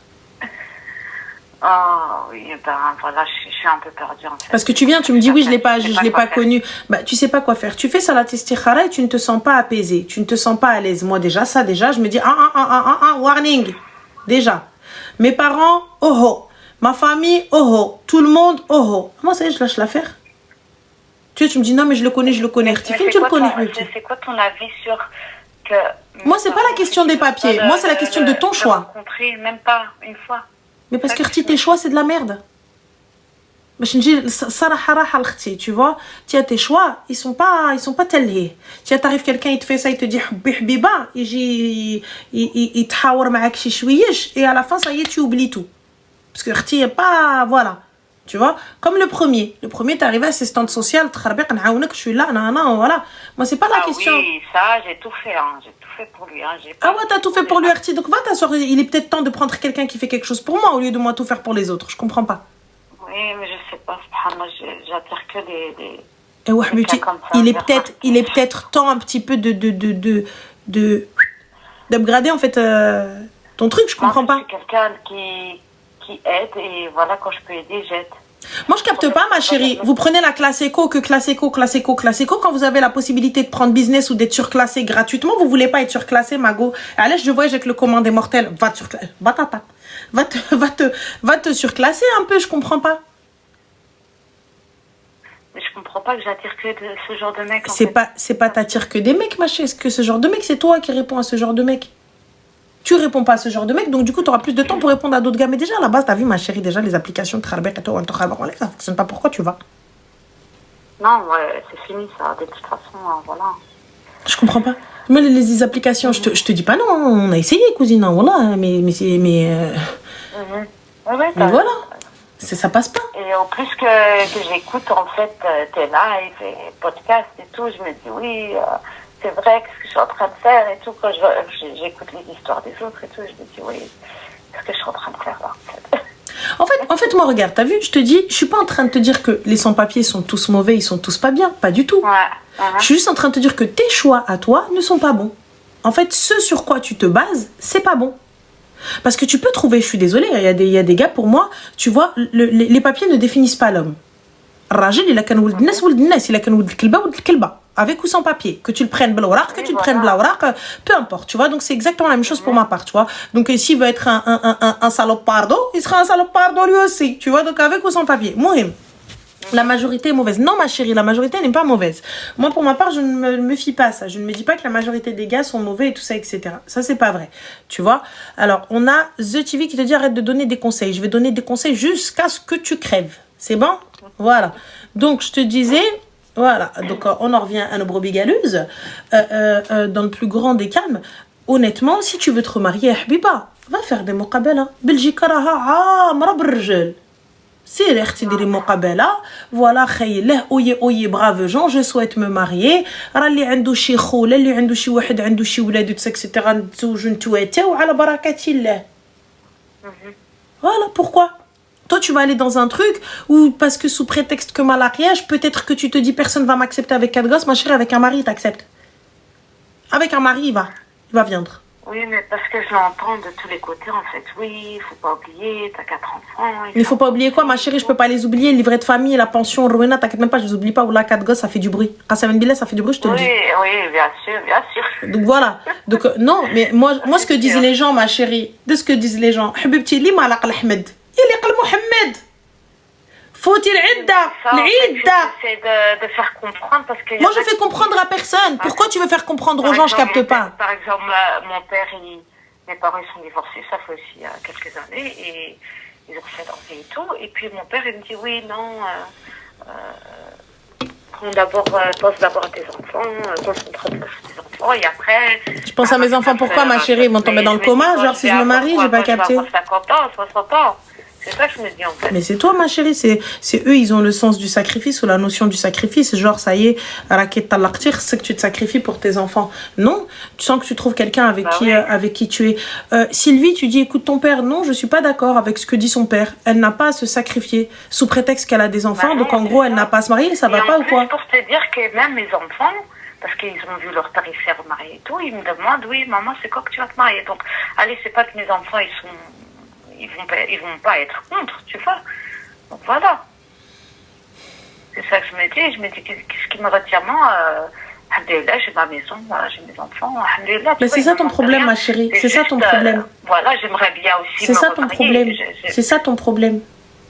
Oh, oui, ben voilà, je suis un peu perdue en fait. Parce que tu viens, tu me dis, oui, je l'ai pas connu. Bah, tu sais pas quoi faire. Tu fais salat istikhara et tu ne te sens pas apaisé. Tu ne te sens pas à l'aise. Moi, déjà, je me dis, warning. Déjà. Mes parents, oh oh. Ma famille, oh oh. Tout le monde, oh oh. Moi, ça y est, je lâche l'affaire. Tu me dis, non, mais je le connais. Tifine, tu le connais. C'est quoi ton avis sur que... Moi, c'est pas la question des papiers. Moi, c'est la question de ton choix. Rencontrer, même pas une fois. Mais parce que tes choix, c'est de la merde. Tu vois, tu as tes choix, ils sont pas tels. Tu t'arrives quelqu'un, il te fait ça, il te dit biba, il te hawar معاك شي شويش et à la fin ça y est, tu oublies tout. Parce que tu pas voilà. Tu vois, comme le premier t'es arrivé assistante sociale, je suis là, voilà. Moi c'est pas la question. Oui, ça j'ai tout fait pour lui. Ah ouais, t'as tout fait pour lui, Arti. Donc va t'asseoir, il est peut-être temps de prendre quelqu'un qui fait quelque chose pour moi au lieu de moi tout faire pour les autres. Je comprends pas. Oui, mais je sais pas, j'attire que des... Et ouais, mais il est peut-être temps un petit peu d'upgrader en fait ton truc, je comprends pas. Je suis quelqu'un qui aide et voilà, quand je peux aider, j'aide. Moi, je capte pas, ma chérie. Vous prenez la classe éco, quand vous avez la possibilité de prendre business ou d'être surclassé gratuitement, vous voulez pas être surclassé, Mago. Allez, je voyage avec le commandé mortel. Va te surclasser un peu, je comprends pas. Mais je comprends pas que j'attire que ce genre de mec. C'est pas t'attires que des mecs, ma chérie. Est-ce que ce genre de mec, c'est toi qui réponds à ce genre de mec? Tu réponds pas à ce genre de mec, donc du coup, tu auras plus de temps pour répondre à d'autres gars. Mais déjà, à la base, t'as vu, ma chérie, déjà, les applications de Kharbek, ça fonctionne pas. Pourquoi tu vas? Non, ouais, c'est fini, ça. De toute façon, voilà. Je comprends pas. Mais les applications, je te dis pas non, on a essayé, cousine, voilà, mais voilà, ça passe pas. Et en plus que j'écoute, en fait, tes lives et podcasts et tout, je me dis, oui... c'est vrai, qu'est-ce que je suis en train de faire et tout, quand j'écoute les histoires des autres et tout, je me dis, oui, qu'est-ce que je suis en train de faire là, en fait, moi, regarde, t'as vu, je te dis, je suis pas en train de te dire que les sans-papiers sont tous mauvais, ils sont tous pas bien, pas du tout. Ouais. Je suis juste en train de te dire que tes choix à toi ne sont pas bons. En fait, ce sur quoi tu te bases, c'est pas bon. Parce que tu peux trouver, je suis désolée, il y a des gars, pour moi, tu vois, les papiers ne définissent pas l'homme. Rajil, il a qu'un ould nas, il a qu'un ould kelba, avec ou sans papier, que tu le prennes blawraq, que tu le prennes blawraq, peu importe, tu vois. Donc c'est exactement la même chose pour ma part, tu vois. Donc s'il veut être un salopardo, il sera un salopardo lui aussi, tu vois. Donc avec ou sans papier, mohim. La majorité est mauvaise. Non, ma chérie, la majorité n'est pas mauvaise. Moi, pour ma part, je ne me fie pas à ça. Je ne me dis pas que la majorité des gars sont mauvais et tout ça, etc. Ça, c'est pas vrai. Tu vois? Alors, on a The TV qui te dit arrête de donner des conseils. Je vais donner des conseils jusqu'à ce que tu crèves. C'est bon? Voilà. Donc, je te disais, voilà. Donc, on en revient à nos brebis galeuses. Dans le plus grand des calmes, honnêtement, si tu veux te remarier, Habiba, va faire des muqabala. Belgique, raha, amra بالرجال. سير اختي ديري مقابله فوالا خير له اوي براف جون جو سويت مو ماريي راه اللي عنده شي خوله اللي عنده شي واحد عنده شي ولاد اكسيتيرا نتزوجوا نتواتاو على بركه الله voilà pourquoi toi tu vas aller dans un truc où parce que sous prétexte que mariage peut-être que tu te dis personne va m'accepter avec 4 gosses ma chérie avec un mari il t'accepte avec un mari il va viendre. Oui, mais parce que je l'entends de tous les côtés, en fait. Oui, il faut pas oublier, t'as 4 enfants. Il faut pas oublier quoi, ma chérie, je peux pas les oublier. Le livret de famille, la pension, Rowena, t'inquiète même pas, je les oublie pas. Ou là, 4 gosses, ça fait du bruit. Qasem Billah, ça fait du bruit, je te le dis. Oui, bien sûr. Donc voilà. Donc, non, mais moi, ce que disent les gens, ma chérie, de ce que disent les gens, Habibti, li ma laq l'Ahmed. Il est Mohamed. Faut-il J'essaie de faire comprendre parce que... Moi, je fais comprendre à personne. Pourquoi tu veux faire comprendre aux gens, je capte pas. Par exemple, mon père, mes parents ils sont divorcés, ça fait aussi quelques années, et ils ont fait danser et tout. Et puis mon père, il me dit, oui, non, pense d'abord à tes enfants, concentre-toi sur tes enfants, et après... Je pense à mes enfants, pourquoi, ma chérie? Ils vont tomber dans le coma, genre si je me marie, j'ai pas capté. Je vais avoir 50 ans, 60 ans. C'est ça que je me dis en fait. Mais c'est toi, ma chérie, c'est eux, ils ont le sens du sacrifice ou la notion du sacrifice. Genre, ça y est, Raket Talaktir, c'est que tu te sacrifies pour tes enfants. Non, tu sens que tu trouves quelqu'un avec qui tu es. Sylvie, tu dis, écoute ton père. Non, je suis pas d'accord avec ce que dit son père. Elle n'a pas à se sacrifier sous prétexte qu'elle a des enfants. Donc, en gros, elle n'a pas à se marier. Ça va pas ou quoi? Pour te dire que même mes enfants, parce qu'ils ont vu leur tarifaire marié et tout, ils me demandent, oui, maman, c'est quoi que tu vas te marier? Donc, allez, c'est pas que mes enfants, ils vont pas être contre, tu vois. Donc voilà. C'est ça que je me dis, qu'est-ce qui me retient moi alhamdoulilah, j'ai ma maison, voilà, j'ai mes enfants, alhamdoulilah. Mais c'est ça ton problème, ma chérie. C'est ça ton problème. Voilà, j'aimerais bien aussi C'est ça ton problème. C'est ça ton problème.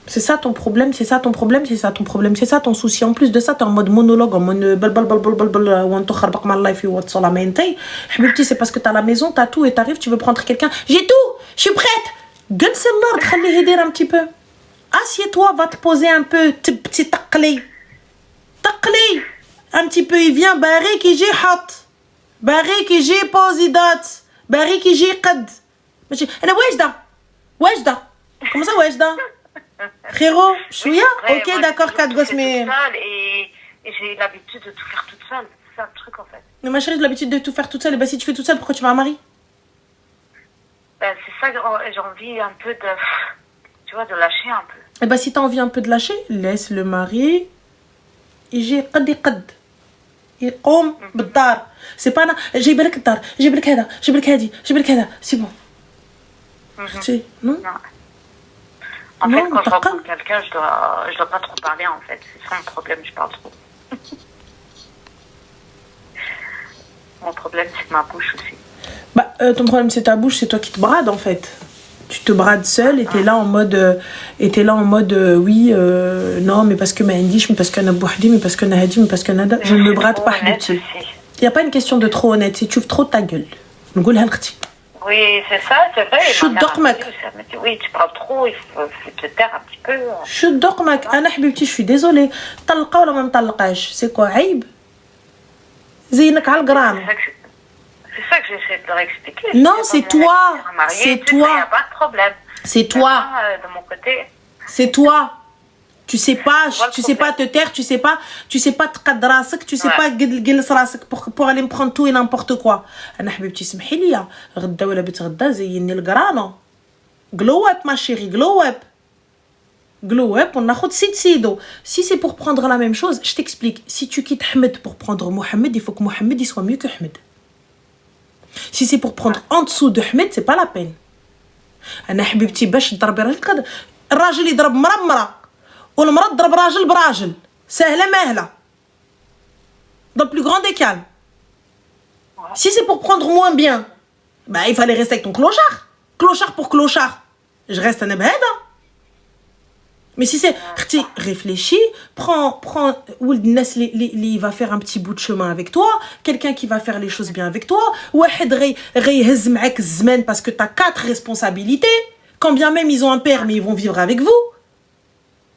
C'est ça ton problème, c'est ça ton problème, c'est ça ton problème, c'est ça ton souci. En plus de ça, t'es en mode monologue, en mode c'est parce que t'as la maison, t'as tout et t'arrives, tu veux prendre quelqu'un. J'ai tout, je suis prête. Gueule c'est l'ordre, خليه يدير un petit peu. Assieds-toi, va te poser un peu, petit taqli. Taqli. Un petit peu, il vient, Barik يجي حط. Barik يجي بوزيدات. Barik يجي قد. ماشي أنا واجدة. Comment ça واجدة? Frérot, chouïa? Ok, d'accord, 4 gosses, mais... Et j'ai l'habitude de tout faire toute seule. C'est ça le truc, en fait. Mais ma chérie, j'ai l'habitude de tout faire toute seule. Et bah, si tu fais toute seule, pourquoi tu vas un mari? C'est ça que j'ai envie un peu de... Tu vois, de lâcher un peu. Et bah, si t'as envie un peu de lâcher, laisse le mari. يجي قد يقوم بالدار. C'est pas... جيب لك الدار, جيب لك هذا, جيب لك هذه, جيب لك هذا. C'est bon. Non? En fait, quand je rencontre quelqu'un, je dois pas trop parler, en fait. C'est ça mon problème, je parle trop. Mon problème, c'est ma bouche aussi. Bah, ton problème, c'est ta bouche, c'est toi qui te brades, en fait. Tu te brades seule et t'es là en mode... oui, non, mais parce que Maïndish, mais parce que Nabouhdi, mais parce que Nahadi, mais parce que Nada... Je ne me brade pas, Habibti. Il n'y a pas une question de trop honnête, c'est tu ouvres trop ta gueule. Oui, c'est ça, c'est vrai. شو دقمك؟ Oui, tu parles trop, il faut te taire un petit peu. شو دقمك؟ أنا حبيبتي, je suis désolée. طلقة ولا ما مطلقاش؟ C'est quoi, عيب؟ زينك على القران. C'est ça que j'essaie de leur expliquer. Non, c'est toi. C'est toi. Il n'y a pas de problème. C'est toi. De mon côté. C'est toi. Tu sais pas te taire, tu sais pas te قد راسك, tu sais pas جلس راسك pour aller me prendre tout et n'importe quoi. انا حبيبتي سمحي لي غدا ولا بيت غدا زيني القرانه. glow up ma chérie, glow up, وناخد سيدو. Si c'est pour prendre la même chose, je t'explique. Si tu quittes Ahmed pour prendre Mohamed, il faut que Mohamed il soit mieux que Ahmed. Si c'est pour prendre en dessous de Ahmed, c'est pas la peine. انا حبيبتي باش تضربي الراجل يضرب مرة والمرأة تضرب راجل براجل. سهلة ماهلة. Dans le plus grand des calmes. Si c'est pour prendre moins bien, bah il fallait rester avec ton clochard. Clochard pour clochard. Je reste un ebheda. Mais si c'est... Réfléchis, prends il va faire un petit bout de chemin avec toi, quelqu'un qui va faire les choses bien avec toi, parce que tu as 4 responsabilités, quand bien même ils ont un père, mais ils vont vivre avec vous.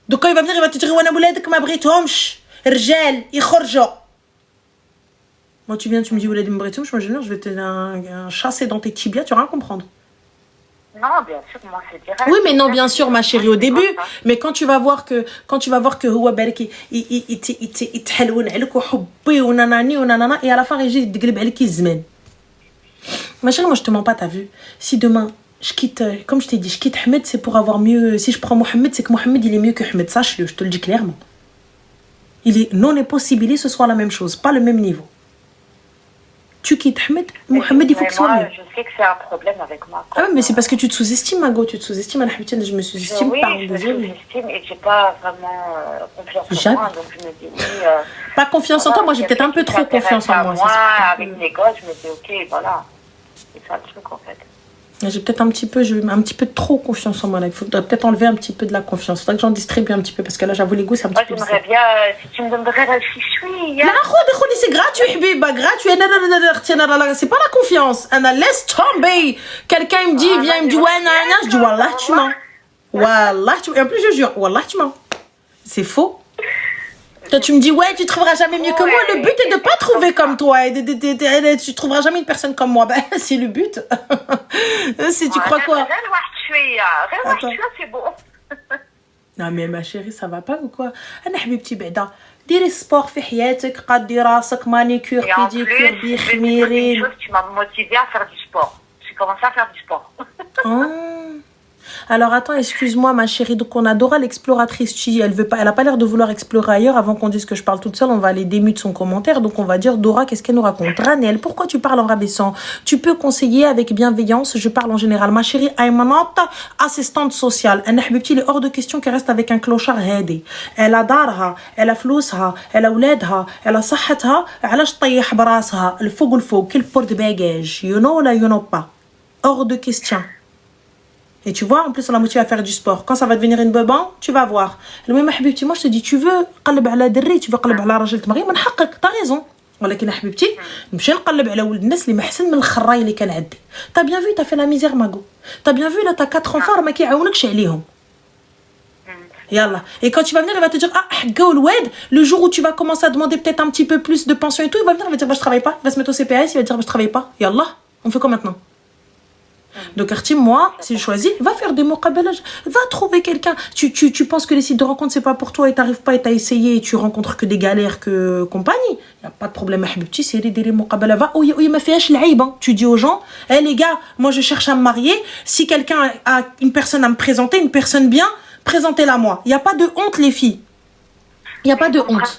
Donc quand il va venir, il va te dire وانا ولادك ما بغيتهمش رجال يخرجوا. Moi tu viens, tu me dis ولادي ما بغيتهمش, moi je vais te chasser dans tes tibias, tu vas rien comprendre. Non, bien sûr, moi c'est direct. Oui, mais non, bien sûr, ma chérie, au début. Mais quand tu vas voir que هو بالك يتحلون عليك وحبي وناناني ونانانا et à la fin يجي يتقلب عليك الزمان. Ma chérie, moi je te mens pas, t'as vu? Si demain je quitte, comme je t'ai dit, je quitte Ahmed, c'est pour avoir mieux. Si je prends Mohamed, c'est que Mohamed il est mieux que Ahmed. Sache-le, je te le dis clairement. Il est non impossible que ce soit la même chose, pas le même niveau. Tu quittes Ahmed, Mohamed il faut que ce soit mieux. Je sais que c'est un problème avec moi. Ah mais c'est parce que tu te sous-estimes, Mago, tu te sous-estimes. Je me sous-estime oui, pas. Oui, je me sous-estime et j'ai pas vraiment confiance en moi, donc je me dis oui. Pas confiance en toi, moi j'ai peut-être un peu trop confiance en moi. Moi, avec les gosses, je me dis ok, voilà. C'est ça le truc en fait. J'ai peut-être un petit peu trop confiance en moi là. Il faudrait peut-être enlever un petit peu de la confiance. Il faudrait que j'en distribue un petit peu parce que là j'avoue l'ego c'est un petit peu. Moi j'aimerais bien si tu me donnerais la fichouille. Là c'est gratuit Habiba, gratuit. C'est pas la confiance. Ana laisse tomber. Quelqu'un il me dit viens il me dit ouais nana, je dis wallah tu mens. Wallah tu et en plus je jure wallah tu mens. C'est faux. Toi, tu me dis, ouais, tu trouveras jamais mieux que moi. Le but est de pas trouver comme toi. Tu trouveras jamais une personne comme moi. Ben, c'est le but. Si tu crois quoi? Attends. C'est bon. Non mais ma chérie, ça va pas ou quoi? أنا حبيبتي بعدا ديري سبور في حياتك قادي راسك مانيكير Et en بيديكير plus, بيخميرين. tu m'as motivé à faire du sport. J'ai commencé à faire du sport. Alors attends, excuse-moi ma chérie, donc on a Dora l'exploratrice. Elle a pas l'air de vouloir explorer ailleurs. Avant qu'on dise que je parle toute seule, on va aller démute son commentaire. Donc on va dire Dora, qu'est-ce qu'elle nous raconte? Ranel, pourquoi tu parles en rabaissant? Tu peux conseiller avec bienveillance. Je parle en général. Ma chérie Aymanat, assistante sociale. Il est hors de question qu'elle reste avec un clochard هادي. Elle a darha, elle a فلوسها, elle a ولادها, elle a صحتها. علاش طيح براسها الفوق الفوق كل porte bagage. You know là, you know pas. Hors de question. Et tu vois, en plus, on l'a motivé à faire du sport. Quand ça va devenir une beban, tu vas voir. Moi, je te dis, tu veux قلب على دري, tu veux قلب على راجل تمغي, من حقك, t'as raison. ولكن حبيبتي نمشي نقلب على ولد الناس اللي ما احسن من الخراي اللي كان عندي. T'as bien vu, t'as fait la misère, Mago. T'as bien vu, là, t'as 4 enfants, ما كيعاونكش عليهم. Yallah. Et quand tu vas venir, il va te dire, ah, le jour où tu vas commencer à demander peut-être un petit peu plus de pension et tout, il va venir, il va dire, bah, je travaille pas. Il va se mettre au CPS, il va dire, bah, je travaille pas. Yallah. On fait quoi maintenant? Donc, Artim, moi, si je choisis, va faire des muqabalages, va trouver quelqu'un. Tu penses que les sites de rencontre, c'est pas pour toi et t'arrives pas et t'as essayé et tu rencontres que des galères, que compagnie. Y a pas de problème, Habibti, c'est des muqabala. Va, il m'a fait l'haïb. Tu dis aux gens, hé les gars, moi je cherche à me marier. Si quelqu'un a une personne à me présenter, une personne bien, présentez-la moi. Il y a pas de honte, les filles. Il y a pas de honte.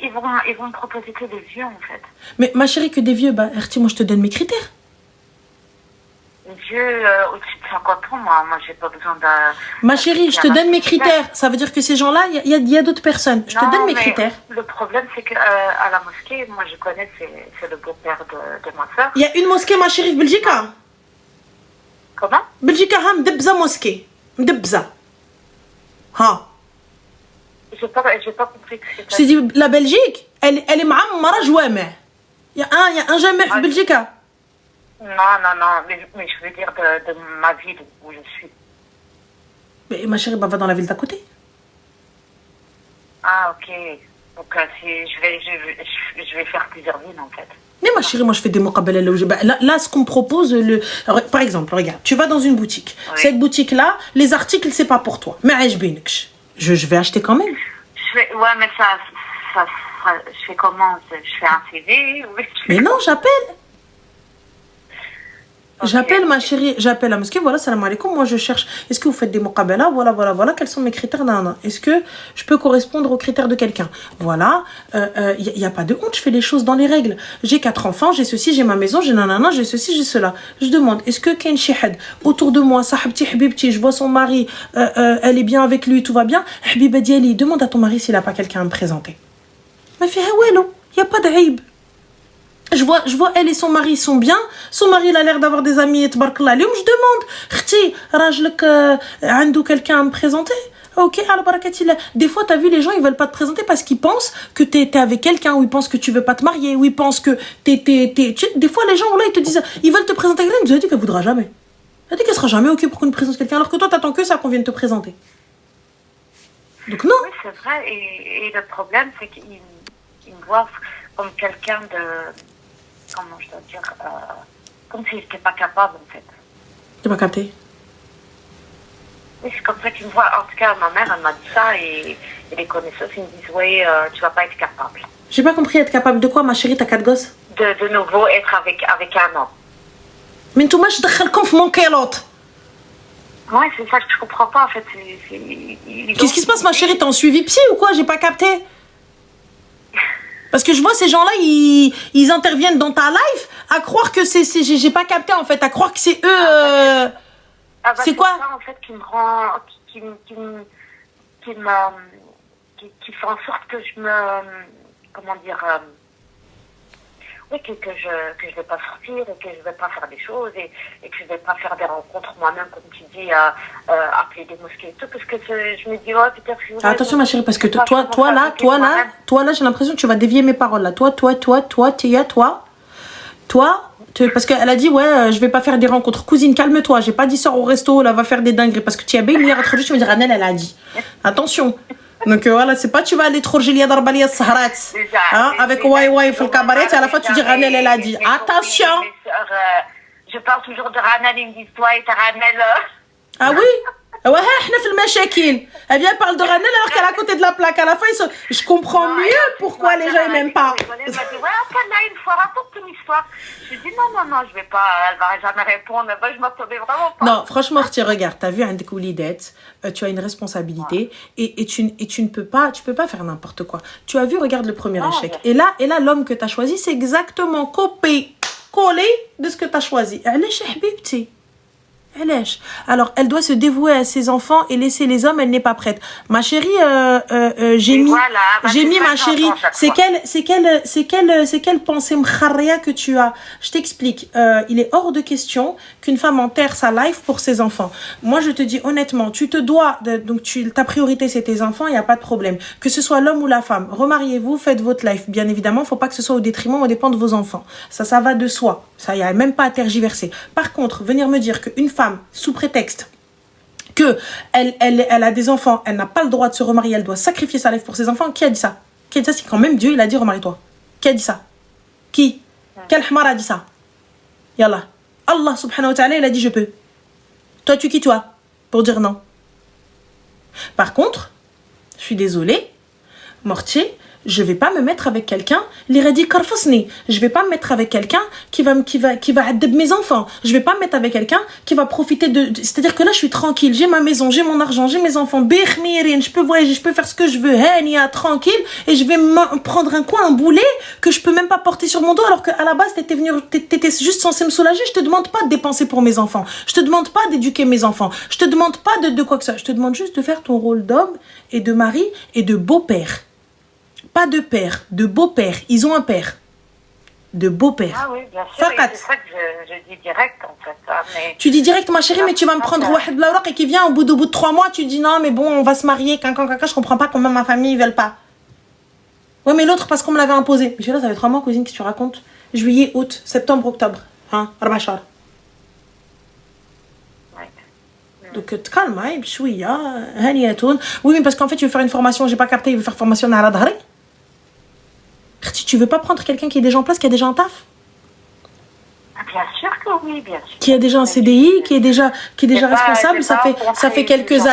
Ils vont me proposer que des vieux, en fait. Mais ma chérie, que des vieux, bah, Artim, moi je te donne mes critères. Vieux au-dessus de 50 ans, moi j'ai pas besoin d'un... Ma chérie, je te donne mes critères. Ça veut dire que ces gens-là, il y a d'autres personnes. Je te donne mes critères. Le problème, c'est qu'à la mosquée, moi je connais, c'est le beau-père de ma soeur. Il y a une mosquée, ma chérie, Belgique. Comment? Belgique, Mdebza mosquée. Mdebza. Ha. J'ai pas compris que c'était... Je t'ai dit, la Belgique, elle est ma'ammara jouama. Il y a un jamais en Belgique. Non, mais je veux dire de ma ville où je suis. Mais ma chérie, bah, va dans la ville d'à côté. Ah, ok. Donc, je vais faire plusieurs villes, en fait. Mais ma chérie, moi, je fais des muqabala là, ce qu'on me propose, par exemple, regarde, tu vas dans une boutique. Oui. Cette boutique-là, les articles, c'est pas pour toi. Mais je vais acheter quand même. Ouais, mais ça, je fais comment? Je fais un CV? Mais non, j'appelle. J'appelle ma chérie, j'appelle la mosquée, voilà, salam alaikum, moi je cherche, est-ce que vous faites des muqabala, voilà, quels sont mes critères, est-ce que je peux correspondre aux critères de quelqu'un, voilà, y a pas de honte, je fais les choses dans les règles, j'ai 4 enfants, j'ai ceci, j'ai ma maison, j'ai nanana, j'ai ceci, j'ai cela, je demande, est-ce que Ken Shihad, autour de moi, sahibti, habibti, je vois son mari, elle est bien avec lui, tout va bien, habiba diali, demande à ton mari s'il a pas quelqu'un à me présenter. Mais fait, y a pas d'aïb. Je vois, elle et son mari sont bien. Son mari, il a l'air d'avoir des amis. Je demande, Khti, rajlek, andou quelqu'un à me présenter. Ok, al barakatillah. Des fois, t'as vu, les gens, ils veulent pas te présenter parce qu'ils pensent que t'es avec quelqu'un, ou ils pensent que tu veux pas te marier, ou ils pensent que des fois, les gens, là, ils te disent, ils veulent te présenter quelqu'un, ils nous ont dit qu'elle voudra jamais. Elle dit qu'elle sera jamais ok pour qu'on nous présente quelqu'un, alors que toi, t'attends que ça qu'on vienne te présenter. Donc, non. Oui, c'est vrai. Et le problème, c'est qu'ils me voient comme quelqu'un de... Comment je dois dire, comme si j'étais pas capable, en fait. Tu m'as capté? Oui, c'est comme ça qu'ils me voient. En tout cas, ma mère, elle m'a dit ça et les connaisseurs, ils me disent, oui, tu vas pas être capable. J'ai pas compris, être capable de quoi, ma chérie, t'as 4 gosses? De nouveau être avec un homme. Mais tout je t'dakhalkom fi mon kélote. Ouais, c'est ça que je comprends pas, en fait. Qu'est-ce qui se passe, ma chérie? T'es en suivi psy ou quoi? J'ai pas capté. Parce que je vois ces gens-là, ils interviennent dans ta life à croire que j'ai pas capté en fait, à croire que c'est eux. C'est quoi? C'est ça en fait qui me rend, qui fait en sorte que je me, comment dire, oui, que je vais pas sortir et que je vais pas faire des choses et que je vais pas faire des rencontres moi-même, comme tu dis, appeler des mosquées et tout, parce que je me dis, ouais, peut-être que... Attention ma chérie, parce que toi là, j'ai l'impression que tu vas dévier mes paroles là. Toi, parce qu'elle a dit, ouais, je vais pas faire des rencontres. Cousine, calme-toi, j'ai pas dit sors au resto, là, va faire des dingueries, parce que tu as bien une autre chose, tu me dis, Ranel, elle a dit. Attention. Donc voilà, c'est pas tu vas aller trop gelia darbalia sahrat. Hein, avec Wai pour le cabaret, et à la fois tu dis Ranel, elle a dit. Attention. Je parle toujours de Ranel, ils me disent toi et ta Ranel. Ah oui? Ouais, احنا في المشاكل. Elle vient parle de Ranel alors qu'elle est à côté de la plaque. À la fin, je comprends mieux pourquoi les gens ils m'aiment pas. Elle m'a dit, ouais, appelle-la une fois, raconte ton histoire. Je lui ai dit, non, je vais pas, elle va jamais répondre. Bah, je m'attendais vraiment pas. Non, franchement, regarde, t'as vu un découlidette, tu as une responsabilité et tu ne peux pas faire n'importe quoi. Tu as vu, regarde le premier échec. Et là, l'homme que t'as choisi, c'est exactement collé de ce que t'as choisi. علاش حبيبتي Alors, elle doit se dévouer à ses enfants et laisser les hommes, elle n'est pas prête. Ma chérie, j'ai mis ma chérie, c'est quelle pensée mkharria que tu as. Je t'explique, il est hors de question qu'une femme enterre sa life pour ses enfants. Moi, je te dis honnêtement, tu te dois, ta priorité c'est tes enfants, il n'y a pas de problème. Que ce soit l'homme ou la femme, remariez-vous, faites votre life. Bien évidemment, il ne faut pas que ce soit au détriment, au dépend de vos enfants. Ça va de soi. Ça, il n'y a même pas à tergiverser. Par contre, venir me dire qu'une femme, sous prétexte que elle a des enfants, elle n'a pas le droit de se remarier, elle doit sacrifier sa life pour ses enfants, qui a dit ça? Qui a dit ça? C'est quand même Dieu, il a dit remarie-toi. Qui a dit ça? Qui? Quel hamar a dit ça? Yallah. Allah subhanahu wa ta'ala, il a dit je peux. Toi, tu qui toi? Pour dire non. Par contre, je suis désolée, Mortier, je vais pas me mettre avec quelqu'un, l'iradi karfosni. Je vais pas me mettre avec quelqu'un qui va adab mes enfants. Je vais pas me mettre avec quelqu'un qui va profiter c'est-à-dire que là je suis tranquille, j'ai ma maison, j'ai mon argent, j'ai mes enfants, je peux voyager, je peux faire ce que je veux, hania, tranquille, et je vais prendre un coin, un boulet que je peux même pas porter sur mon dos alors qu'à la base t'étais juste censé me soulager. Je te demande pas de dépenser pour mes enfants. Je te demande pas d'éduquer mes enfants. Je te demande pas de quoi que ça. Je te demande juste de faire ton rôle d'homme et de mari et de beau-père. Pas de père, de beau-père. Ils ont un père. De beau-père. Ah oui, bien sûr. C'est ça que je dis direct, en fait. Mais... Tu dis direct, ma chérie, mais tu vas me prendre Wahed Blawraq et qui vient au bout de 3 mois, tu dis non, mais bon, on va se marier, je comprends pas comment ma famille, ils veulent pas. Ouais, mais l'autre, parce qu'on me l'avait imposé. Mais là, ça fait 3 mois, cousine, que tu racontes. Juillet, août, septembre, octobre. Hein, Arbachar. Donc, te calme, hein, chouïa, haniyatoun. Oui, mais parce qu'en fait, tu veux faire une formation, j'ai pas capté, il veut faire formation à la dhari. Tu veux pas prendre quelqu'un qui est déjà en place, qui a déjà un taf? Bien sûr que oui, bien sûr. Qui a déjà un CDI, qui est déjà responsable, ça fait quelques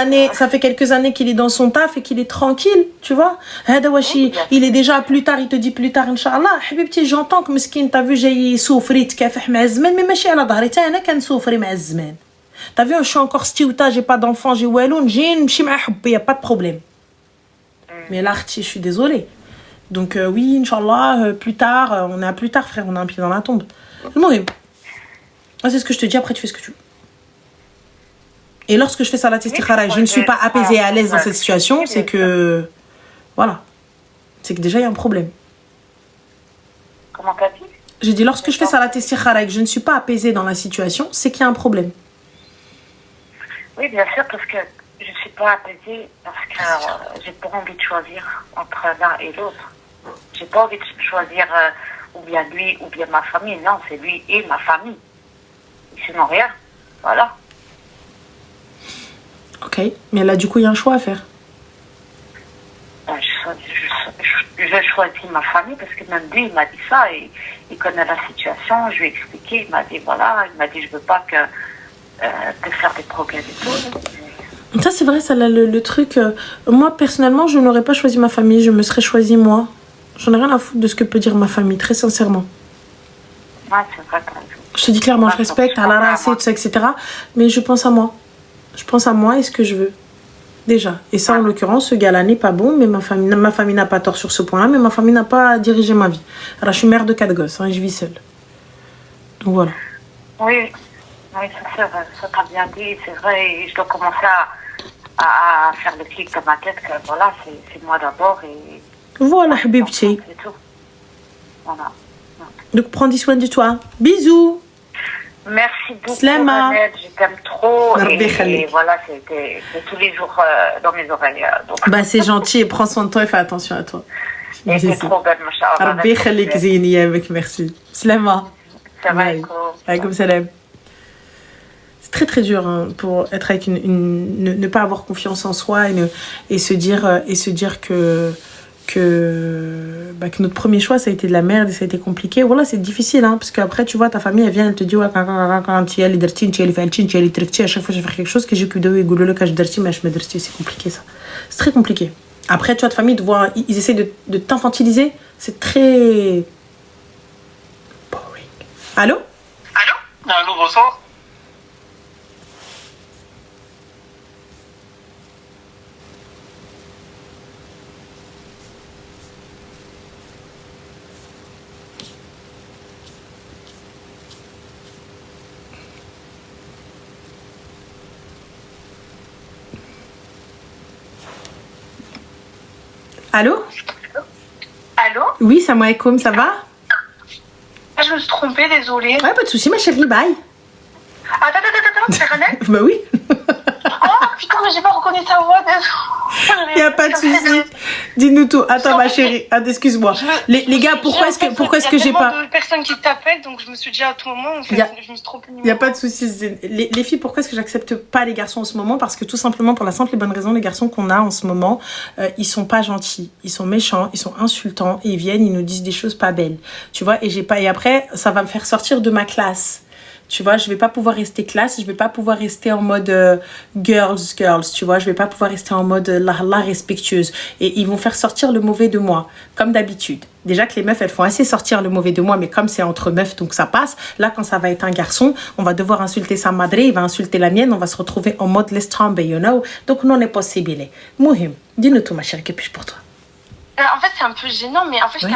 années qu'il est dans son taf et qu'il est tranquille, tu vois. Il est déjà plus tard, il te dit plus tard, Inch'Allah. Habibti, j'entends que meskin, t'as vu, j'ai souffert, كافح مع الزمان, mais ماشي على ظهري, انا كنسوفري مع الزمان. T'as vu, je suis encore stiouta, j'ai pas d'enfant, j'ai oualoun, j'ai une chima hubbi, y a pas de problème. Mais là, je suis désolée. Donc oui, Inch'Allah, plus tard, on est à plus tard, frère, on a un pied dans la tombe. C'est ce que je te dis, après tu fais ce que tu veux. Et lorsque je fais salat istikhara et je ne suis pas apaisée et à l'aise dans cette situation, c'est que... Voilà. C'est que déjà, il y a un problème. Comment t'as dit? J'ai dit, lorsque je fais salat istikhara et que je ne suis pas apaisée dans la situation, c'est qu'il y a un problème. Oui, bien sûr, parce que je ne suis pas apaisée, parce que j'ai pas envie de choisir entre l'un et l'autre. J'ai pas envie de choisir ou bien lui ou bien ma famille. Non, c'est lui et ma famille. Sinon rien. Voilà. Ok, mais là, du coup, il y a un choix à faire. Je choisis ma famille parce que même lui, il m'a dit ça. Et il connaît la situation. Je lui ai expliqué. Il m'a dit, voilà, il m'a dit, je veux pas que faire des problèmes et tout. Ça, c'est vrai, ça, le truc. Moi, personnellement, je n'aurais pas choisi ma famille. Je me serais choisi moi. J'en ai rien à foutre de ce que peut dire ma famille, très sincèrement. Ouais, c'est vrai. Je te dis clairement, je respecte, à la race, tout ça, etc. Mais je pense à moi. Je pense à moi et ce que je veux. Déjà. Et ça, en l'occurrence, ce gars-là n'est pas bon, mais ma famille n'a pas tort sur ce point-là, mais ma famille n'a pas dirigé ma vie. Alors, je suis mère de 4 gosses, hein, et je vis seule. Donc voilà. Oui, ça t'a bien dit, c'est vrai. Et je dois commencer à faire le clic dans ma tête que voilà, c'est moi d'abord. Et voilà, Habibti. C'est tout. Voilà. Donc, prends soin de toi. Bisous. Merci beaucoup, Slama. Renette, je t'aime trop. Et voilà, c'est tous les jours dans mes oreilles. Donc. Bah, c'est gentil et prends soin de toi et fais attention à toi. Et c'est trop belle, machallah. Rabbi khalik zini avec merci. Slama. Salam alaikum salam. C'est très très dur hein, pour être avec ne pas avoir confiance en soi et se dire que que notre premier choix, ça a été de la merde et ça a été compliqué. Voilà, c'est difficile, hein, parce qu'après, tu vois, ta famille, elle vient, elle te dit, ouais, quand tu y as les dertines, tu y as les faltines, tu y as les trictis, à chaque fois, je vais faire quelque chose que j'ai que de goulou, quand je dertine, mais je me dertine, c'est compliqué, ça. C'est très compliqué. Après, tu vois, ta famille, ils essaient de t'infantiliser. C'est très boring. Allô? Allô, bonsoir. Allô? Allô? Oui, Salam alaikum, ça va? Ah, je me suis trompée, désolée. Ouais, pas de soucis, ma chérie, bye. Attends, c'est Renette? Bah oui. Oh putain, mais j'ai pas reconnu ta voix, désolée. Y a pas de soucis. Dis-nous tout. Attends, ma chérie. Excuse-moi. Les gars, pourquoi est-ce que j'ai pas... Il y a tellement de personnes qui t'appellent, donc je me suis dit à tout moment, en fait, je me suis trompée. Il n'y a pas de soucis. Les filles, pourquoi est-ce que j'accepte pas les garçons en ce moment? Parce que tout simplement, pour la simple et bonne raison, les garçons qu'on a en ce moment, ils sont pas gentils, ils sont méchants, ils sont insultants, et ils viennent, ils nous disent des choses pas belles. Tu vois, et après, ça va me faire sortir de ma classe. Tu vois, je vais pas pouvoir rester classe, je vais pas pouvoir rester en mode girls, tu vois, je vais pas pouvoir rester en mode la respectueuse. Et ils vont faire sortir le mauvais de moi, comme d'habitude. Déjà que les meufs, elles font assez sortir le mauvais de moi, mais comme c'est entre meufs, donc ça passe. Là, quand ça va être un garçon, on va devoir insulter sa madre, il va insulter la mienne, on va se retrouver en mode laisse tomber, you know. Donc non est possible. Mohim, dis-nous tout, ma chérie, que puis-je pour toi? En fait, c'est un peu gênant, mais en fait, Oui.